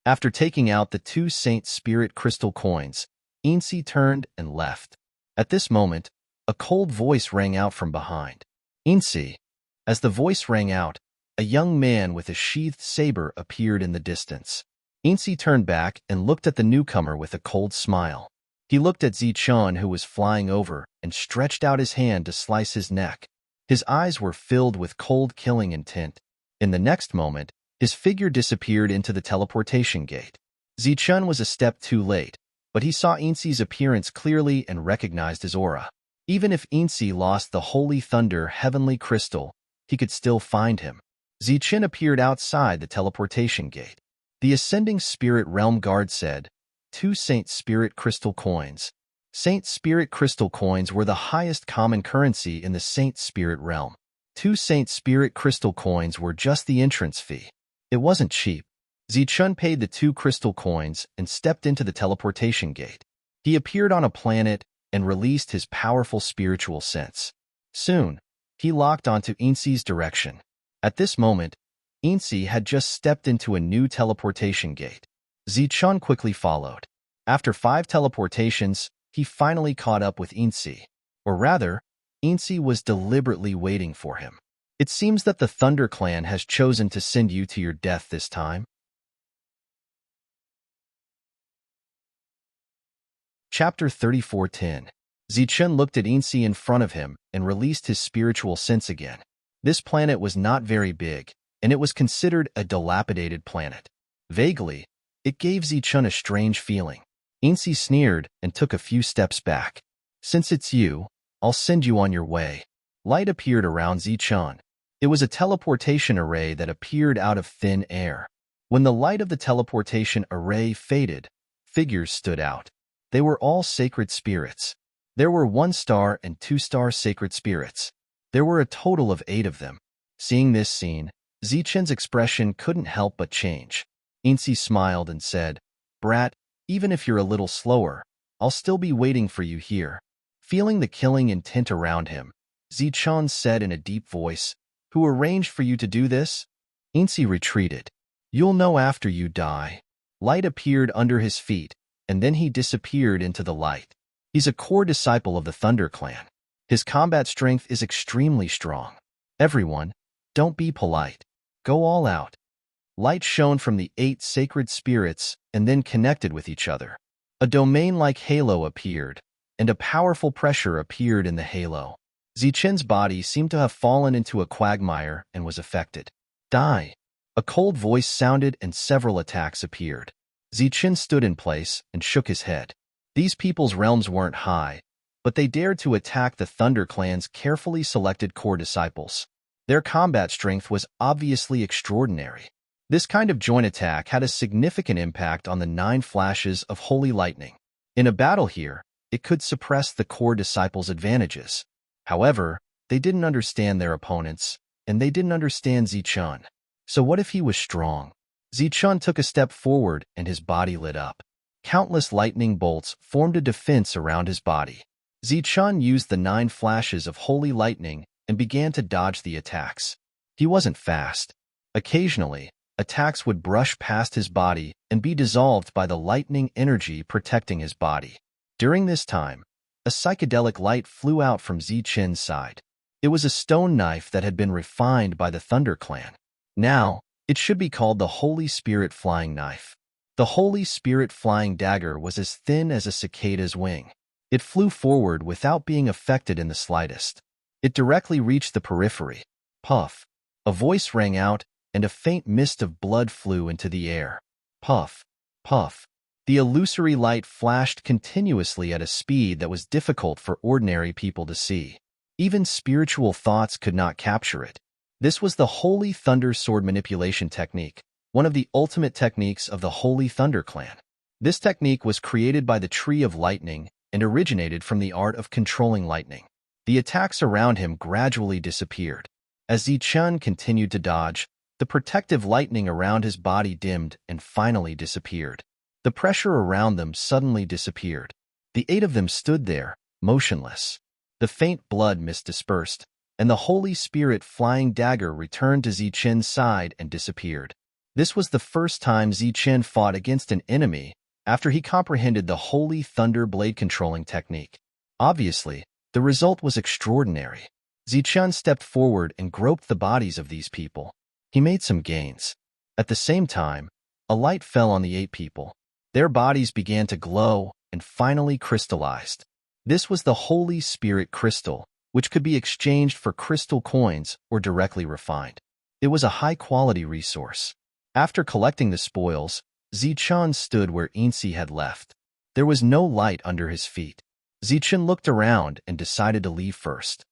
After taking out the 2 Saint Spirit Crystal Coins, Insi turned and left. At this moment, a cold voice rang out from behind. "Insi." As the voice rang out, a young man with a sheathed saber appeared in the distance. Insi turned back and looked at the newcomer with a cold smile. He looked at Zichun, who was flying over, and stretched out his hand to slice his neck. His eyes were filled with cold, killing intent. In the next moment, his figure disappeared into the teleportation gate. Zichun was a step too late, but he saw Insi's appearance clearly and recognized his aura. Even if Insi lost the Holy Thunder Heavenly Crystal, he could still find him. Zichun appeared outside the teleportation gate. The Ascending Spirit Realm Guard said, 2 Saint Spirit Crystal Coins. Saint Spirit Crystal Coins were the highest common currency in the Saint Spirit Realm. 2 Saint Spirit Crystal Coins were just the entrance fee. It wasn't cheap. Zichun paid the 2 crystal coins and stepped into the teleportation gate. He appeared on a planet and released his powerful spiritual sense. Soon, he locked onto Insi's direction. At this moment, Insi had just stepped into a new teleportation gate. Zichun quickly followed. After 5 teleportations, he finally caught up with Insi. Or rather, Insi was deliberately waiting for him. It seems that the Thunder Clan has chosen to send you to your death this time. Chapter 34:10. Zichun looked at Insi in front of him and released his spiritual sense again. This planet was not very big, and it was considered a dilapidated planet. Vaguely, it gave Zichun a strange feeling. Insi sneered and took a few steps back. Since it's you, I'll send you on your way. Light appeared around Zichun. It was a teleportation array that appeared out of thin air. When the light of the teleportation array faded, figures stood out. They were all sacred spirits. There were 1-star and 2-star sacred spirits. There were a total of 8 of them. Seeing this scene, Zichun's expression couldn't help but change. Insi smiled and said, Brat, even if you're a little slower, I'll still be waiting for you here. Feeling the killing intent around him, Zichun said in a deep voice, Who arranged for you to do this? Insi retreated. You'll know after you die. Light appeared under his feet, and then he disappeared into the light. He's a core disciple of the Thunder Clan. His combat strength is extremely strong. Everyone, don't be polite. Go all out. Light shone from the 8 sacred spirits and then connected with each other. A domain-like halo appeared, and a powerful pressure appeared in the halo. Zichun's body seemed to have fallen into a quagmire and was affected. Die! A cold voice sounded and several attacks appeared. Zichun stood in place and shook his head. These people's realms weren't high, but they dared to attack the Thunder Clan's carefully selected core disciples. Their combat strength was obviously extraordinary. This kind of joint attack had a significant impact on the 9 flashes of holy lightning. In a battle here, it could suppress the core disciples' advantages. However, they didn't understand their opponents, and they didn't understand Zichun. So what if he was strong? Zichun took a step forward and his body lit up. Countless lightning bolts formed a defense around his body. Zichun used the 9 flashes of holy lightning and began to dodge the attacks. He wasn't fast. Occasionally, attacks would brush past his body and be dissolved by the lightning energy protecting his body. During this time, a psychedelic light flew out from Zichun's side. It was a stone knife that had been refined by the Thunder Clan. Now, it should be called the Holy Spirit Flying Knife. The Holy Spirit Flying Dagger was as thin as a cicada's wing. It flew forward without being affected in the slightest. It directly reached the periphery. Puff! A voice rang out, and a faint mist of blood flew into the air. Puff! Puff! The illusory light flashed continuously at a speed that was difficult for ordinary people to see. Even spiritual thoughts could not capture it. This was the Holy Thunder Sword Manipulation Technique, one of the ultimate techniques of the Holy Thunder Clan. This technique was created by the Tree of Lightning and originated from the art of controlling lightning. The attacks around him gradually disappeared. As Zichun continued to dodge, the protective lightning around his body dimmed and finally disappeared. The pressure around them suddenly disappeared. The 8 of them stood there, motionless. The faint blood mist dispersed, and the Holy Spirit Flying Dagger returned to Zichun's side and disappeared. This was the first time Zichun fought against an enemy after he comprehended the Holy Thunder Blade controlling technique. Obviously, the result was extraordinary. Zichun stepped forward and groped the bodies of these people. He made some gains. At the same time, a light fell on the 8 people. Their bodies began to glow and finally crystallized. This was the Holy Spirit Crystal, which could be exchanged for crystal coins or directly refined. It was a high-quality resource. After collecting the spoils, Zichun stood where Insi had left. There was no light under his feet. Zichun looked around and decided to leave first.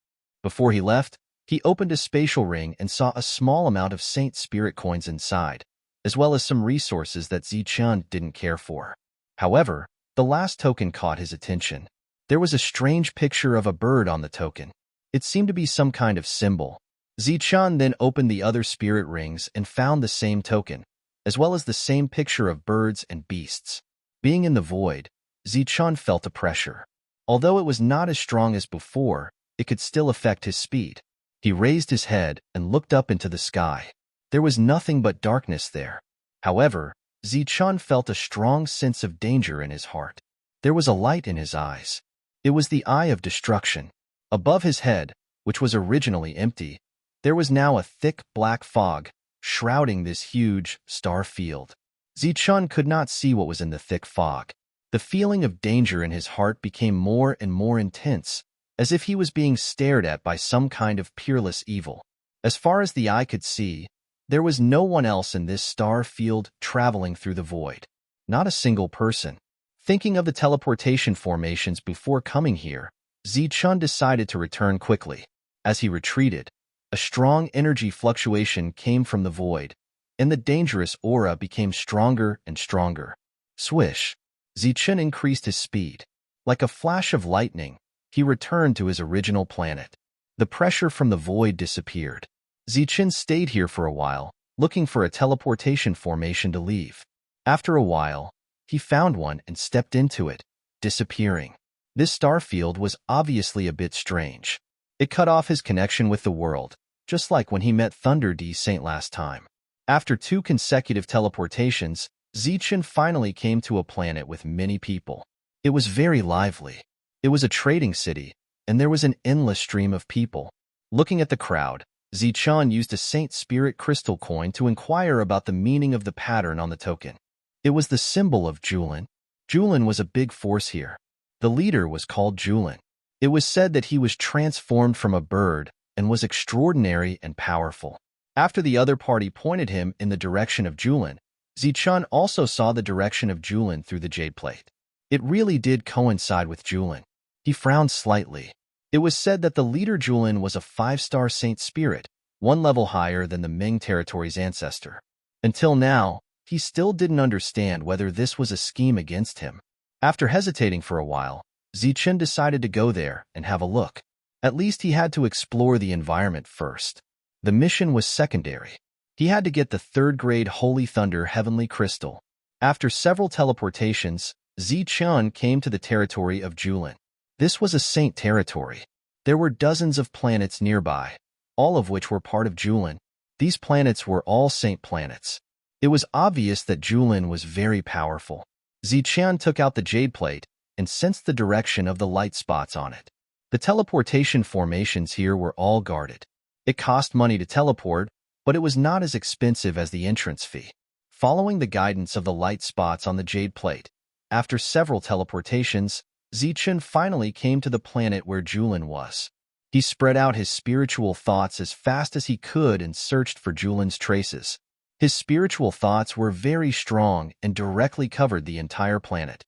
Before he left, he opened a spatial ring and saw a small amount of Saint Spirit coins inside, as well as some resources that Zichun didn't care for. However, the last token caught his attention. There was a strange picture of a bird on the token. It seemed to be some kind of symbol. Zichun then opened the other spirit rings and found the same token, as well as the same picture of birds and beasts. Being in the void, Zichun felt a pressure. Although it was not as strong as before, it could still affect his speed. He raised his head and looked up into the sky. There was nothing but darkness there. However, Zichun felt a strong sense of danger in his heart. There was a light in his eyes. It was the eye of destruction. Above his head, which was originally empty, there was now a thick black fog shrouding this huge star field. Zichun could not see what was in the thick fog. The feeling of danger in his heart became more and more intense, as if he was being stared at by some kind of peerless evil. As far as the eye could see, there was no one else in this star field traveling through the void. Not a single person. Thinking of the teleportation formations before coming here, Zichun decided to return quickly. As he retreated, a strong energy fluctuation came from the void, and the dangerous aura became stronger and stronger. Swish! Zichun increased his speed. Like a flash of lightning, he returned to his original planet. The pressure from the void disappeared. Zichun stayed here for a while, looking for a teleportation formation to leave. After a while, he found one and stepped into it, disappearing. This star field was obviously a bit strange. It cut off his connection with the world, just like when he met Thunder D. Saint last time. After 2 consecutive teleportations, Zichun finally came to a planet with many people. It was very lively. It was a trading city, and there was an endless stream of people. Looking at the crowd, Zichun used a Saint Spirit crystal coin to inquire about the meaning of the pattern on the token. It was the symbol of Julin. Julin was a big force here. The leader was called Julin. It was said that he was transformed from a bird and was extraordinary and powerful. After the other party pointed him in the direction of Julin, Zichun also saw the direction of Julin through the jade plate. It really did coincide with Julin. He frowned slightly. It was said that the leader Julin was a 5-star Saint Spirit, 1 level higher than the Ming territory's ancestor. Until now, he still didn't understand whether this was a scheme against him. After hesitating for a while, Zichun decided to go there and have a look. At least he had to explore the environment first. The mission was secondary. He had to get the 3rd-grade Holy Thunder Heavenly Crystal. After several teleportations, Zichun came to the territory of Julin. This was a saint territory. There were dozens of planets nearby, all of which were part of Julin. These planets were all saint planets. It was obvious that Julin was very powerful. Zichun took out the jade plate and sensed the direction of the light spots on it. The teleportation formations here were all guarded. It cost money to teleport, but it was not as expensive as the entrance fee. Following the guidance of the light spots on the jade plate, after several teleportations, Zichun finally came to the planet where Julin was. He spread out his spiritual thoughts as fast as he could and searched for Julin's traces. His spiritual thoughts were very strong and directly covered the entire planet.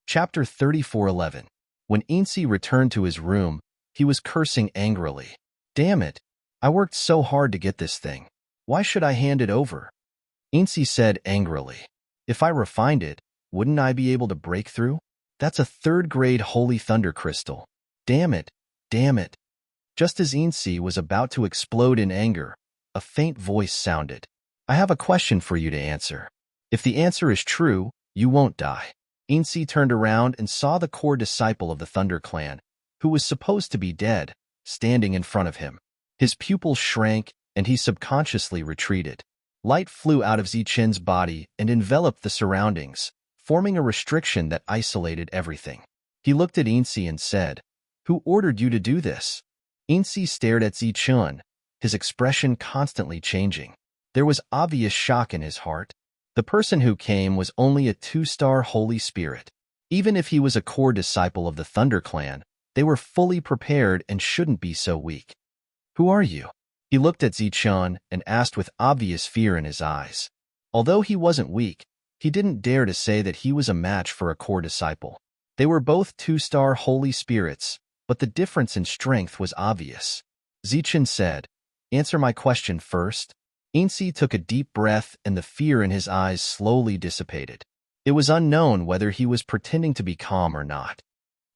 Chapter 34:11. When Insi returned to his room, he was cursing angrily. Damn it! I worked so hard to get this thing. Why should I hand it over? Insi said angrily. If I refined it, wouldn't I be able to break through? That's a 3rd-grade Holy Thunder Crystal. Damn it! Damn it! Just as Insi was about to explode in anger, a faint voice sounded. I have a question for you to answer. If the answer is true, you won't die. Insi turned around and saw the core disciple of the Thunder Clan, who was supposed to be dead, standing in front of him. His pupils shrank, and he subconsciously retreated. Light flew out of Zichun's body and enveloped the surroundings, forming a restriction that isolated everything. He looked at Insi and said, Who ordered you to do this? Insi stared at Zichun, his expression constantly changing. There was obvious shock in his heart. The person who came was only a 2-star Holy Spirit. Even if he was a core disciple of the Thunder Clan, they were fully prepared and shouldn't be so weak. Who are you? He looked at Zichun and asked with obvious fear in his eyes. Although he wasn't weak, he didn't dare to say that he was a match for a core disciple. They were both 2-star holy spirits, but the difference in strength was obvious. Zichun said, "Answer my question first." Ainsi took a deep breath and the fear in his eyes slowly dissipated. It was unknown whether he was pretending to be calm or not.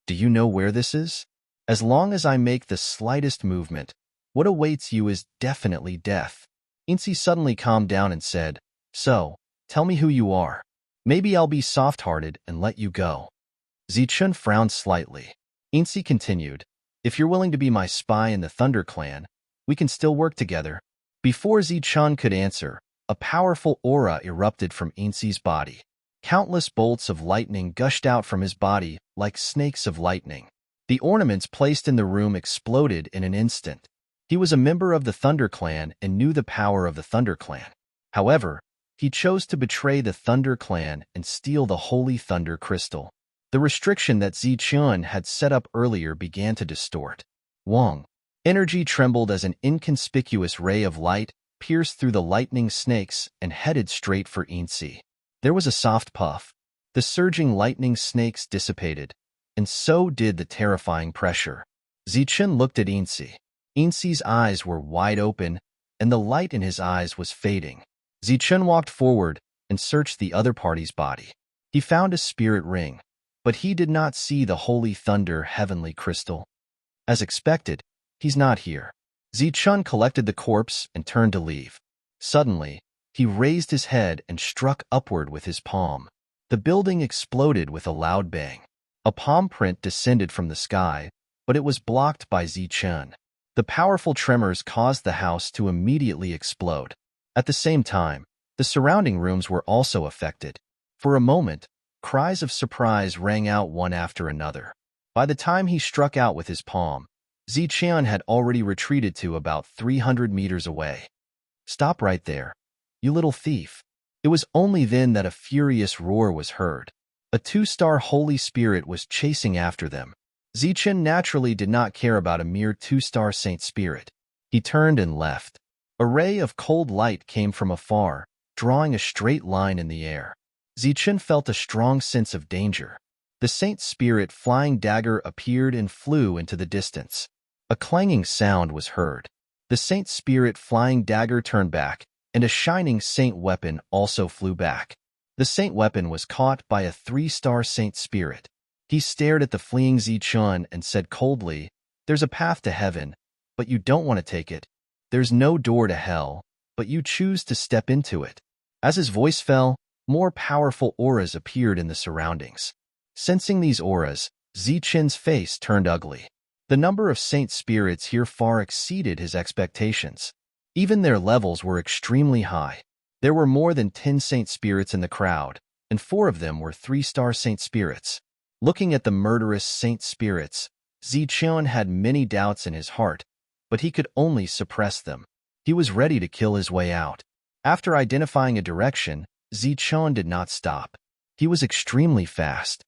"Do you know where this is? As long as I make the slightest movement, what awaits you is definitely death." Ainsi suddenly calmed down and said, "So, tell me who you are. Maybe I'll be soft-hearted and let you go." Zichun frowned slightly. Ainsi continued, "If you're willing to be my spy in the Thunder Clan, we can still work together." Before Zichun could answer, a powerful aura erupted from Ainsi's body. Countless bolts of lightning gushed out from his body like snakes of lightning. The ornaments placed in the room exploded in an instant. He was a member of the Thunder Clan and knew the power of the Thunder Clan. However, he chose to betray the Thunder Clan and steal the Holy Thunder Crystal. The restriction that Zichun had set up earlier began to distort. Wong. Energy trembled as an inconspicuous ray of light pierced through the lightning snakes and headed straight for Ainsi. There was a soft puff. The surging lightning snakes dissipated, and so did the terrifying pressure. Zichun looked at Ainsi. Ainsi's eyes were wide open, and the light in his eyes was fading. Zichun walked forward and searched the other party's body. He found a spirit ring, but he did not see the Holy Thunder Heavenly Crystal. As expected, he's not here. Zichun collected the corpse and turned to leave. Suddenly, he raised his head and struck upward with his palm. The building exploded with a loud bang. A palm print descended from the sky, but it was blocked by Zichun. The powerful tremors caused the house to immediately explode. At the same time, the surrounding rooms were also affected. For a moment, cries of surprise rang out one after another. By the time he struck out with his palm, Zichun had already retreated to about 300 meters away. "Stop right there, you little thief." It was only then that a furious roar was heard. A 2-star holy spirit was chasing after them. Zichun naturally did not care about a mere 2-star saint spirit. He turned and left. A ray of cold light came from afar, drawing a straight line in the air. Zichun felt a strong sense of danger. The saint spirit flying dagger appeared and flew into the distance. A clanging sound was heard. The saint spirit flying dagger turned back, and a shining saint weapon also flew back. The saint weapon was caught by a 3-star saint spirit. He stared at the fleeing Zichun and said coldly, "There's a path to heaven, but you don't want to take it. There's no door to hell, but you choose to step into it." As his voice fell, more powerful auras appeared in the surroundings. Sensing these auras, Zichun's face turned ugly. The number of saint spirits here far exceeded his expectations. Even their levels were extremely high. There were more than 10 saint spirits in the crowd, and 4 of them were 3-star saint spirits. Looking at the murderous saint spirits, Zichun had many doubts in his heart, but he could only suppress them. He was ready to kill his way out. After identifying a direction, Zichun did not stop. He was extremely fast.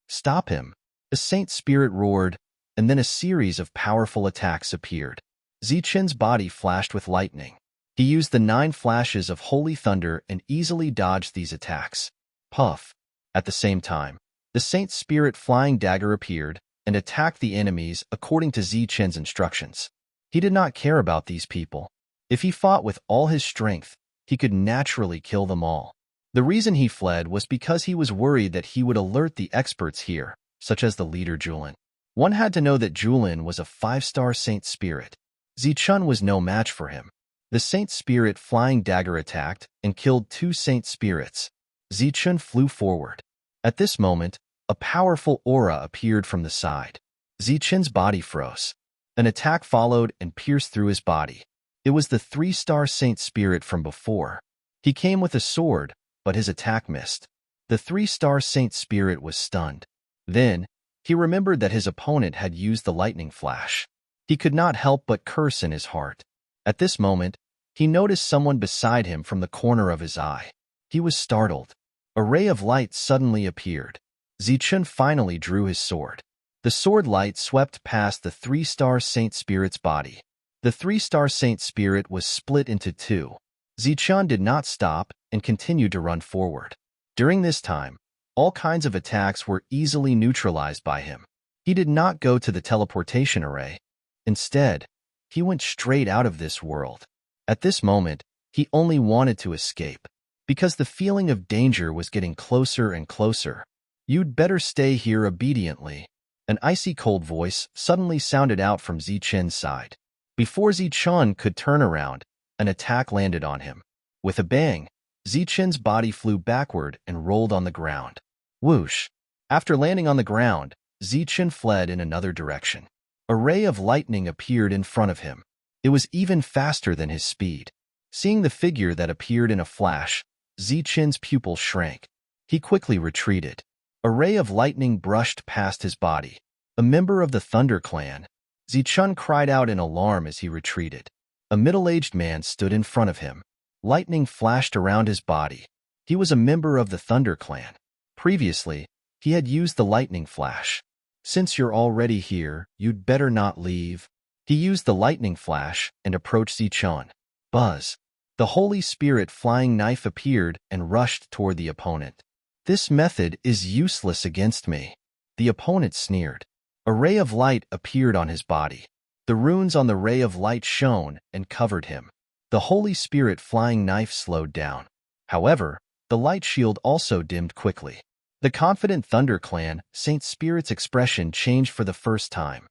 "Stop him!" A saint spirit roared, and then a series of powerful attacks appeared. Zichun's body flashed with lightning. He used the 9 flashes of holy thunder and easily dodged these attacks. Puff! At the same time, the saint spirit flying dagger appeared and attacked the enemies according to Zichun's instructions. He did not care about these people. If he fought with all his strength, he could naturally kill them all. The reason he fled was because he was worried that he would alert the experts here, such as the leader Julin. One had to know that Julin was a 5-star saint spirit. Zichun was no match for him. The saint spirit flying dagger attacked and killed 2 saint spirits. Zichun flew forward. At this moment, a powerful aura appeared from the side. Zichun's body froze. An attack followed and pierced through his body. It was the 3-star saint spirit from before. He came with a sword, but his attack missed. The 3-star saint spirit was stunned. Then, he remembered that his opponent had used the lightning flash. He could not help but curse in his heart. At this moment, he noticed someone beside him from the corner of his eye. He was startled. A ray of light suddenly appeared. Zichun finally drew his sword. The sword light swept past the three-star Saint Spirit's body. The three-star Saint Spirit was split into two. Zichun did not stop and continued to run forward. During this time, all kinds of attacks were easily neutralized by him. He did not go to the teleportation array. Instead, he went straight out of this world. At this moment, he only wanted to escape, because the feeling of danger was getting closer and closer. "You'd better stay here obediently." An icy cold voice suddenly sounded out from Zichun's side. Before Zichun could turn around, an attack landed on him. With a bang, Zichun's body flew backward and rolled on the ground. Whoosh! After landing on the ground, Zichun fled in another direction. A ray of lightning appeared in front of him. It was even faster than his speed. Seeing the figure that appeared in a flash, Zichun's pupils shrank. He quickly retreated. A ray of lightning brushed past his body. A member of the Thunder clan. Zichun cried out in alarm as he retreated. A middle-aged man stood in front of him. Lightning flashed around his body. He was a member of the Thunder clan. Previously, he had used the lightning flash. "Since you're already here, you'd better not leave." He used the lightning flash and approached Zichun. Buzz! The Holy Spirit flying knife appeared and rushed toward the opponent. "This method is useless against me." The opponent sneered. A ray of light appeared on his body. The runes on the ray of light shone and covered him. The Holy Spirit flying knife slowed down. However, the light shield also dimmed quickly. The confident Thunder clan Saint Spirit's expression changed for the first time.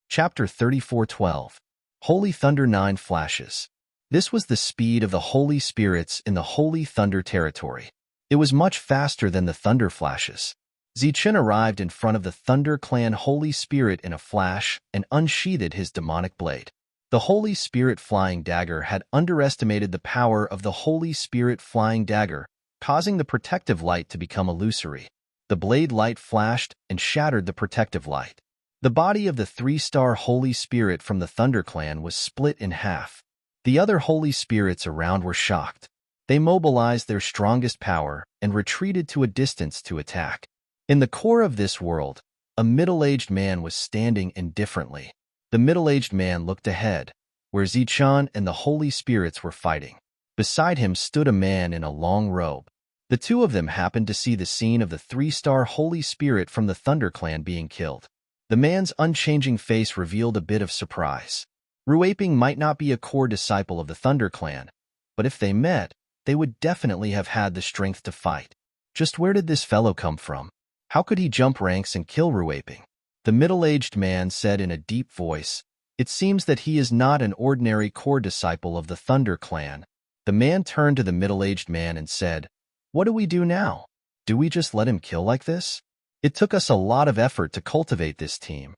Chapter 34:12. Holy Thunder 9 Flashes. This was the speed of the Holy Spirits in the Holy Thunder territory. It was much faster than the Thunder flashes. Zichun arrived in front of the Thunder clan Holy Spirit in a flash and unsheathed his demonic blade. The Holy Spirit Flying Dagger had underestimated the power of the Holy Spirit Flying Dagger, causing the protective light to become illusory. The blade light flashed and shattered the protective light. The body of the three-star Holy Spirit from the Thunder clan was split in half. The other Holy Spirits around were shocked. They mobilized their strongest power and retreated to a distance to attack. In the core of this world, a middle-aged man was standing indifferently. The middle-aged man looked ahead, where Zichun and the Holy Spirits were fighting. Beside him stood a man in a long robe. The two of them happened to see the scene of the three-star Holy Spirit from the Thunder clan being killed. The man's unchanging face revealed a bit of surprise. Ruaping might not be a core disciple of the Thunder clan, but if they met, they would definitely have had the strength to fight. Just where did this fellow come from? How could he jump ranks and kill Ruaping? The middle-aged man said in a deep voice, "It seems that he is not an ordinary core disciple of the Thunder clan." The man turned to the middle-aged man and said, "What do we do now? Do we just let him kill like this? It took us a lot of effort to cultivate this team.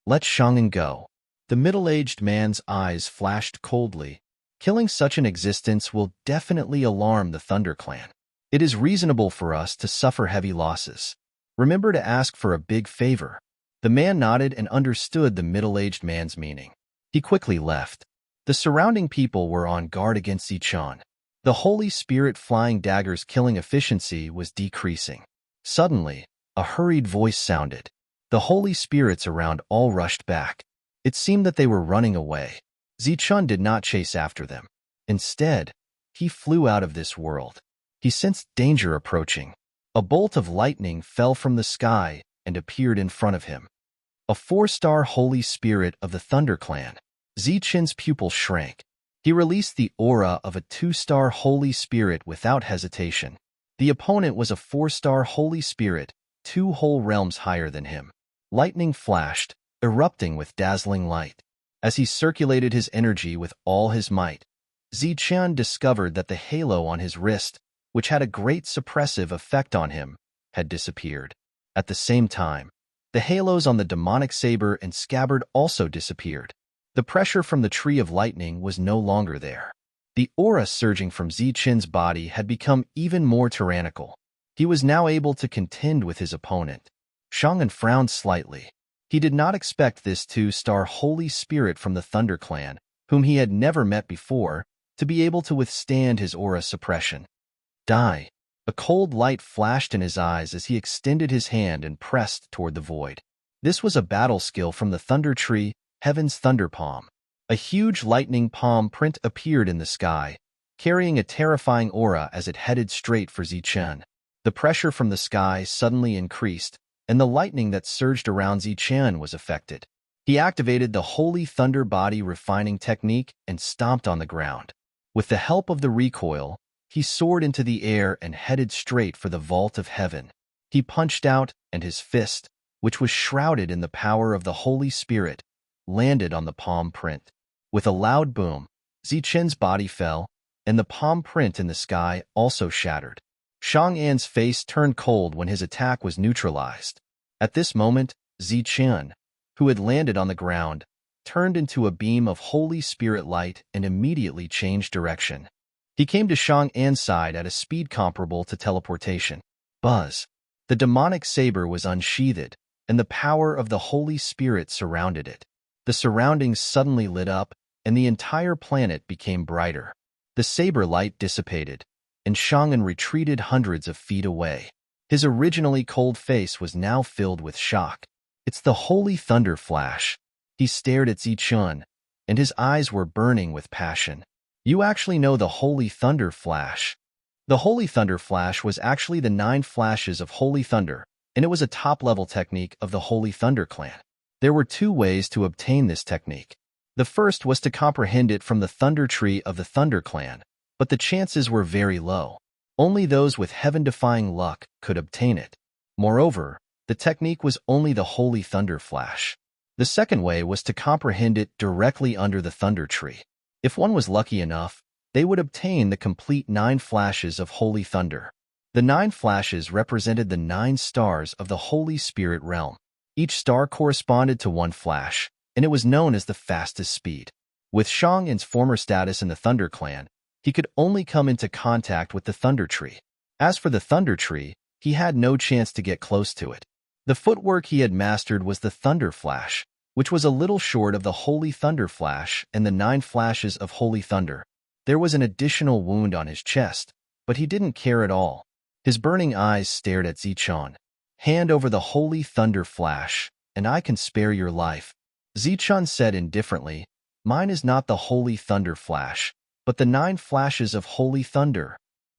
Let Shang'an go." The middle-aged man's eyes flashed coldly. "Killing such an existence will definitely alarm the Thunder clan. It is reasonable for us to suffer heavy losses. Remember to ask for a big favor." The man nodded and understood the middle-aged man's meaning. He quickly left. The surrounding people were on guard against Zichun. The Holy Spirit Flying Dagger's killing efficiency was decreasing. Suddenly, a hurried voice sounded. The Holy Spirits around all rushed back. It seemed that they were running away. Zichun did not chase after them. Instead, he flew out of this world. He sensed danger approaching. A bolt of lightning fell from the sky and appeared in front of him. A 4-star Holy Spirit of the Thunder clan. Zichun's pupil shrank. He released the aura of a 2-star Holy Spirit without hesitation. The opponent was a 4-star Holy Spirit, 2 whole realms higher than him. Lightning flashed, erupting with dazzling light. As he circulated his energy with all his might, Zichun discovered that the halo on his wrist, which had a great suppressive effect on him, had disappeared. At the same time, the halos on the demonic saber and scabbard also disappeared. The pressure from the Tree of Lightning was no longer there. The aura surging from Zichun's body had become even more tyrannical. He was now able to contend with his opponent. Shang'an frowned slightly. He did not expect this 2-star Holy Spirit from the Thunder clan, whom he had never met before, to be able to withstand his aura suppression. Die. A cold light flashed in his eyes as he extended his hand and pressed toward the void. This was a battle skill from the Thunder Tree, Heaven's Thunder Palm. A huge lightning palm print appeared in the sky, carrying a terrifying aura as it headed straight for Zichen. The pressure from the sky suddenly increased, and the lightning that surged around Zichen was affected. He activated the Holy Thunder Body Refining Technique and stomped on the ground. With the help of the recoil, he soared into the air and headed straight for the vault of heaven. He punched out, and his fist, which was shrouded in the power of the Holy Spirit, landed on the palm print. With a loud boom, Zichen's body fell, and the palm print in the sky also shattered. Chang'an's face turned cold when his attack was neutralized. At this moment, Zichen, who had landed on the ground, turned into a beam of Holy Spirit light and immediately changed direction. He came to Chang'an's side at a speed comparable to teleportation. Buzz. The demonic saber was unsheathed, and the power of the Holy Spirit surrounded it. The surroundings suddenly lit up, and the entire planet became brighter. The saber light dissipated, and Chang'an retreated hundreds of feet away. His originally cold face was now filled with shock. It's the Holy Thunder Flash. He stared at Zichen, and his eyes were burning with passion. You actually know the Holy Thunder Flash. The Holy Thunder Flash was actually the 9 flashes of Holy Thunder, and it was a top-level technique of the Holy Thunder clan. There were 2 ways to obtain this technique. The first was to comprehend it from the Thunder Tree of the Thunder clan, but the chances were very low. Only those with heaven-defying luck could obtain it. Moreover, the technique was only the Holy Thunder Flash. The second way was to comprehend it directly under the Thunder Tree. If one was lucky enough, they would obtain the complete 9 flashes of Holy Thunder. The 9 flashes represented the 9 stars of the Holy Spirit realm. Each star corresponded to 1 flash, and it was known as the fastest speed. With Chang'an's former status in the Thunder clan, he could only come into contact with the Thunder Tree. As for the Thunder Tree, he had no chance to get close to it. The footwork he had mastered was the Thunder Flash, which was a little short of the Holy Thunder Flash and the 9 flashes of Holy Thunder. There was an additional wound on his chest, but he didn't care at all. His burning eyes stared at Zichen. Hand over the Holy Thunder Flash, and I can spare your life. Zichen said indifferently, Mine is not the Holy Thunder Flash, but the 9 flashes of Holy Thunder.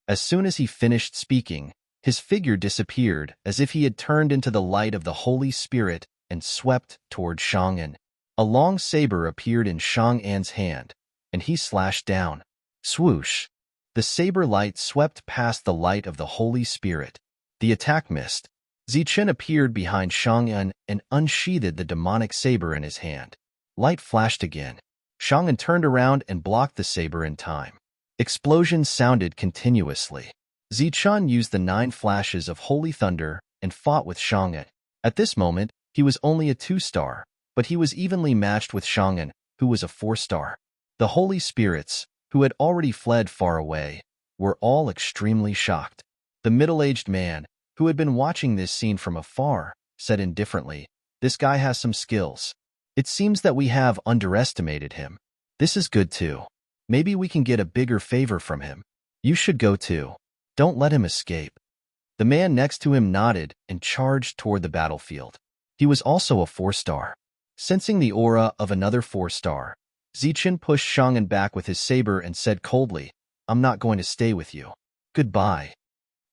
As soon as he finished speaking, his figure disappeared as if he had turned into the light of the Holy Spirit and swept toward Chang'an. A long saber appeared in Chang'an's hand, and he slashed down. Swoosh! The saber light swept past the light of the Holy Spirit. The attack missed. Zichen appeared behind Chang'an and unsheathed the demonic saber in his hand. Light flashed again. Chang'an turned around and blocked the saber in time. Explosions sounded continuously. Zichen used the 9 flashes of Holy Thunder and fought with Chang'an. At this moment, he was only a 2-star, but he was evenly matched with Chang'an, who was a 4-star. The Holy Spirits, who had already fled far away, were all extremely shocked. The middle-aged man, who had been watching this scene from afar, said indifferently, This guy has some skills. It seems that we have underestimated him. This is good too. Maybe we can get a bigger favor from him. You should go too. Don't let him escape. The man next to him nodded and charged toward the battlefield. He was also a 4-star. Sensing the aura of another 4-star, Zichen pushed Chang'an back with his saber and said coldly, I'm not going to stay with you. Goodbye.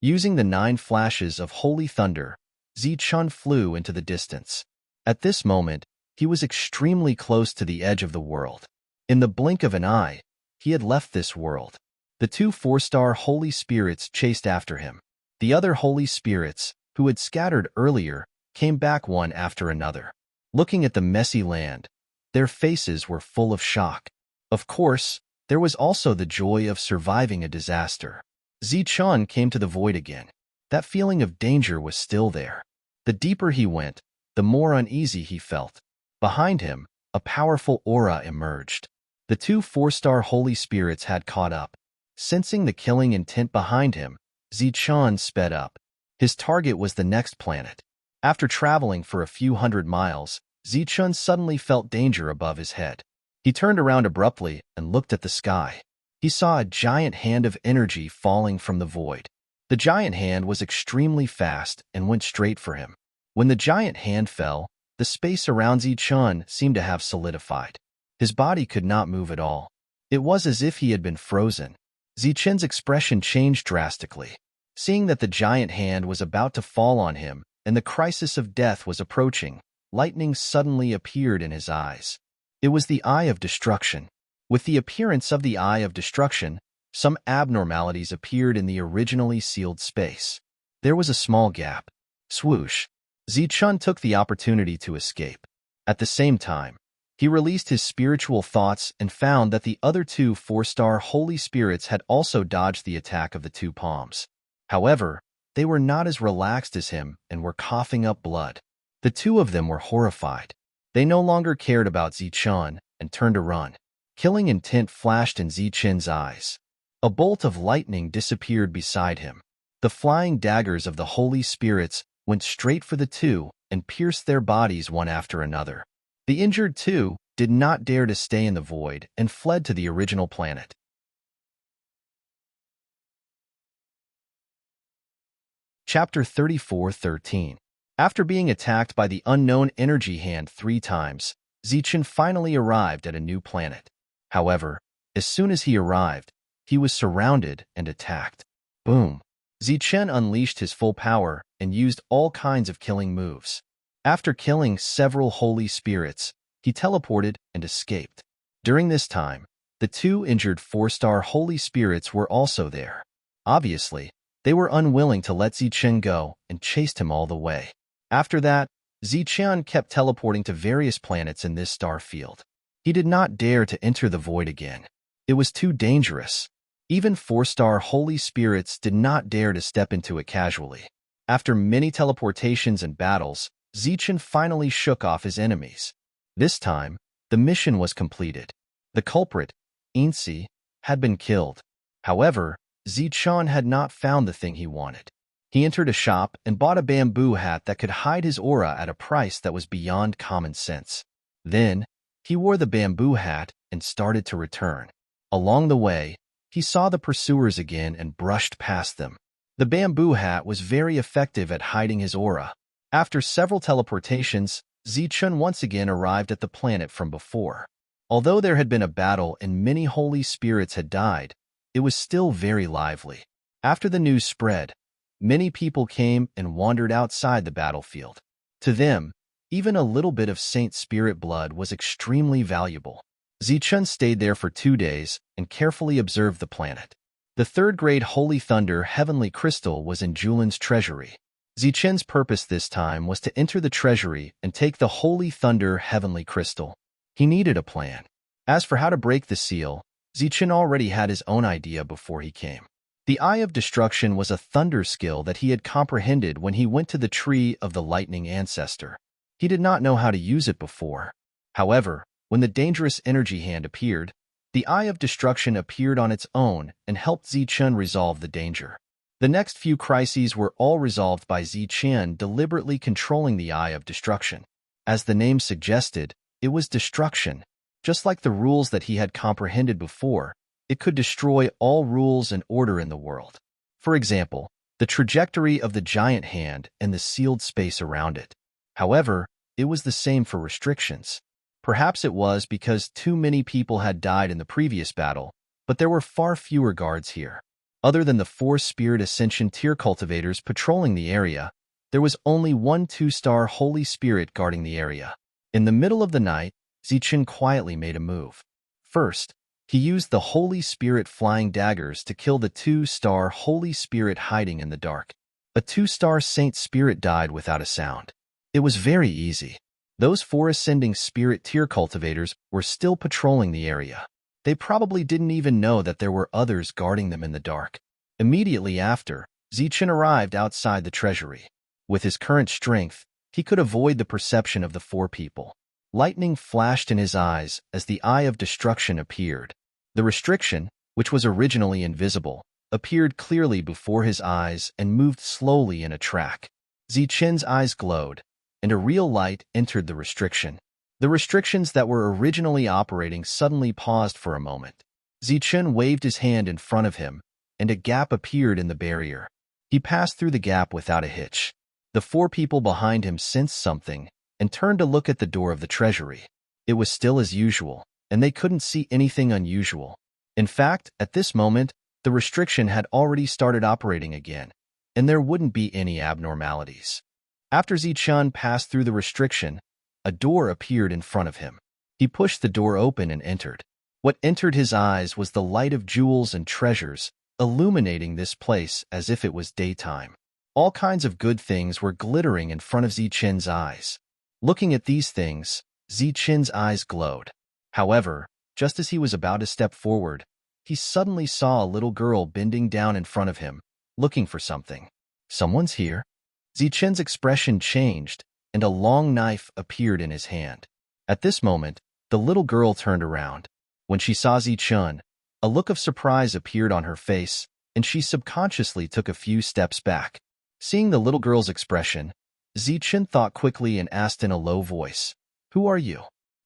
Using the 9 flashes of Holy Thunder, Zichen flew into the distance. At this moment, he was extremely close to the edge of the world. In the blink of an eye, he had left this world. The 2 4-star Holy Spirits chased after him. The other Holy Spirits, who had scattered earlier, came back one after another. Looking at the messy land, their faces were full of shock. Of course, there was also the joy of surviving a disaster. Zichen came to the void again. That feeling of danger was still there. The deeper he went, the more uneasy he felt. Behind him, a powerful aura emerged. The 2 4-star Holy Spirits had caught up. Sensing the killing intent behind him, Zichen sped up. His target was the next planet. After traveling for a few hundred miles, Zichen suddenly felt danger above his head. He turned around abruptly and looked at the sky. he saw a giant hand of energy falling from the void. The giant hand was extremely fast and went straight for him. When the giant hand fell, the space around Zichun seemed to have solidified. His body could not move at all. It was as if he had been frozen. Zichun's expression changed drastically. Seeing that the giant hand was about to fall on him and the crisis of death was approaching, lightning suddenly appeared in his eyes. It was the Eye of Destruction. With the appearance of the Eye of Destruction, some abnormalities appeared in the originally sealed space. There was a small gap. Swoosh. Zichun took the opportunity to escape. At the same time, he released his spiritual thoughts and found that the other two 4-star holy spirits had also dodged the attack of the two palms. However, they were not as relaxed as him and were coughing up blood. The two of them were horrified. They no longer cared about Zichun and turned to run. Killing intent flashed in Zichun's eyes. A bolt of lightning disappeared beside him. The flying daggers of the holy spirits went straight for the two and pierced their bodies one after another. The injured two did not dare to stay in the void and fled to the original planet. Chapter 34:13. After being attacked by the unknown energy hand 3 times, Zichun finally arrived at a new planet. However, as soon as he arrived, he was surrounded and attacked. Boom! Zichun unleashed his full power and used all kinds of killing moves. After killing several holy spirits, he teleported and escaped. During this time, the two injured 4-star holy spirits were also there. Obviously, they were unwilling to let Zichun go and chased him all the way. After that, Zichun kept teleporting to various planets in this star field. He did not dare to enter the void again. It was too dangerous. Even 4-star holy spirits did not dare to step into it casually. After many teleportations and battles, Zichun finally shook off his enemies. This time, the mission was completed. The culprit, Insi, had been killed. However, Zichun had not found the thing he wanted. He entered a shop and bought a bamboo hat that could hide his aura at a price that was beyond common sense. Then, he wore the bamboo hat and started to return. Along the way, he saw the pursuers again and brushed past them. The bamboo hat was very effective at hiding his aura. After several teleportations, Zichun once again arrived at the planet from before. Although there had been a battle and many holy spirits had died, it was still very lively. After the news spread, many people came and wandered outside the battlefield. To them, even a little bit of Saint Spirit blood was extremely valuable. Zichun stayed there for 2 days and carefully observed the planet. The 3rd-grade Holy Thunder Heavenly Crystal was in Julin's treasury. Zichun's purpose this time was to enter the treasury and take the Holy Thunder Heavenly Crystal. He needed a plan. As for how to break the seal, Zichun already had his own idea before he came. The Eye of Destruction was a thunder skill that he had comprehended when he went to the Tree of the Lightning Ancestor. He did not know how to use it before. However, when the dangerous energy hand appeared, the Eye of Destruction appeared on its own and helped Zichun resolve the danger. The next few crises were all resolved by Zichun deliberately controlling the Eye of Destruction. As the name suggested, it was destruction. Just like the rules that he had comprehended before, it could destroy all rules and order in the world. For example, the trajectory of the giant hand and the sealed space around it. However, it was the same for restrictions. Perhaps it was because too many people had died in the previous battle, but there were far fewer guards here. Other than the 4 Spirit Ascension tier cultivators patrolling the area, there was only 1 2-star Holy Spirit guarding the area. In the middle of the night, Zichun quietly made a move. First, he used the Holy Spirit flying daggers to kill the 2-star Holy Spirit hiding in the dark. A 2-star Saint Spirit died without a sound. It was very easy. Those 4 Ascending Spirit tier cultivators were still patrolling the area. They probably didn't even know that there were others guarding them in the dark. Immediately after, Zichun arrived outside the treasury. With his current strength, he could avoid the perception of the 4 people. Lightning flashed in his eyes as the Eye of Destruction appeared. The restriction, which was originally invisible, appeared clearly before his eyes and moved slowly in a track. Zichun's eyes glowed, and a real light entered the restriction. The restrictions that were originally operating suddenly paused for a moment. Zichen waved his hand in front of him, and a gap appeared in the barrier. He passed through the gap without a hitch. The four people behind him sensed something and turned to look at the door of the treasury. It was still as usual, and they couldn't see anything unusual. In fact, at this moment, the restriction had already started operating again, and there wouldn't be any abnormalities. After Zichen passed through the restriction, a door appeared in front of him. He pushed the door open and entered. What entered his eyes was the light of jewels and treasures, illuminating this place as if it was daytime. All kinds of good things were glittering in front of Zichen's eyes. Looking at these things, Zichen's eyes glowed. However, just as he was about to step forward, he suddenly saw a little girl bending down in front of him, looking for something. Someone's here? Zichen's expression changed, and a long knife appeared in his hand. At this moment, the little girl turned around. When she saw Zichen, a look of surprise appeared on her face, and she subconsciously took a few steps back. Seeing the little girl's expression, Zichen thought quickly and asked in a low voice, "Who are you?"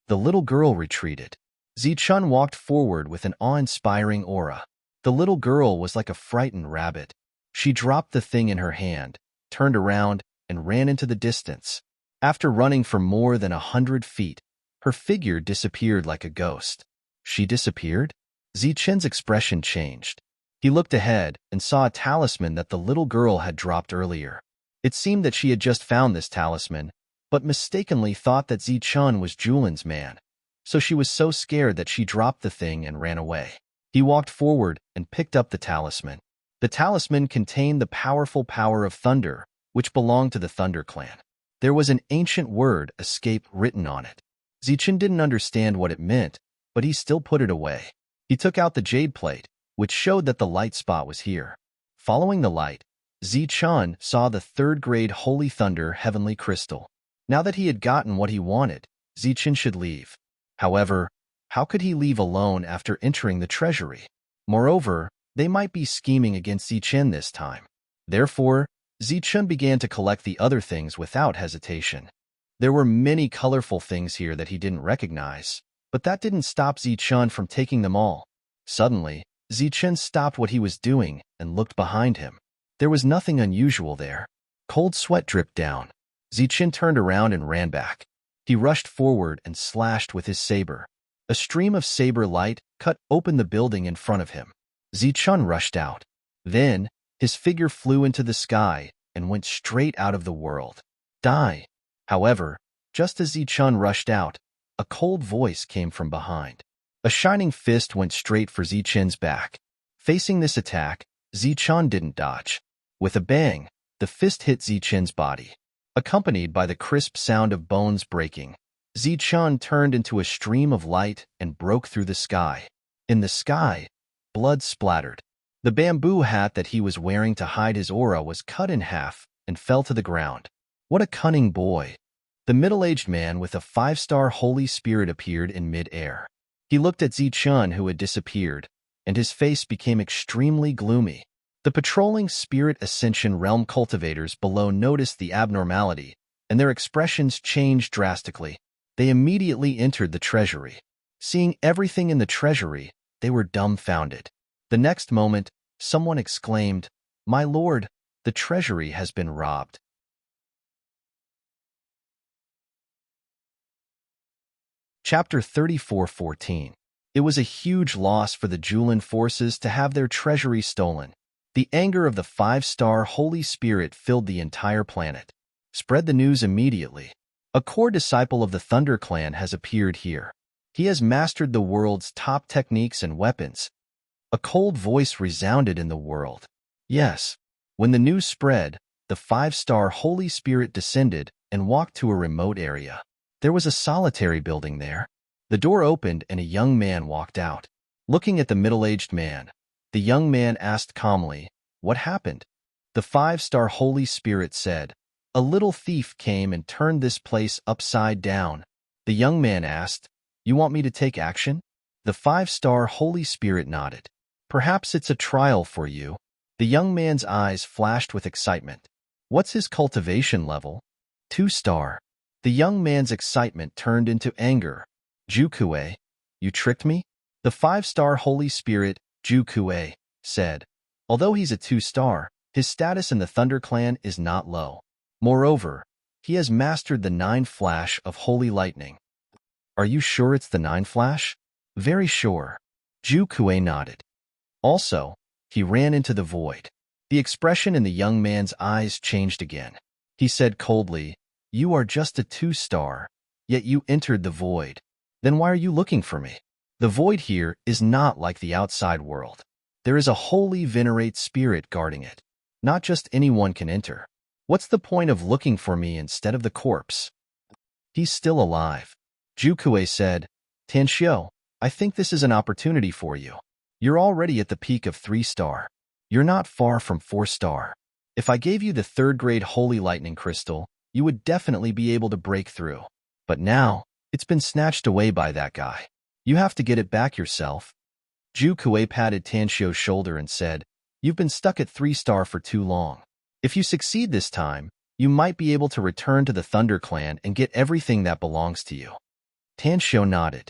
The little girl retreated. Zichen walked forward with an awe-inspiring aura. The little girl was like a frightened rabbit. She dropped the thing in her hand, turned around, and ran into the distance. After running for more than 100 feet, her figure disappeared like a ghost. She disappeared? Zichen's expression changed. He looked ahead and saw a talisman that the little girl had dropped earlier. It seemed that she had just found this talisman, but mistakenly thought that Zichen was Julin's man. So she was so scared that she dropped the thing and ran away. He walked forward and picked up the talisman. The talisman contained the powerful power of thunder, which belonged to the Thunder clan. There was an ancient word, escape, written on it. Zichen didn't understand what it meant, but he still put it away. He took out the jade plate, which showed that the light spot was here. Following the light, Zichen saw the third-grade Holy Thunder Heavenly Crystal. Now that he had gotten what he wanted, Zichen should leave. However, how could he leave alone after entering the treasury? Moreover, they might be scheming against Zichen this time. Therefore, Zichen began to collect the other things without hesitation. There were many colorful things here that he didn't recognize, but that didn't stop Zichen from taking them all. Suddenly, Zichen stopped what he was doing and looked behind him. There was nothing unusual there. Cold sweat dripped down. Zichen turned around and ran back. He rushed forward and slashed with his saber. A stream of saber light cut open the building in front of him. Zichen rushed out. Then, his figure flew into the sky and went straight out of the world. Die! However, just as Zichen rushed out, a cold voice came from behind. A shining fist went straight for Zichen's back. Facing this attack, Zichen didn't dodge. With a bang, the fist hit Zichen's body. Accompanied by the crisp sound of bones breaking, Zichen turned into a stream of light and broke through the sky. In the sky, blood splattered. The bamboo hat that he was wearing to hide his aura was cut in half and fell to the ground. What a cunning boy! The middle-aged man with a 5-star Holy Spirit appeared in mid-air. He looked at Zichen, who had disappeared, and his face became extremely gloomy. The patrolling Spirit Ascension Realm cultivators below noticed the abnormality, and their expressions changed drastically. They immediately entered the treasury. Seeing everything in the treasury, they were dumbfounded. The next moment, someone exclaimed, "My lord, the treasury has been robbed." Chapter 34:14. It was a huge loss for the Julin forces to have their treasury stolen. The anger of the 5-star Holy Spirit filled the entire planet. Spread the news immediately. A core disciple of the Thunder clan has appeared here. He has mastered the world's top techniques and weapons. A cold voice resounded in the world. Yes. When the news spread, the 5-star Holy Spirit descended and walked to a remote area. There was a solitary building there. The door opened and a young man walked out. Looking at the middle-aged man, the young man asked calmly, "What happened?" The 5-star Holy Spirit said, "A little thief came and turned this place upside down." The young man asked, "You want me to take action?" The 5-star Holy Spirit nodded. "Perhaps it's a trial for you." The young man's eyes flashed with excitement. "What's his cultivation level?" 2-star. The young man's excitement turned into anger. "Jukue, you tricked me?" The 5-star Holy Spirit, Ju Kue, said. Although he's a 2-star, his status in the Thunder Clan is not low. Moreover, he has mastered the 9 flash of Holy Lightning. Are you sure it's the 9 flash? Very sure. Ju Kue nodded. Also, he ran into the void. The expression in the young man's eyes changed again. He said coldly, "You are just a 2-star, yet you entered the void. Then why are you looking for me? The void here is not like the outside world. There is a holy venerate spirit guarding it. Not just anyone can enter. What's the point of looking for me instead of the corpse?" "He's still alive." Ju Kue said, "Tanxiu, I think this is an opportunity for you. You're already at the peak of 3-star. You're not far from 4-star. If I gave you the 3rd-grade Holy Lightning Crystal, you would definitely be able to break through. But now, it's been snatched away by that guy. You have to get it back yourself." Ju Kue patted Tanxiu's shoulder and said, "You've been stuck at 3-star for too long. If you succeed this time, you might be able to return to the Thunder Clan and get everything that belongs to you." Tanxiu nodded.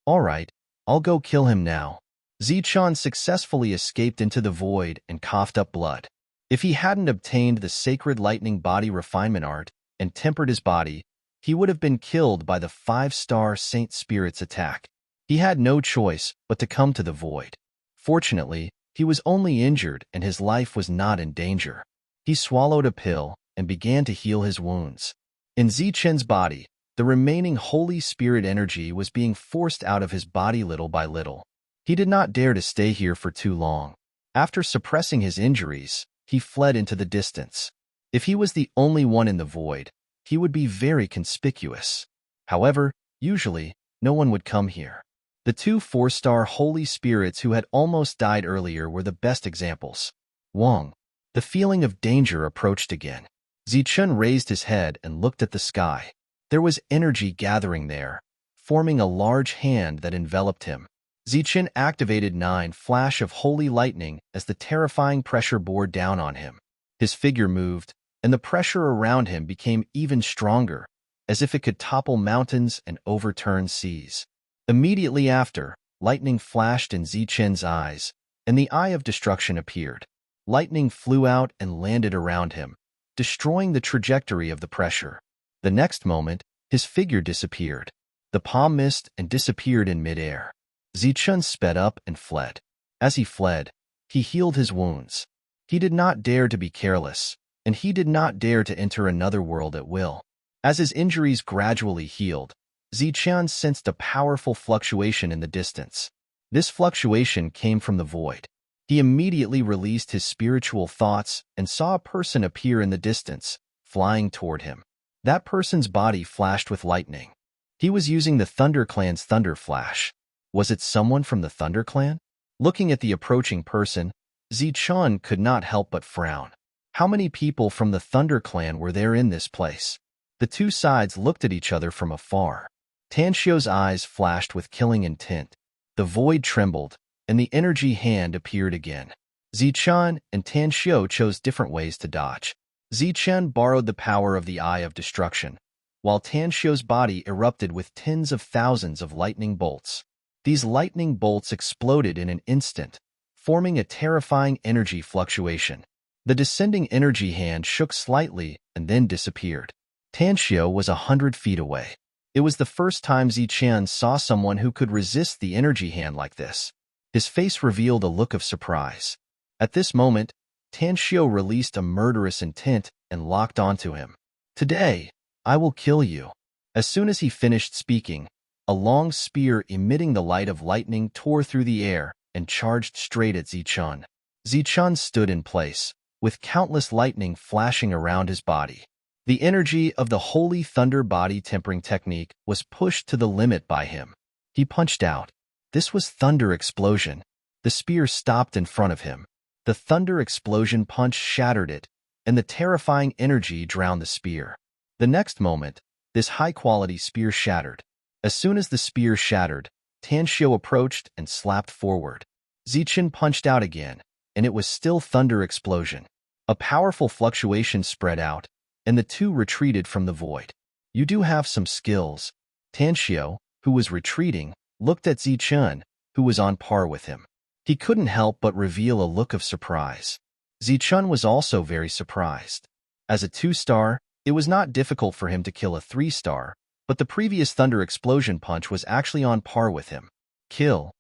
"All right, I'll go kill him now." Zichun successfully escaped into the void and coughed up blood. If he hadn't obtained the sacred lightning body refinement art and tempered his body, he would have been killed by the 5-star Saint Spirit's attack. He had no choice but to come to the void. Fortunately, he was only injured and his life was not in danger. He swallowed a pill and began to heal his wounds. In Zichun's body, the remaining Holy Spirit energy was being forced out of his body little by little. He did not dare to stay here for too long. After suppressing his injuries, he fled into the distance. If he was the only one in the void, he would be very conspicuous. However, usually, no one would come here. The 2 4-star Holy Spirits who had almost died earlier were the best examples. Wang. The feeling of danger approached again. Zichun raised his head and looked at the sky. There was energy gathering there, forming a large hand that enveloped him. Zichun activated 9 flash of holy lightning as the terrifying pressure bore down on him. His figure moved, and the pressure around him became even stronger, as if it could topple mountains and overturn seas. Immediately after, lightning flashed in Zichun's eyes, and the Eye of Destruction appeared. Lightning flew out and landed around him, destroying the trajectory of the pressure. The next moment, his figure disappeared. The palm missed and disappeared in midair. Zichun sped up and fled. As he fled, he healed his wounds. He did not dare to be careless, and he did not dare to enter another world at will. As his injuries gradually healed, Zichun sensed a powerful fluctuation in the distance. This fluctuation came from the void. He immediately released his spiritual thoughts and saw a person appear in the distance, flying toward him. That person's body flashed with lightning. He was using the Thunder Clan's Thunder Flash. Was it someone from the Thunder Clan? Looking at the approaching person, Zichun could not help but frown. How many people from the Thunder Clan were there in this place? The two sides looked at each other from afar. Tanxiu's eyes flashed with killing intent. The void trembled, and the energy hand appeared again. Zichun and Tanxiu chose different ways to dodge. Zichun borrowed the power of the Eye of Destruction, while Tanxiu's body erupted with tens of thousands of lightning bolts. These lightning bolts exploded in an instant, forming a terrifying energy fluctuation. The descending energy hand shook slightly and then disappeared. Tanxiu was 100 feet away. It was the first time Zichun saw someone who could resist the energy hand like this. His face revealed a look of surprise. At this moment, Tanxiu released a murderous intent and locked onto him. "Today, I will kill you." As soon as he finished speaking, a long spear emitting the light of lightning tore through the air and charged straight at Zichun. Zichun stood in place, with countless lightning flashing around his body. The energy of the Holy Thunder Body Tempering Technique was pushed to the limit by him. He punched out. This was Thunder Explosion. The spear stopped in front of him. The Thunder Explosion punch shattered it, and the terrifying energy drowned the spear. The next moment, this high-quality spear shattered. As soon as the spear shattered, Tanxiu approached and slapped forward. Zichun punched out again, and it was still Thunder Explosion. A powerful fluctuation spread out, and the two retreated from the void. "You do have some skills." Tanxiu, who was retreating, looked at Zichun who was on par with him. He couldn't help but reveal a look of surprise. Zichun was also very surprised. As a 2-star, it was not difficult for him to kill a 3-star, but the previous thunder explosion punch was actually on par with him. Kill!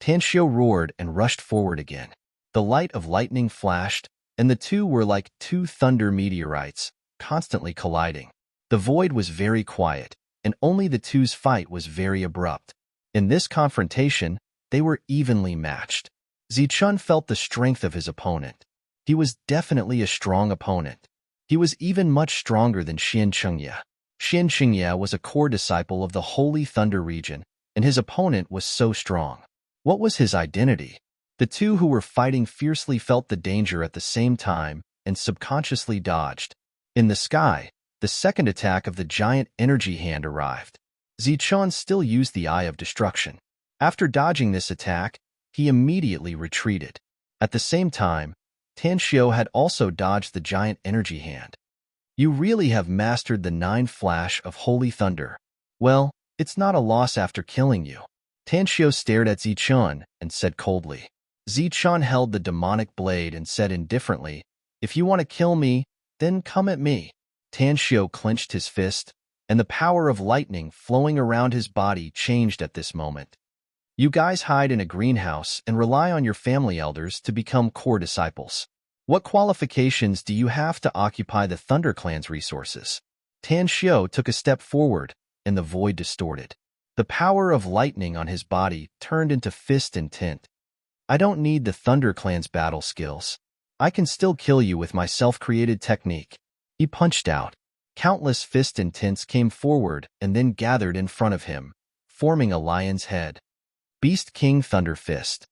Tanshio roared and rushed forward again. The light of lightning flashed, and the two were like two thunder meteorites, constantly colliding. The void was very quiet, and only the two's fight was very abrupt. In this confrontation, they were evenly matched. Zichun felt the strength of his opponent. He was definitely a strong opponent. He was even much stronger than Xian Chengye. Xian Chengye was a core disciple of the Holy Thunder region, and his opponent was so strong. What was his identity? The two who were fighting fiercely felt the danger at the same time and subconsciously dodged. In the sky, the second attack of the giant energy hand arrived. Zichun still used the Eye of Destruction. After dodging this attack, he immediately retreated. At the same time, Tanshio had also dodged the giant energy hand. You really have mastered the 9 flash of Holy Thunder. Well, it's not a loss after killing you. Tanshio stared at Zichun and said coldly. Zichun held the demonic blade and said indifferently, "If you want to kill me, then come at me." Tanshio clenched his fist, and the power of lightning flowing around his body changed at this moment. You guys hide in a greenhouse and rely on your family elders to become core disciples. What qualifications do you have to occupy the Thunder Clan's resources? Tanshio took a step forward, and the void distorted. The power of lightning on his body turned into fist and tint. I don't need the Thunder Clan's battle skills. I can still kill you with my self-created technique. He punched out. Countless fists and tints came forward and then gathered in front of him, forming a lion's head. Beast King Thunder Fist.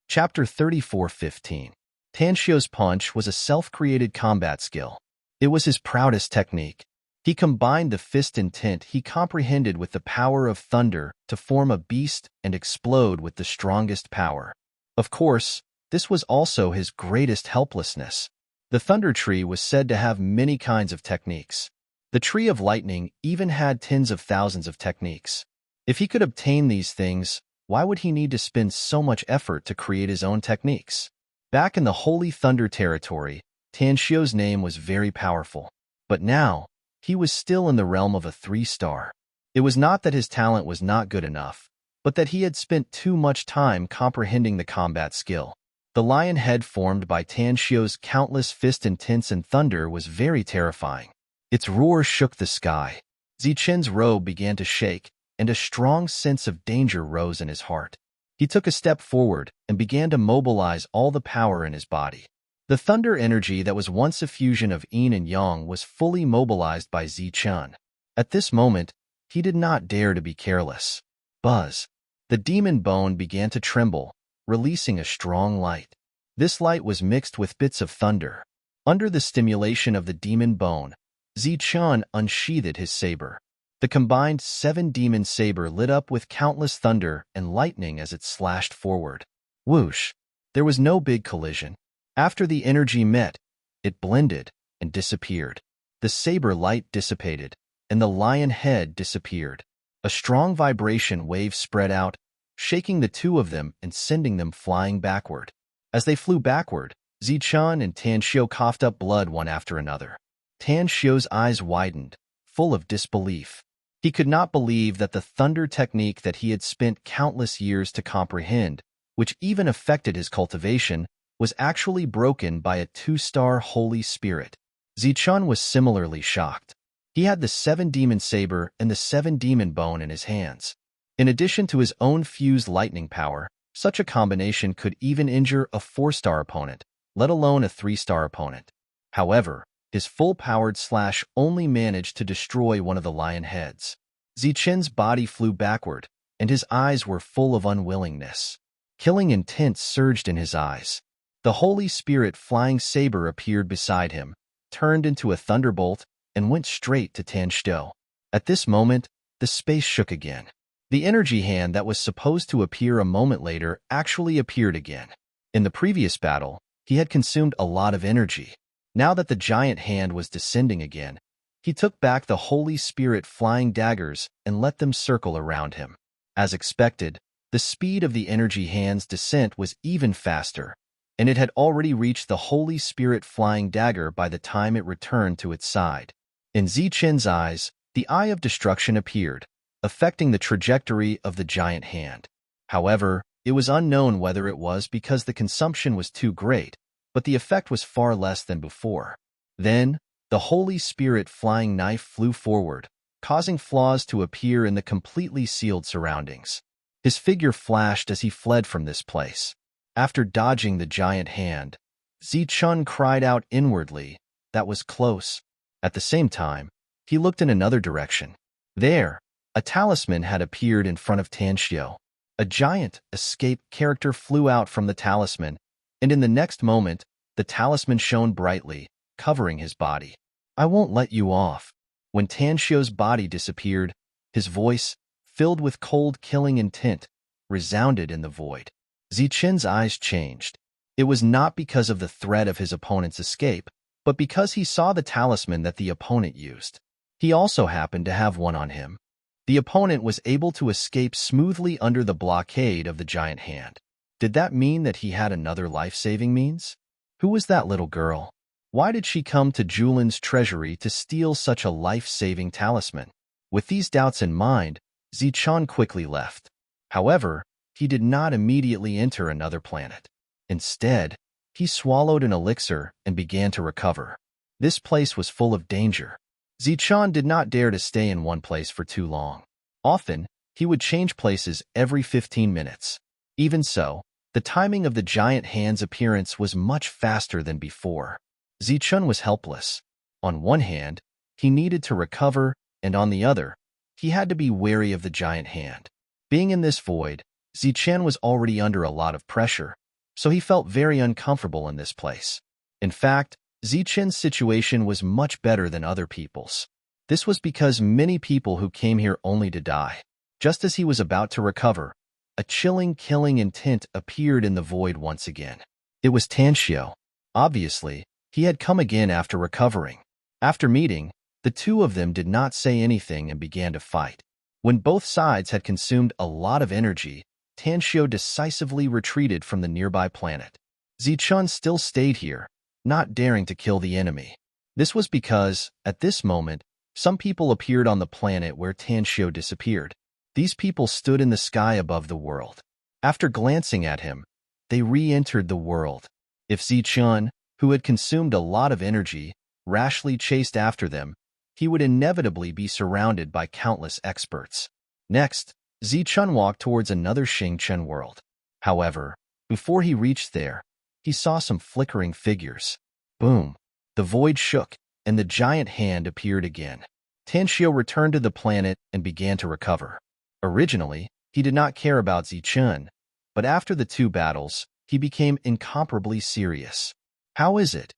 Chapter 34:15. Tanshio's punch was a self-created combat skill. It was his proudest technique. He combined the fist and tint he comprehended with the power of thunder to form a beast and explode with the strongest power. Of course, this was also his greatest helplessness. The Thunder Tree was said to have many kinds of techniques. The Tree of Lightning even had tens of thousands of techniques. If he could obtain these things, why would he need to spend so much effort to create his own techniques? Back in the Holy Thunder territory, Tanshio's name was very powerful. But now, he was still in the realm of a 3-star. It was not that his talent was not good enough, but that he had spent too much time comprehending the combat skill. The lion head formed by Tanshio's countless fist and tints and thunder was very terrifying. Its roar shook the sky. Zichun's robe began to shake, and a strong sense of danger rose in his heart. He took a step forward and began to mobilize all the power in his body. The thunder energy that was once a fusion of yin and yang was fully mobilized by Zichun. At this moment, he did not dare to be careless. Buzz! The demon bone began to tremble, releasing a strong light. This light was mixed with bits of thunder. Under the stimulation of the demon bone, Zichun unsheathed his saber. The combined 7-demon saber lit up with countless thunder and lightning as it slashed forward. Whoosh! There was no big collision. After the energy met, it blended and disappeared. The saber light dissipated, and the lion head disappeared. A strong vibration wave spread out, shaking the two of them and sending them flying backward. As they flew backward, Zichun and Tanshio coughed up blood one after another. Tanshio's eyes widened, full of disbelief. He could not believe that the thunder technique that he had spent countless years to comprehend, which even affected his cultivation, was actually broken by a 2-star Holy Spirit. Zichun was similarly shocked. He had the 7-demon saber and the 7-demon bone in his hands. In addition to his own fused lightning power, such a combination could even injure a 4-star opponent, let alone a 3-star opponent. However, his full-powered slash only managed to destroy one of the lion heads. Zichun's body flew backward, and his eyes were full of unwillingness. Killing intent surged in his eyes. The Holy Spirit flying saber appeared beside him, turned into a thunderbolt, and went straight to Tanshio. At this moment, the space shook again. The energy hand that was supposed to appear a moment later actually appeared again. In the previous battle, he had consumed a lot of energy. Now that the giant hand was descending again, He took back the Holy Spirit flying daggers and let them circle around him. As expected, the speed of the energy hand's descent was even faster, and it had already reached the Holy Spirit flying dagger by the time it returned to its side. In Zichen's eyes, the Eye of Destruction appeared, affecting the trajectory of the giant hand. However, it was unknown whether it was because the consumption was too great, but the effect was far less than before. Then, the Holy Spirit flying knife flew forward, causing flaws to appear in the completely sealed surroundings. His figure flashed as he fled from this place. After dodging the giant hand, Zichun cried out inwardly, "That was close." At the same time, he looked in another direction. There, a talisman had appeared in front of Tanxio. A giant, escape character flew out from the talisman, and in the next moment, the talisman shone brightly, covering his body. "I won't let you off." When Tanxio's body disappeared, his voice, filled with cold killing intent, resounded in the void. Zichen's eyes changed. It was not because of the threat of his opponent's escape, but because he saw the talisman that the opponent used. He also happened to have one on him. The opponent was able to escape smoothly under the blockade of the giant hand. Did that mean that he had another life-saving means? Who was that little girl? Why did she come to Julin's treasury to steal such a life-saving talisman? With these doubts in mind, Zichun quickly left. However, he did not immediately enter another planet. Instead, he swallowed an elixir and began to recover. This place was full of danger. Zichun did not dare to stay in one place for too long. Often, he would change places every 15 minutes. Even so, the timing of the giant hand's appearance was much faster than before. Zichun was helpless. On one hand, he needed to recover, and on the other, he had to be wary of the giant hand. Being in this void, Zichun was already under a lot of pressure, so he felt very uncomfortable in this place. In fact, Zichen's situation was much better than other people's. This was because many people who came here only to die. Just as he was about to recover, a chilling killing intent appeared in the void once again. It was Tanxio. Obviously, he had come again after recovering. After meeting, the two of them did not say anything and began to fight. When both sides had consumed a lot of energy, Tanxio decisively retreated from the nearby planet. Zichun still stayed here, not daring to kill the enemy. This was because, at this moment, some people appeared on the planet where Tanxio disappeared. These people stood in the sky above the world. After glancing at him, they re-entered the world. If Zichun, who had consumed a lot of energy, rashly chased after them, he would inevitably be surrounded by countless experts. Next, Zichun walked towards another Xingchen world. However, before he reached there, he saw some flickering figures. Boom! The void shook, and the giant hand appeared again. Tanxio returned to the planet and began to recover. Originally, he did not care about Zichun, but after the two battles, he became incomparably serious. "How is it?"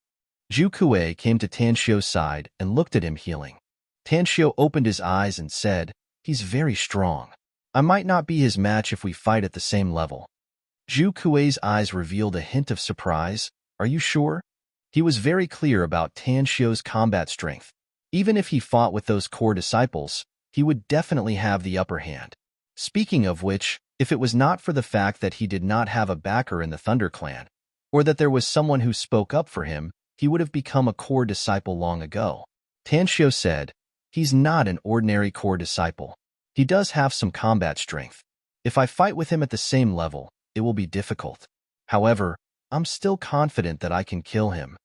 Zhu Kuei came to Tanxio's side and looked at him healing. Tanxio opened his eyes and said, "He's very strong. I might not be his match if we fight at the same level." Zhu Kuei's eyes revealed a hint of surprise. "Are you sure?" He was very clear about Tanxio's combat strength. Even if he fought with those core disciples, he would definitely have the upper hand. Speaking of which, if it was not for the fact that he did not have a backer in the Thunder Clan, or that there was someone who spoke up for him, he would have become a core disciple long ago. Tanxio said, "He's not an ordinary core disciple. He does have some combat strength. If I fight with him at the same level, it will be difficult. However, I'm still confident that I can kill him."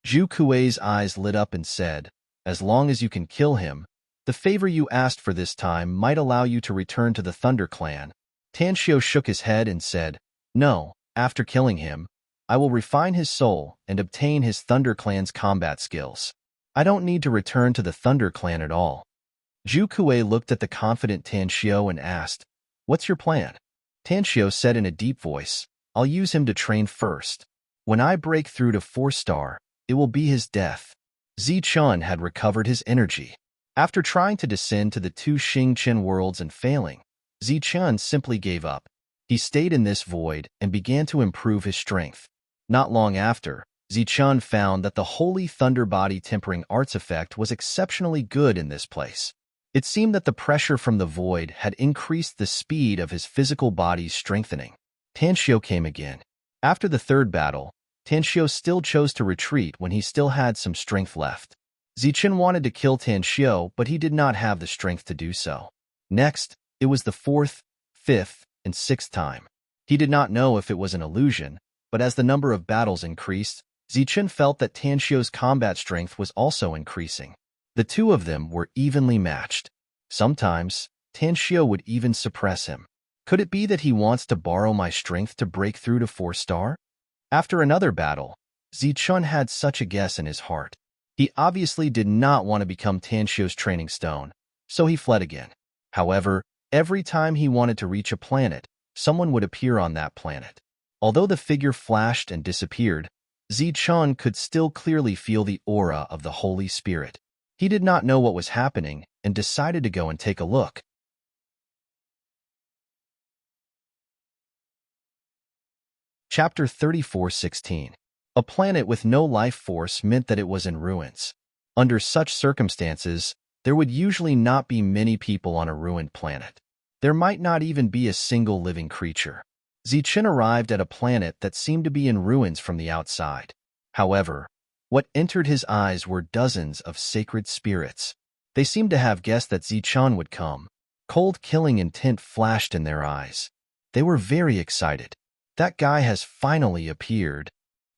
Zhu Kuei's eyes lit up and said, "As long as you can kill him, the favor you asked for this time might allow you to return to the Thunder Clan." Tanxio shook his head and said, "No, after killing him, I will refine his soul and obtain his Thunder Clan's combat skills. I don't need to return to the Thunder Clan at all." Zhu Kuei looked at the confident Tanxio and asked, "What's your plan?" Tanxio said in a deep voice, "I'll use him to train first. When I break through to 4-star, it will be his death." Zichun had recovered his energy. After trying to descend to the two Xingchen worlds and failing, Zichun simply gave up. He stayed in this void and began to improve his strength. Not long after, Zichun found that the Holy Thunder Body Tempering Arts effect was exceptionally good in this place. It seemed that the pressure from the void had increased the speed of his physical body's strengthening. Tanshio came again. After the third battle, Tanshio still chose to retreat when he still had some strength left. Zichun wanted to kill Tanshio, but he did not have the strength to do so. Next, it was the fourth, fifth, and sixth time. He did not know if it was an illusion, but as the number of battles increased, Zichun felt that Tanshio's combat strength was also increasing. The two of them were evenly matched. Sometimes, Tanshio would even suppress him. Could it be that he wants to borrow my strength to break through to 4-star? After another battle, Zichun had such a guess in his heart. He obviously did not want to become Tanshio's training stone, so he fled again. However, every time he wanted to reach a planet, someone would appear on that planet. Although the figure flashed and disappeared, Zichun could still clearly feel the aura of the Holy Spirit. He did not know what was happening and decided to go and take a look. Chapter 34:16. A planet with no life force meant that it was in ruins. Under such circumstances, there would usually not be many people on a ruined planet. There might not even be a single living creature. Zichun arrived at a planet that seemed to be in ruins from the outside. However, what entered his eyes were dozens of sacred spirits. They seemed to have guessed that Zichun would come. Cold killing intent flashed in their eyes. They were very excited. That guy has finally appeared.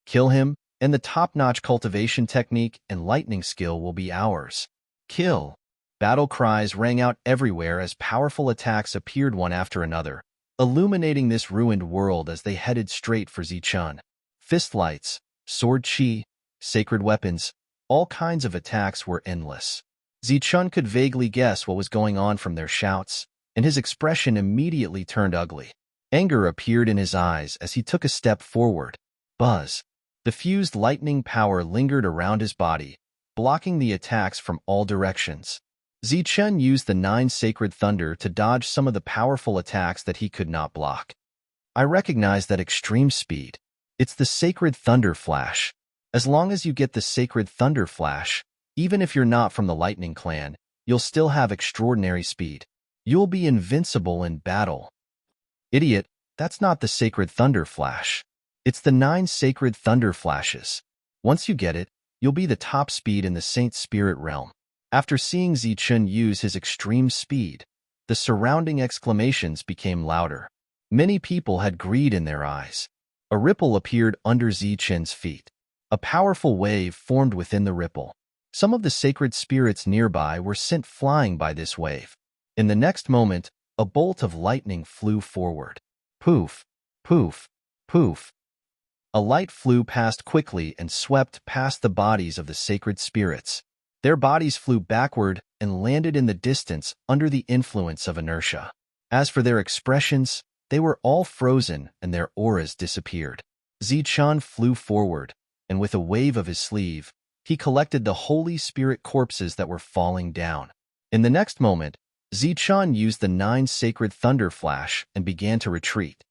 Kill him, and the top-notch cultivation technique and lightning skill will be ours. Kill! Battle cries rang out everywhere as powerful attacks appeared one after another, illuminating this ruined world as they headed straight for Zichun. Fist lights, sword chi, sacred weapons, all kinds of attacks were endless. Zichun could vaguely guess what was going on from their shouts, and his expression immediately turned ugly. Anger appeared in his eyes as he took a step forward. Buzz. The fused lightning power lingered around his body, blocking the attacks from all directions. Zichun used the 9 Sacred Thunder to dodge some of the powerful attacks that he could not block. I recognize that extreme speed. It's the Sacred Thunder Flash. As long as you get the Sacred Thunder Flash, even if you're not from the Lightning Clan, you'll still have extraordinary speed. You'll be invincible in battle. Idiot, that's not the Sacred Thunder Flash. It's the 9 Sacred Thunder Flashes. Once you get it, you'll be the top speed in the Saint Spirit realm. After seeing Zichun use his extreme speed, the surrounding exclamations became louder. Many people had greed in their eyes. A ripple appeared under Zichun's feet. A powerful wave formed within the ripple. Some of the sacred spirits nearby were sent flying by this wave. In the next moment, a bolt of lightning flew forward. Poof, poof, poof. A light flew past quickly and swept past the bodies of the sacred spirits. Their bodies flew backward and landed in the distance under the influence of inertia. As for their expressions, they were all frozen and their auras disappeared. Zichun flew forward, and with a wave of his sleeve, he collected the Holy Spirit corpses that were falling down. In the next moment, Zichun used the 9 Sacred Thunder Flash and began to retreat.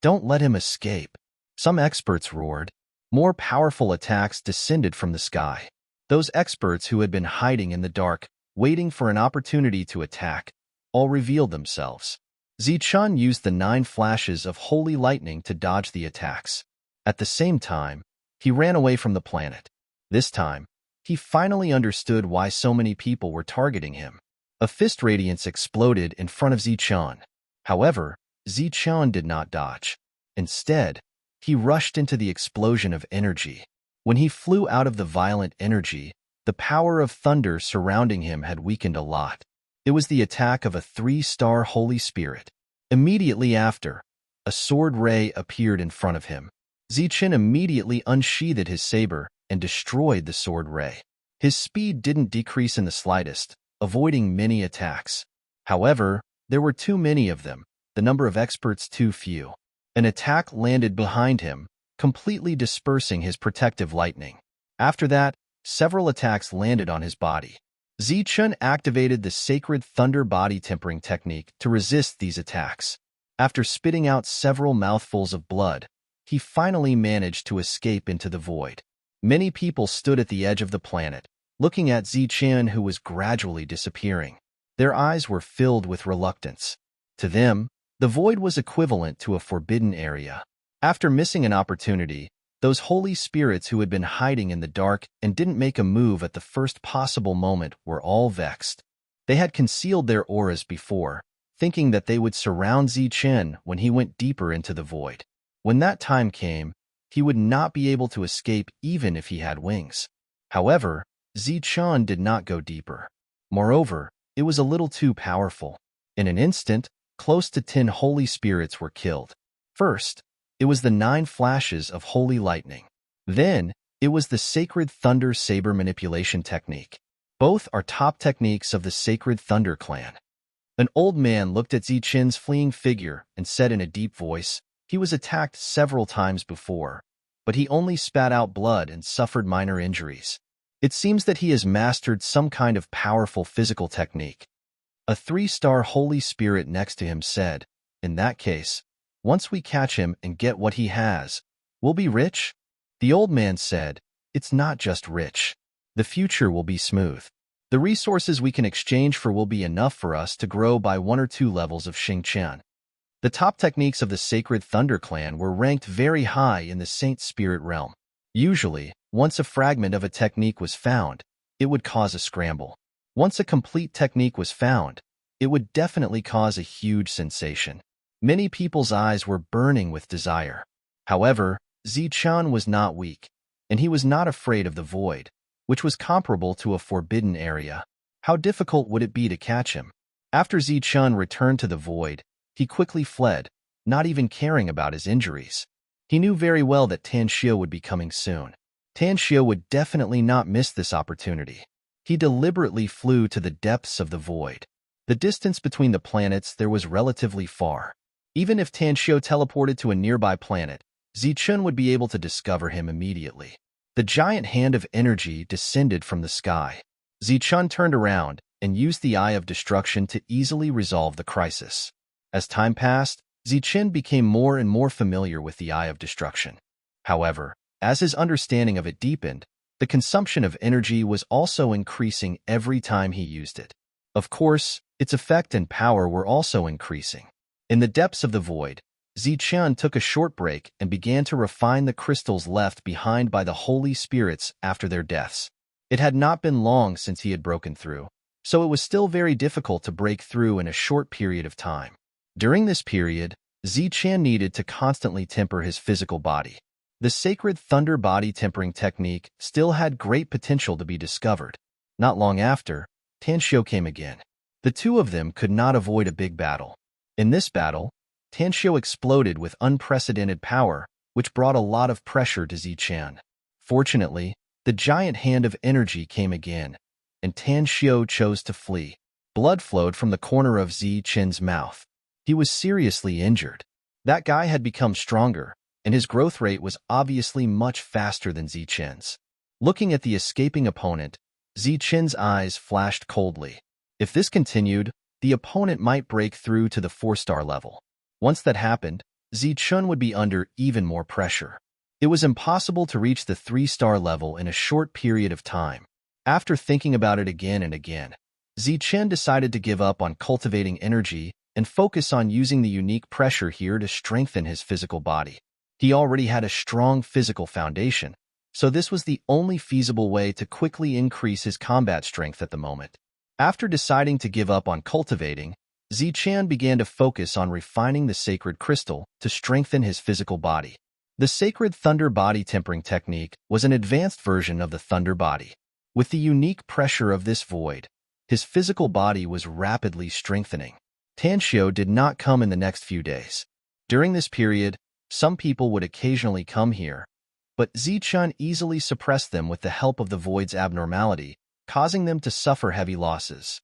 Don't let him escape. Some experts roared. More powerful attacks descended from the sky. Those experts who had been hiding in the dark, waiting for an opportunity to attack, all revealed themselves. Zichun used the 9 flashes of holy lightning to dodge the attacks. At the same time, he ran away from the planet. This time, he finally understood why so many people were targeting him. A fist radiance exploded in front of Zichun. However, Zichun did not dodge. Instead, he rushed into the explosion of energy. When he flew out of the violent energy, the power of thunder surrounding him had weakened a lot. It was the attack of a 3-star Holy Spirit. Immediately after, a sword ray appeared in front of him. Zichun immediately unsheathed his saber and destroyed the sword ray. His speed didn't decrease in the slightest, avoiding many attacks. However, there were too many of them, the number of experts too few. An attack landed behind him, completely dispersing his protective lightning. After that, several attacks landed on his body. Zichun activated the Sacred Thunder Body Tempering technique to resist these attacks. After spitting out several mouthfuls of blood, he finally managed to escape into the void. Many people stood at the edge of the planet, looking at Zichen, who was gradually disappearing. Their eyes were filled with reluctance. To them, the void was equivalent to a forbidden area. After missing an opportunity, those holy spirits who had been hiding in the dark and didn't make a move at the first possible moment were all vexed. They had concealed their auras before, thinking that they would surround Zichen when he went deeper into the void. When that time came, he would not be able to escape even if he had wings. However, Zichen did not go deeper. Moreover, it was a little too powerful. In an instant, close to 10 holy spirits were killed. First, it was the 9 flashes of holy lightning. Then, it was the sacred thunder saber manipulation technique. Both are top techniques of the sacred thunder clan. An old man looked at Zichen's fleeing figure and said in a deep voice, he was attacked several times before, but he only spat out blood and suffered minor injuries. It seems that he has mastered some kind of powerful physical technique. A 3-star holy spirit next to him said, in that case, once we catch him and get what he has, we'll be rich? The old man said, it's not just rich. The future will be smooth. The resources we can exchange for will be enough for us to grow by 1 or 2 levels of Xingqian. The top techniques of the Sacred Thunder Clan were ranked very high in the Saint Spirit realm. Usually, once a fragment of a technique was found, it would cause a scramble. Once a complete technique was found, it would definitely cause a huge sensation. Many people's eyes were burning with desire. However, Zichen was not weak, and he was not afraid of the void, which was comparable to a forbidden area. How difficult would it be to catch him? After Zichen returned to the void, he quickly fled, not even caring about his injuries. He knew very well that Tan Xio would be coming soon. Tan Xio would definitely not miss this opportunity. He deliberately flew to the depths of the void. The distance between the planets there was relatively far. Even if Tan Xio teleported to a nearby planet, Zichen would be able to discover him immediately. The giant hand of energy descended from the sky. Zichen turned around and used the Eye of Destruction to easily resolve the crisis. As time passed, Zichen became more and more familiar with the Eye of Destruction. However, as his understanding of it deepened, the consumption of energy was also increasing every time he used it. Of course, its effect and power were also increasing. In the depths of the void, Zichen took a short break and began to refine the crystals left behind by the holy spirits after their deaths. It had not been long since he had broken through, so it was still very difficult to break through in a short period of time. During this period, Zichen needed to constantly temper his physical body. The sacred thunder body tempering technique still had great potential to be discovered. Not long after, Tan Xio came again. The two of them could not avoid a big battle. In this battle, Tan Xio exploded with unprecedented power, which brought a lot of pressure to Zichen. Fortunately, the giant hand of energy came again, and Tan Xio chose to flee. Blood flowed from the corner of Zichen's mouth. He was seriously injured. That guy had become stronger, and his growth rate was obviously much faster than Zichen's. Looking at the escaping opponent, Zichen's eyes flashed coldly. If this continued, the opponent might break through to the 4-star level. Once that happened, Zichen would be under even more pressure. It was impossible to reach the 3-star level in a short period of time. After thinking about it again and again, Zichen decided to give up on cultivating energy and focus on using the unique pressure here to strengthen his physical body. He already had a strong physical foundation, so this was the only feasible way to quickly increase his combat strength at the moment. After deciding to give up on cultivating, Zichen began to focus on refining the sacred crystal to strengthen his physical body. The sacred thunder body tempering technique was an advanced version of the thunder body. With the unique pressure of this void, his physical body was rapidly strengthening. Tan Xio did not come in the next few days. During this period, some people would occasionally come here, but Zichen easily suppressed them with the help of the void's abnormality, causing them to suffer heavy losses.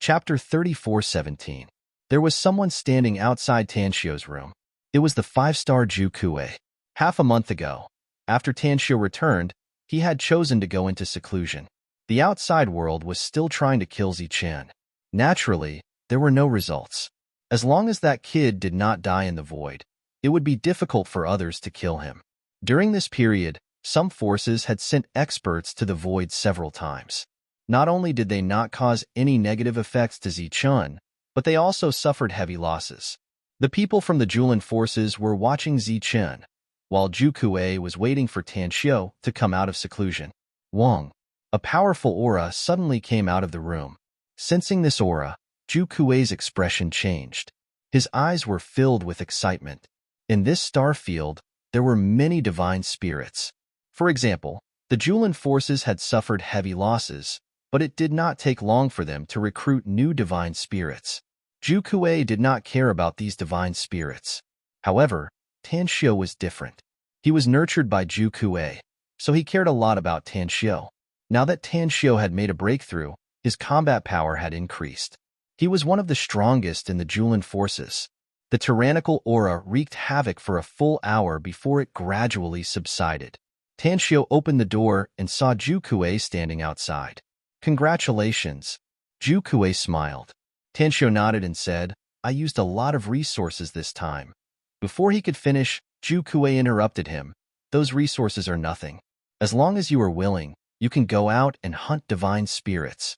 Chapter 34:17. There was someone standing outside Tan Xio's room. It was the 5-star Zhu Kuei. Half a month ago, after Tan Xio returned, he had chosen to go into seclusion. The outside world was still trying to kill Zichen. Naturally, there were no results. As long as that kid did not die in the void, it would be difficult for others to kill him. During this period, some forces had sent experts to the void several times. Not only did they not cause any negative effects to Zichun, but they also suffered heavy losses. The people from the Julan forces were watching Zichun, while Zhu Kuei was waiting for Tan Xiu to come out of seclusion. Wang, a powerful aura suddenly came out of the room. Sensing this aura, Zhu Kuei's expression changed. His eyes were filled with excitement. In this star field, there were many divine spirits. For example, the Julan forces had suffered heavy losses, but it did not take long for them to recruit new divine spirits. Zhu Kuei did not care about these divine spirits. However, Tan Xiu was different. He was nurtured by Zhu Kuei, so he cared a lot about Tan Xiu. Now that Tan Xiu had made a breakthrough, his combat power had increased. He was one of the strongest in the Julan forces. The tyrannical aura wreaked havoc for a full hour before it gradually subsided. Tan Xiu opened the door and saw Zhu Kuei standing outside. "Congratulations." Zhu Kuei smiled. Tan Xiu nodded and said, "I used a lot of resources this time." Before he could finish, Zhu Kuei interrupted him. "Those resources are nothing. As long as you are willing, you can go out and hunt divine spirits."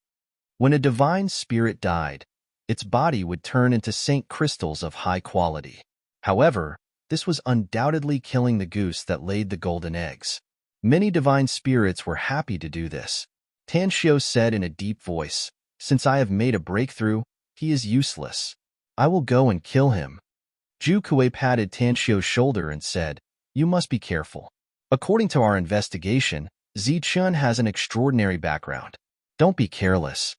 When a divine spirit died, its body would turn into saint crystals of high quality. However, this was undoubtedly killing the goose that laid the golden eggs. Many divine spirits were happy to do this. Tan Xiu said in a deep voice, "Since I have made a breakthrough, he is useless. I will go and kill him." Zhu Kuei patted Tan Xiu's shoulder and said, "You must be careful. According to our investigation, Zichun has an extraordinary background. Don't be careless."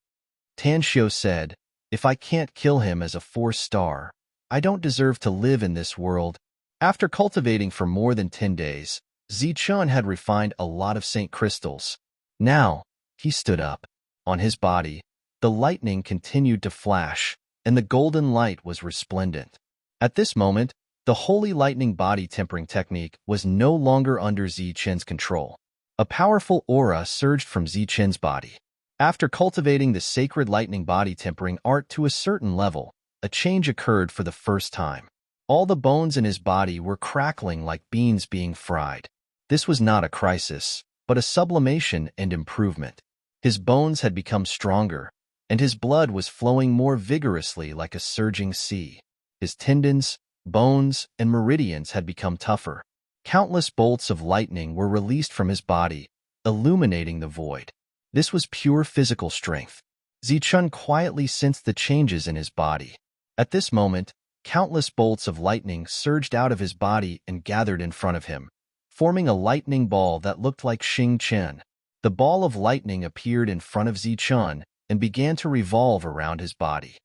Tan Xiu said, "If I can't kill him as a 4-star, I don't deserve to live in this world." After cultivating for more than 10 days, Zichun had refined a lot of saint crystals. Now, he stood up. On his body, the lightning continued to flash, and the golden light was resplendent. At this moment, the holy lightning body tempering technique was no longer under Zichun's control. A powerful aura surged from Zichun's body. After cultivating the sacred lightning body tempering art to a certain level, a change occurred for the first time. All the bones in his body were crackling like beans being fried. This was not a crisis, but a sublimation and improvement. His bones had become stronger, and his blood was flowing more vigorously like a surging sea. His tendons, bones, and meridians had become tougher. Countless bolts of lightning were released from his body, illuminating the void. This was pure physical strength. Zichun quietly sensed the changes in his body. At this moment, countless bolts of lightning surged out of his body and gathered in front of him, forming a lightning ball that looked like Xing Chen. The ball of lightning appeared in front of Zichun and began to revolve around his body.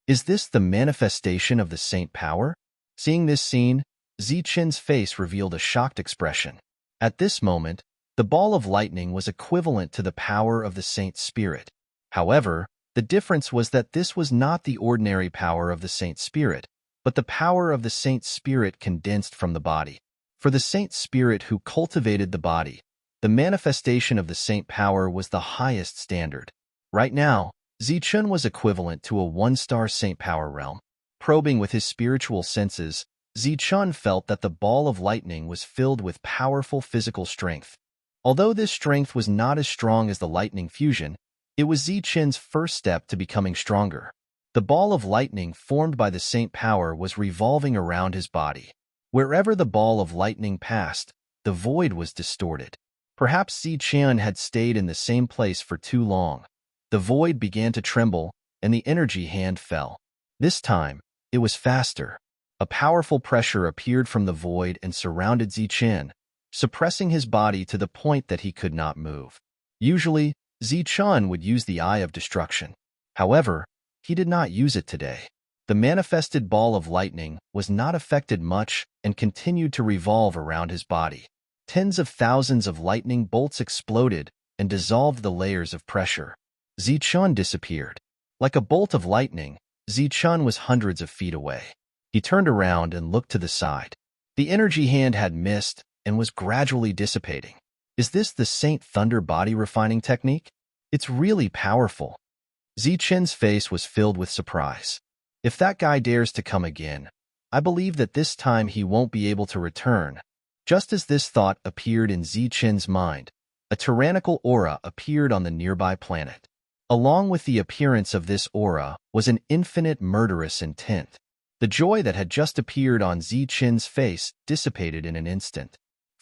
Is this the manifestation of the saint power? Seeing this scene, Zichun's face revealed a shocked expression. At this moment, the ball of lightning was equivalent to the power of the saint spirit. However, the difference was that this was not the ordinary power of the saint spirit, but the power of the saint spirit condensed from the body. For the saint spirit who cultivated the body, the manifestation of the saint power was the highest standard. Right now, Zichun was equivalent to a 1-star saint power realm. Probing with his spiritual senses, Zichun felt that the ball of lightning was filled with powerful physical strength. Although this strength was not as strong as the lightning fusion, it was Zichun's first step to becoming stronger. The ball of lightning formed by the saint power was revolving around his body. Wherever the ball of lightning passed, the void was distorted. Perhaps Zichun had stayed in the same place for too long. The void began to tremble, and the energy hand fell. This time, it was faster. A powerful pressure appeared from the void and surrounded Zichun, suppressing his body to the point that he could not move. Usually, Zichun would use the Eye of Destruction. However, he did not use it today. The manifested ball of lightning was not affected much and continued to revolve around his body. Tens of thousands of lightning bolts exploded and dissolved the layers of pressure. Zichun disappeared. Like a bolt of lightning, Zichun was hundreds of feet away. He turned around and looked to the side. The energy hand had missed and was gradually dissipating. Is this the Saint Thunder body refining technique? It's really powerful. Zichun's face was filled with surprise. If that guy dares to come again, I believe that this time he won't be able to return. Just as this thought appeared in Zichen's mind, a tyrannical aura appeared on the nearby planet. Along with the appearance of this aura was an infinite murderous intent. The joy that had just appeared on Zichen's face dissipated in an instant.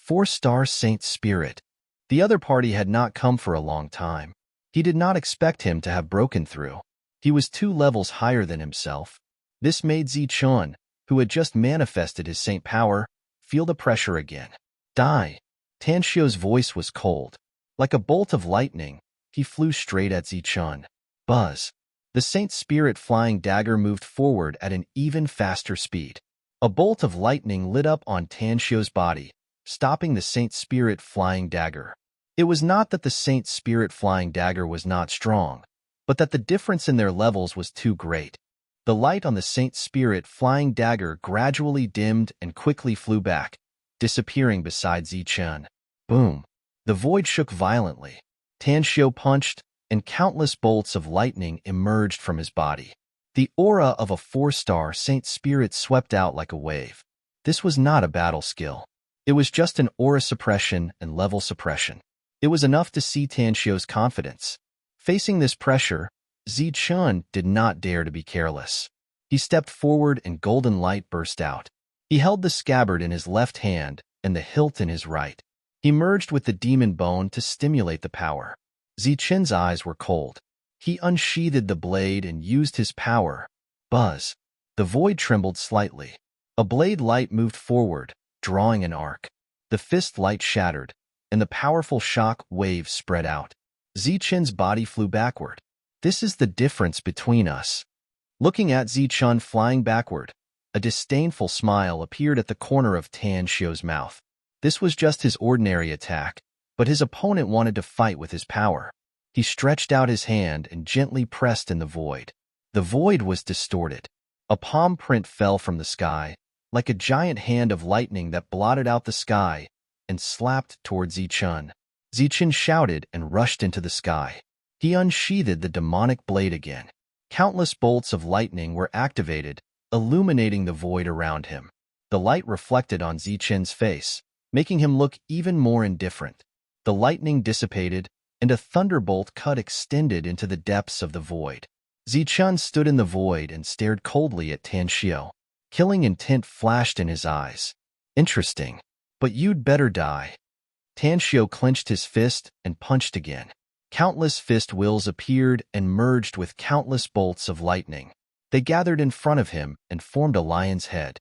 4-star Saint Spirit. The other party had not come for a long time. He did not expect him to have broken through. He was 2 levels higher than himself. This made Zichun, who had just manifested his saint power, feel the pressure again. Die. Tanxio's voice was cold. Like a bolt of lightning, he flew straight at Zichun. Buzz. The Saint Spirit flying dagger moved forward at an even faster speed. A bolt of lightning lit up on Tanxio's body, stopping the Saint Spirit flying dagger. It was not that the Saint Spirit flying dagger was not strong, but that the difference in their levels was too great. The light on the Saint Spirit flying dagger gradually dimmed and quickly flew back, disappearing beside Zichun. Boom! The void shook violently. Tanxio punched, and countless bolts of lightning emerged from his body. The aura of a 4-star Saint Spirit swept out like a wave. This was not a battle skill. It was just an aura suppression and level suppression. It was enough to see Tanxio's confidence. Facing this pressure, Zichun did not dare to be careless. He stepped forward and golden light burst out. He held the scabbard in his left hand and the hilt in his right. He merged with the demon bone to stimulate the power. Zichun's eyes were cold. He unsheathed the blade and used his power. Buzz. The void trembled slightly. A blade light moved forward, drawing an arc. The fist light shattered, and the powerful shock wave spread out. Zichun's body flew backward. This is the difference between us. Looking at Zichun flying backward, a disdainful smile appeared at the corner of Tanxio's mouth. This was just his ordinary attack, but his opponent wanted to fight with his power. He stretched out his hand and gently pressed in the void. The void was distorted. A palm print fell from the sky, like a giant hand of lightning that blotted out the sky and slapped toward Zichun. Zichun shouted and rushed into the sky. He unsheathed the demonic blade again. Countless bolts of lightning were activated, illuminating the void around him. The light reflected on Zichun's face, making him look even more indifferent. The lightning dissipated, and a thunderbolt cut extended into the depths of the void. Zichun stood in the void and stared coldly at Tanxio. Killing intent flashed in his eyes. Interesting, but you'd better die. Tanxio clenched his fist and punched again. Countless fist wills appeared and merged with countless bolts of lightning. They gathered in front of him and formed a lion's head.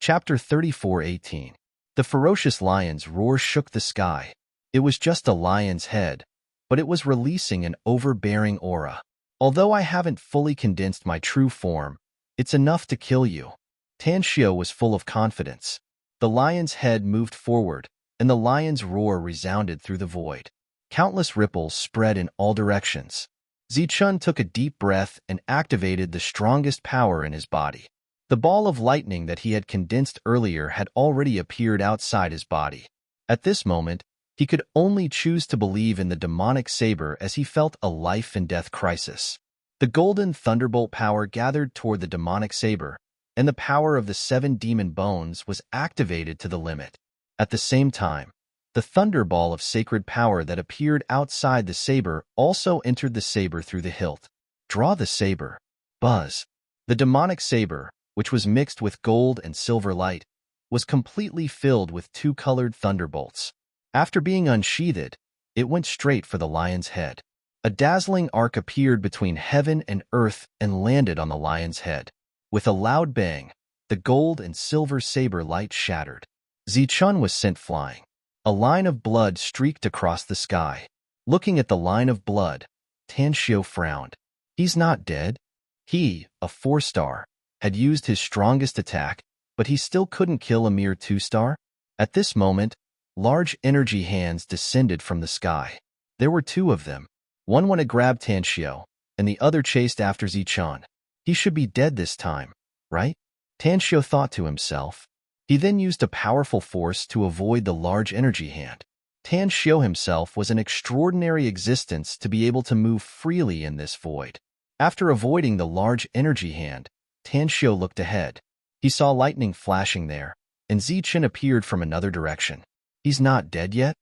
Chapter 34:18. The ferocious lion's roar shook the sky. It was just a lion's head, but it was releasing an overbearing aura. Although I haven't fully condensed my true form, it's enough to kill you. Tanxio was full of confidence. The lion's head moved forward, and the lion's roar resounded through the void. Countless ripples spread in all directions. Zichun took a deep breath and activated the strongest power in his body. The ball of lightning that he had condensed earlier had already appeared outside his body. At this moment, he could only choose to believe in the demonic saber as he felt a life-and-death crisis. The golden thunderbolt power gathered toward the demonic saber, and the power of the 7 demon bones was activated to the limit. At the same time, the thunderball of sacred power that appeared outside the saber also entered the saber through the hilt. Draw the saber. Buzz. The demonic saber, which was mixed with gold and silver light, was completely filled with 2-colored thunderbolts. After being unsheathed, it went straight for the lion's head. A dazzling arc appeared between heaven and earth and landed on the lion's head. With a loud bang, the gold and silver saber light shattered. Zichun was sent flying. A line of blood streaked across the sky. Looking at the line of blood, Tanxio frowned. He's not dead. He, a 4-star, had used his strongest attack, but he still couldn't kill a mere 2-star? At this moment, large energy hands descended from the sky. There were 2 of them. One went to grab Tanxio, and the other chased after Zichun. He should be dead this time, right? Tanxio thought to himself. He then used a powerful force to avoid the large energy hand. Tan Xiu himself was an extraordinary existence to be able to move freely in this void. After avoiding the large energy hand, Tan Xiu looked ahead. He saw lightning flashing there, and Zichen appeared from another direction. He's not dead yet?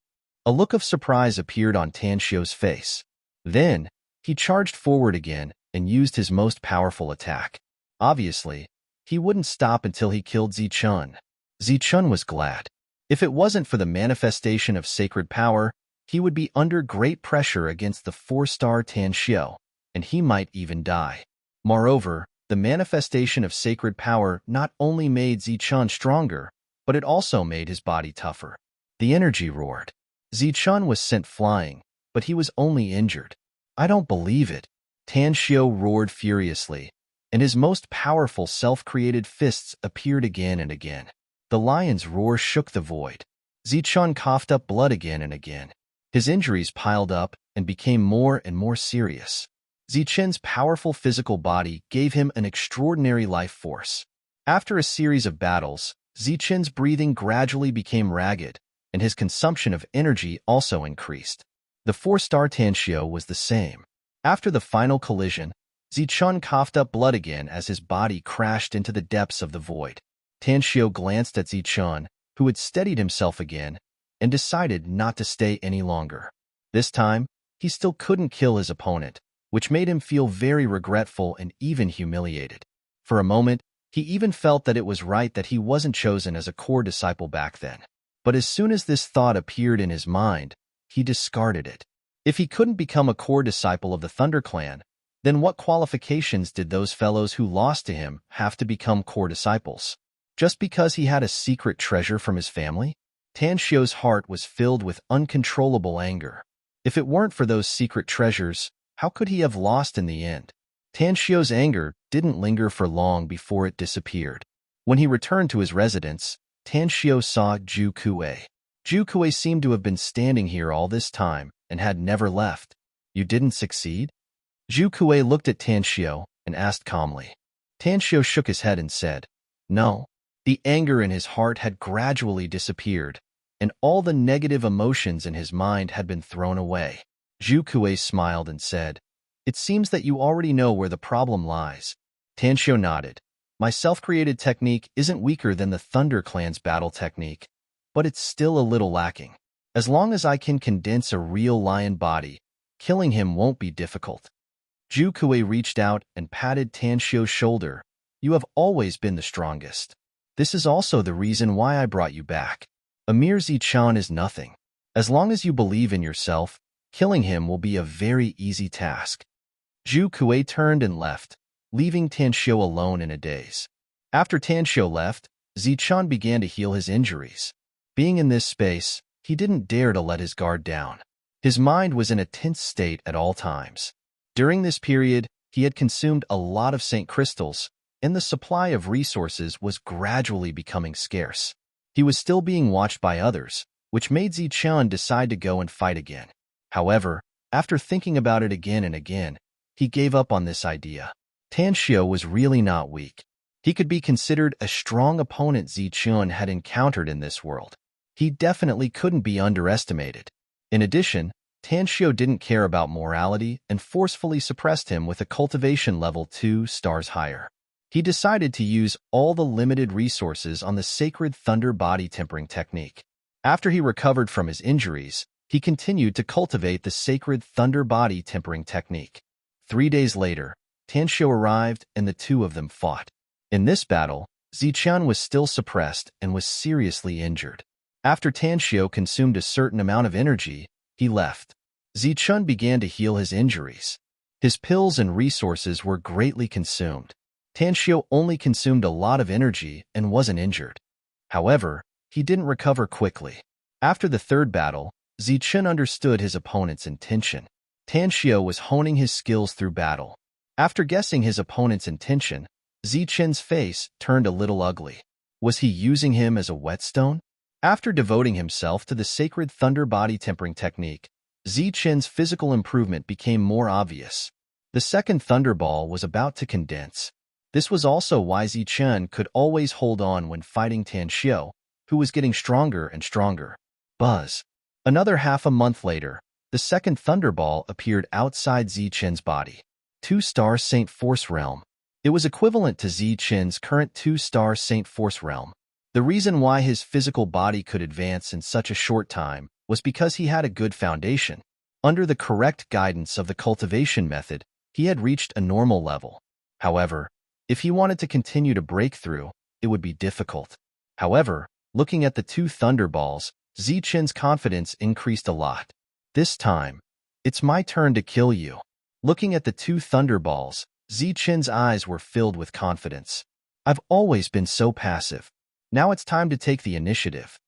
A look of surprise appeared on Tan Xiu's face. Then, he charged forward again and used his most powerful attack. Obviously, he wouldn't stop until he killed Zichen. Zichen was glad. If it wasn't for the manifestation of sacred power, he would be under great pressure against the 4-star Tan Xiu, and he might even die. Moreover, the manifestation of sacred power not only made Zichen stronger, but it also made his body tougher. The energy roared. Zichen was sent flying, but he was only injured. I don't believe it. Tan Xiu roared furiously, and his most powerful self-created fists appeared again and again. The lion's roar shook the void. Zichen coughed up blood again and again. His injuries piled up and became more and more serious. Zichen's powerful physical body gave him an extraordinary life force. After a series of battles, Zichen's breathing gradually became ragged, and his consumption of energy also increased. The 4-star Tan Xiu was the same. After the final collision, Zichen coughed up blood again as his body crashed into the depths of the void. Tan Xiu glanced at Zichen, who had steadied himself again, and decided not to stay any longer. This time, he still couldn't kill his opponent, which made him feel very regretful and even humiliated. For a moment, he even felt that it was right that he wasn't chosen as a core disciple back then. But as soon as this thought appeared in his mind, he discarded it. If he couldn't become a core disciple of the Thunder Clan, then what qualifications did those fellows who lost to him have to become core disciples? Just because he had a secret treasure from his family? Tan Xiu's heart was filled with uncontrollable anger. If it weren't for those secret treasures, how could he have lost in the end? Tan Xiu's anger didn't linger for long before it disappeared. When he returned to his residence, Tan Xiu saw Zhu Kuei. Zhu Kuei seemed to have been standing here all this time and had never left. You didn't succeed? Zhu Kuei looked at Tan Xiu and asked calmly. Tan Xiu shook his head and said, No. The anger in his heart had gradually disappeared, and all the negative emotions in his mind had been thrown away. Zhu Kuei smiled and said, It seems that you already know where the problem lies. Tan Xiu nodded. My self-created technique isn't weaker than the Thunder Clan's battle technique, but it's still a little lacking. As long as I can condense a real lion body, killing him won't be difficult. Zhu Kuei reached out and patted Tan Xiu's shoulder. You have always been the strongest. This is also the reason why I brought you back. Emir Zichen is nothing. As long as you believe in yourself, killing him will be a very easy task. Zhu Kuei turned and left, leaving Tan Xiu alone in a daze. After Tan Xiu left, Zichen began to heal his injuries. Being in this space, he didn't dare to let his guard down. His mind was in a tense state at all times. During this period, he had consumed a lot of Saint crystals, and the supply of resources was gradually becoming scarce. He was still being watched by others, which made Zichen decide to go and fight again. However, after thinking about it again and again, he gave up on this idea. Tan Xiu was really not weak. He could be considered a strong opponent Zichen had encountered in this world. He definitely couldn't be underestimated. In addition, Tan Xiu didn't care about morality and forcefully suppressed him with a cultivation level 2 stars higher. He decided to use all the limited resources on the sacred thunder body tempering technique. After he recovered from his injuries, he continued to cultivate the sacred thunder body tempering technique. 3 days later, Tan Xiu arrived and the two of them fought. In this battle, Zichen was still suppressed and was seriously injured. After Tan Xiu consumed a certain amount of energy, he left. Zichen began to heal his injuries. His pills and resources were greatly consumed. Tan Xiu only consumed a lot of energy and wasn't injured. However, he didn't recover quickly. After the third battle, Zichen understood his opponent's intention. Tan Xiu was honing his skills through battle. After guessing his opponent's intention, Zichen's face turned a little ugly. Was he using him as a whetstone? After devoting himself to the sacred thunder body tempering technique, Zichen's physical improvement became more obvious. The second thunderball was about to condense. This was also why Zichen could always hold on when fighting Tan Xiu, who was getting stronger and stronger. Buzz. Another half a month later, the second thunderball appeared outside Zichen's body. 2-star Saint Force Realm. It was equivalent to Zichen's current 2-star Saint Force Realm. The reason why his physical body could advance in such a short time was because he had a good foundation. Under the correct guidance of the cultivation method, he had reached a normal level. However, if he wanted to continue to break through, it would be difficult. However, looking at the 2 thunderballs, Zichen's confidence increased a lot. This time, it's my turn to kill you. Looking at the 2 thunderballs, Zichen's eyes were filled with confidence. I've always been so passive. Now it's time to take the initiative.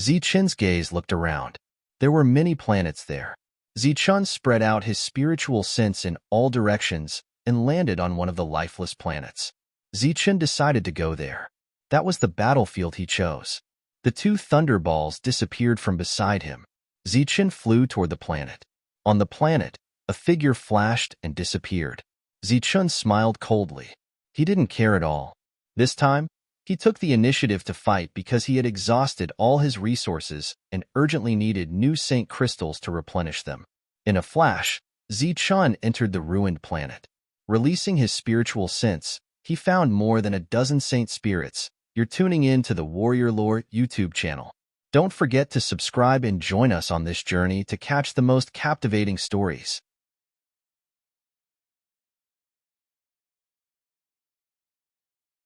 Zichen's gaze looked around. There were many planets there. Zichen spread out his spiritual sense in all directions and landed on one of the lifeless planets. Zichen decided to go there. That was the battlefield he chose. The 2 thunderballs disappeared from beside him. Zichen flew toward the planet. On the planet, a figure flashed and disappeared. Zichen smiled coldly. He didn't care at all. This time, he took the initiative to fight because he had exhausted all his resources and urgently needed new Saint crystals to replenish them. In a flash, Zichen entered the ruined planet. Releasing his spiritual sense, he found more than a dozen Saint spirits. You're tuning in to the Warrior Lore YouTube channel. Don't forget to subscribe and join us on this journey to catch the most captivating stories.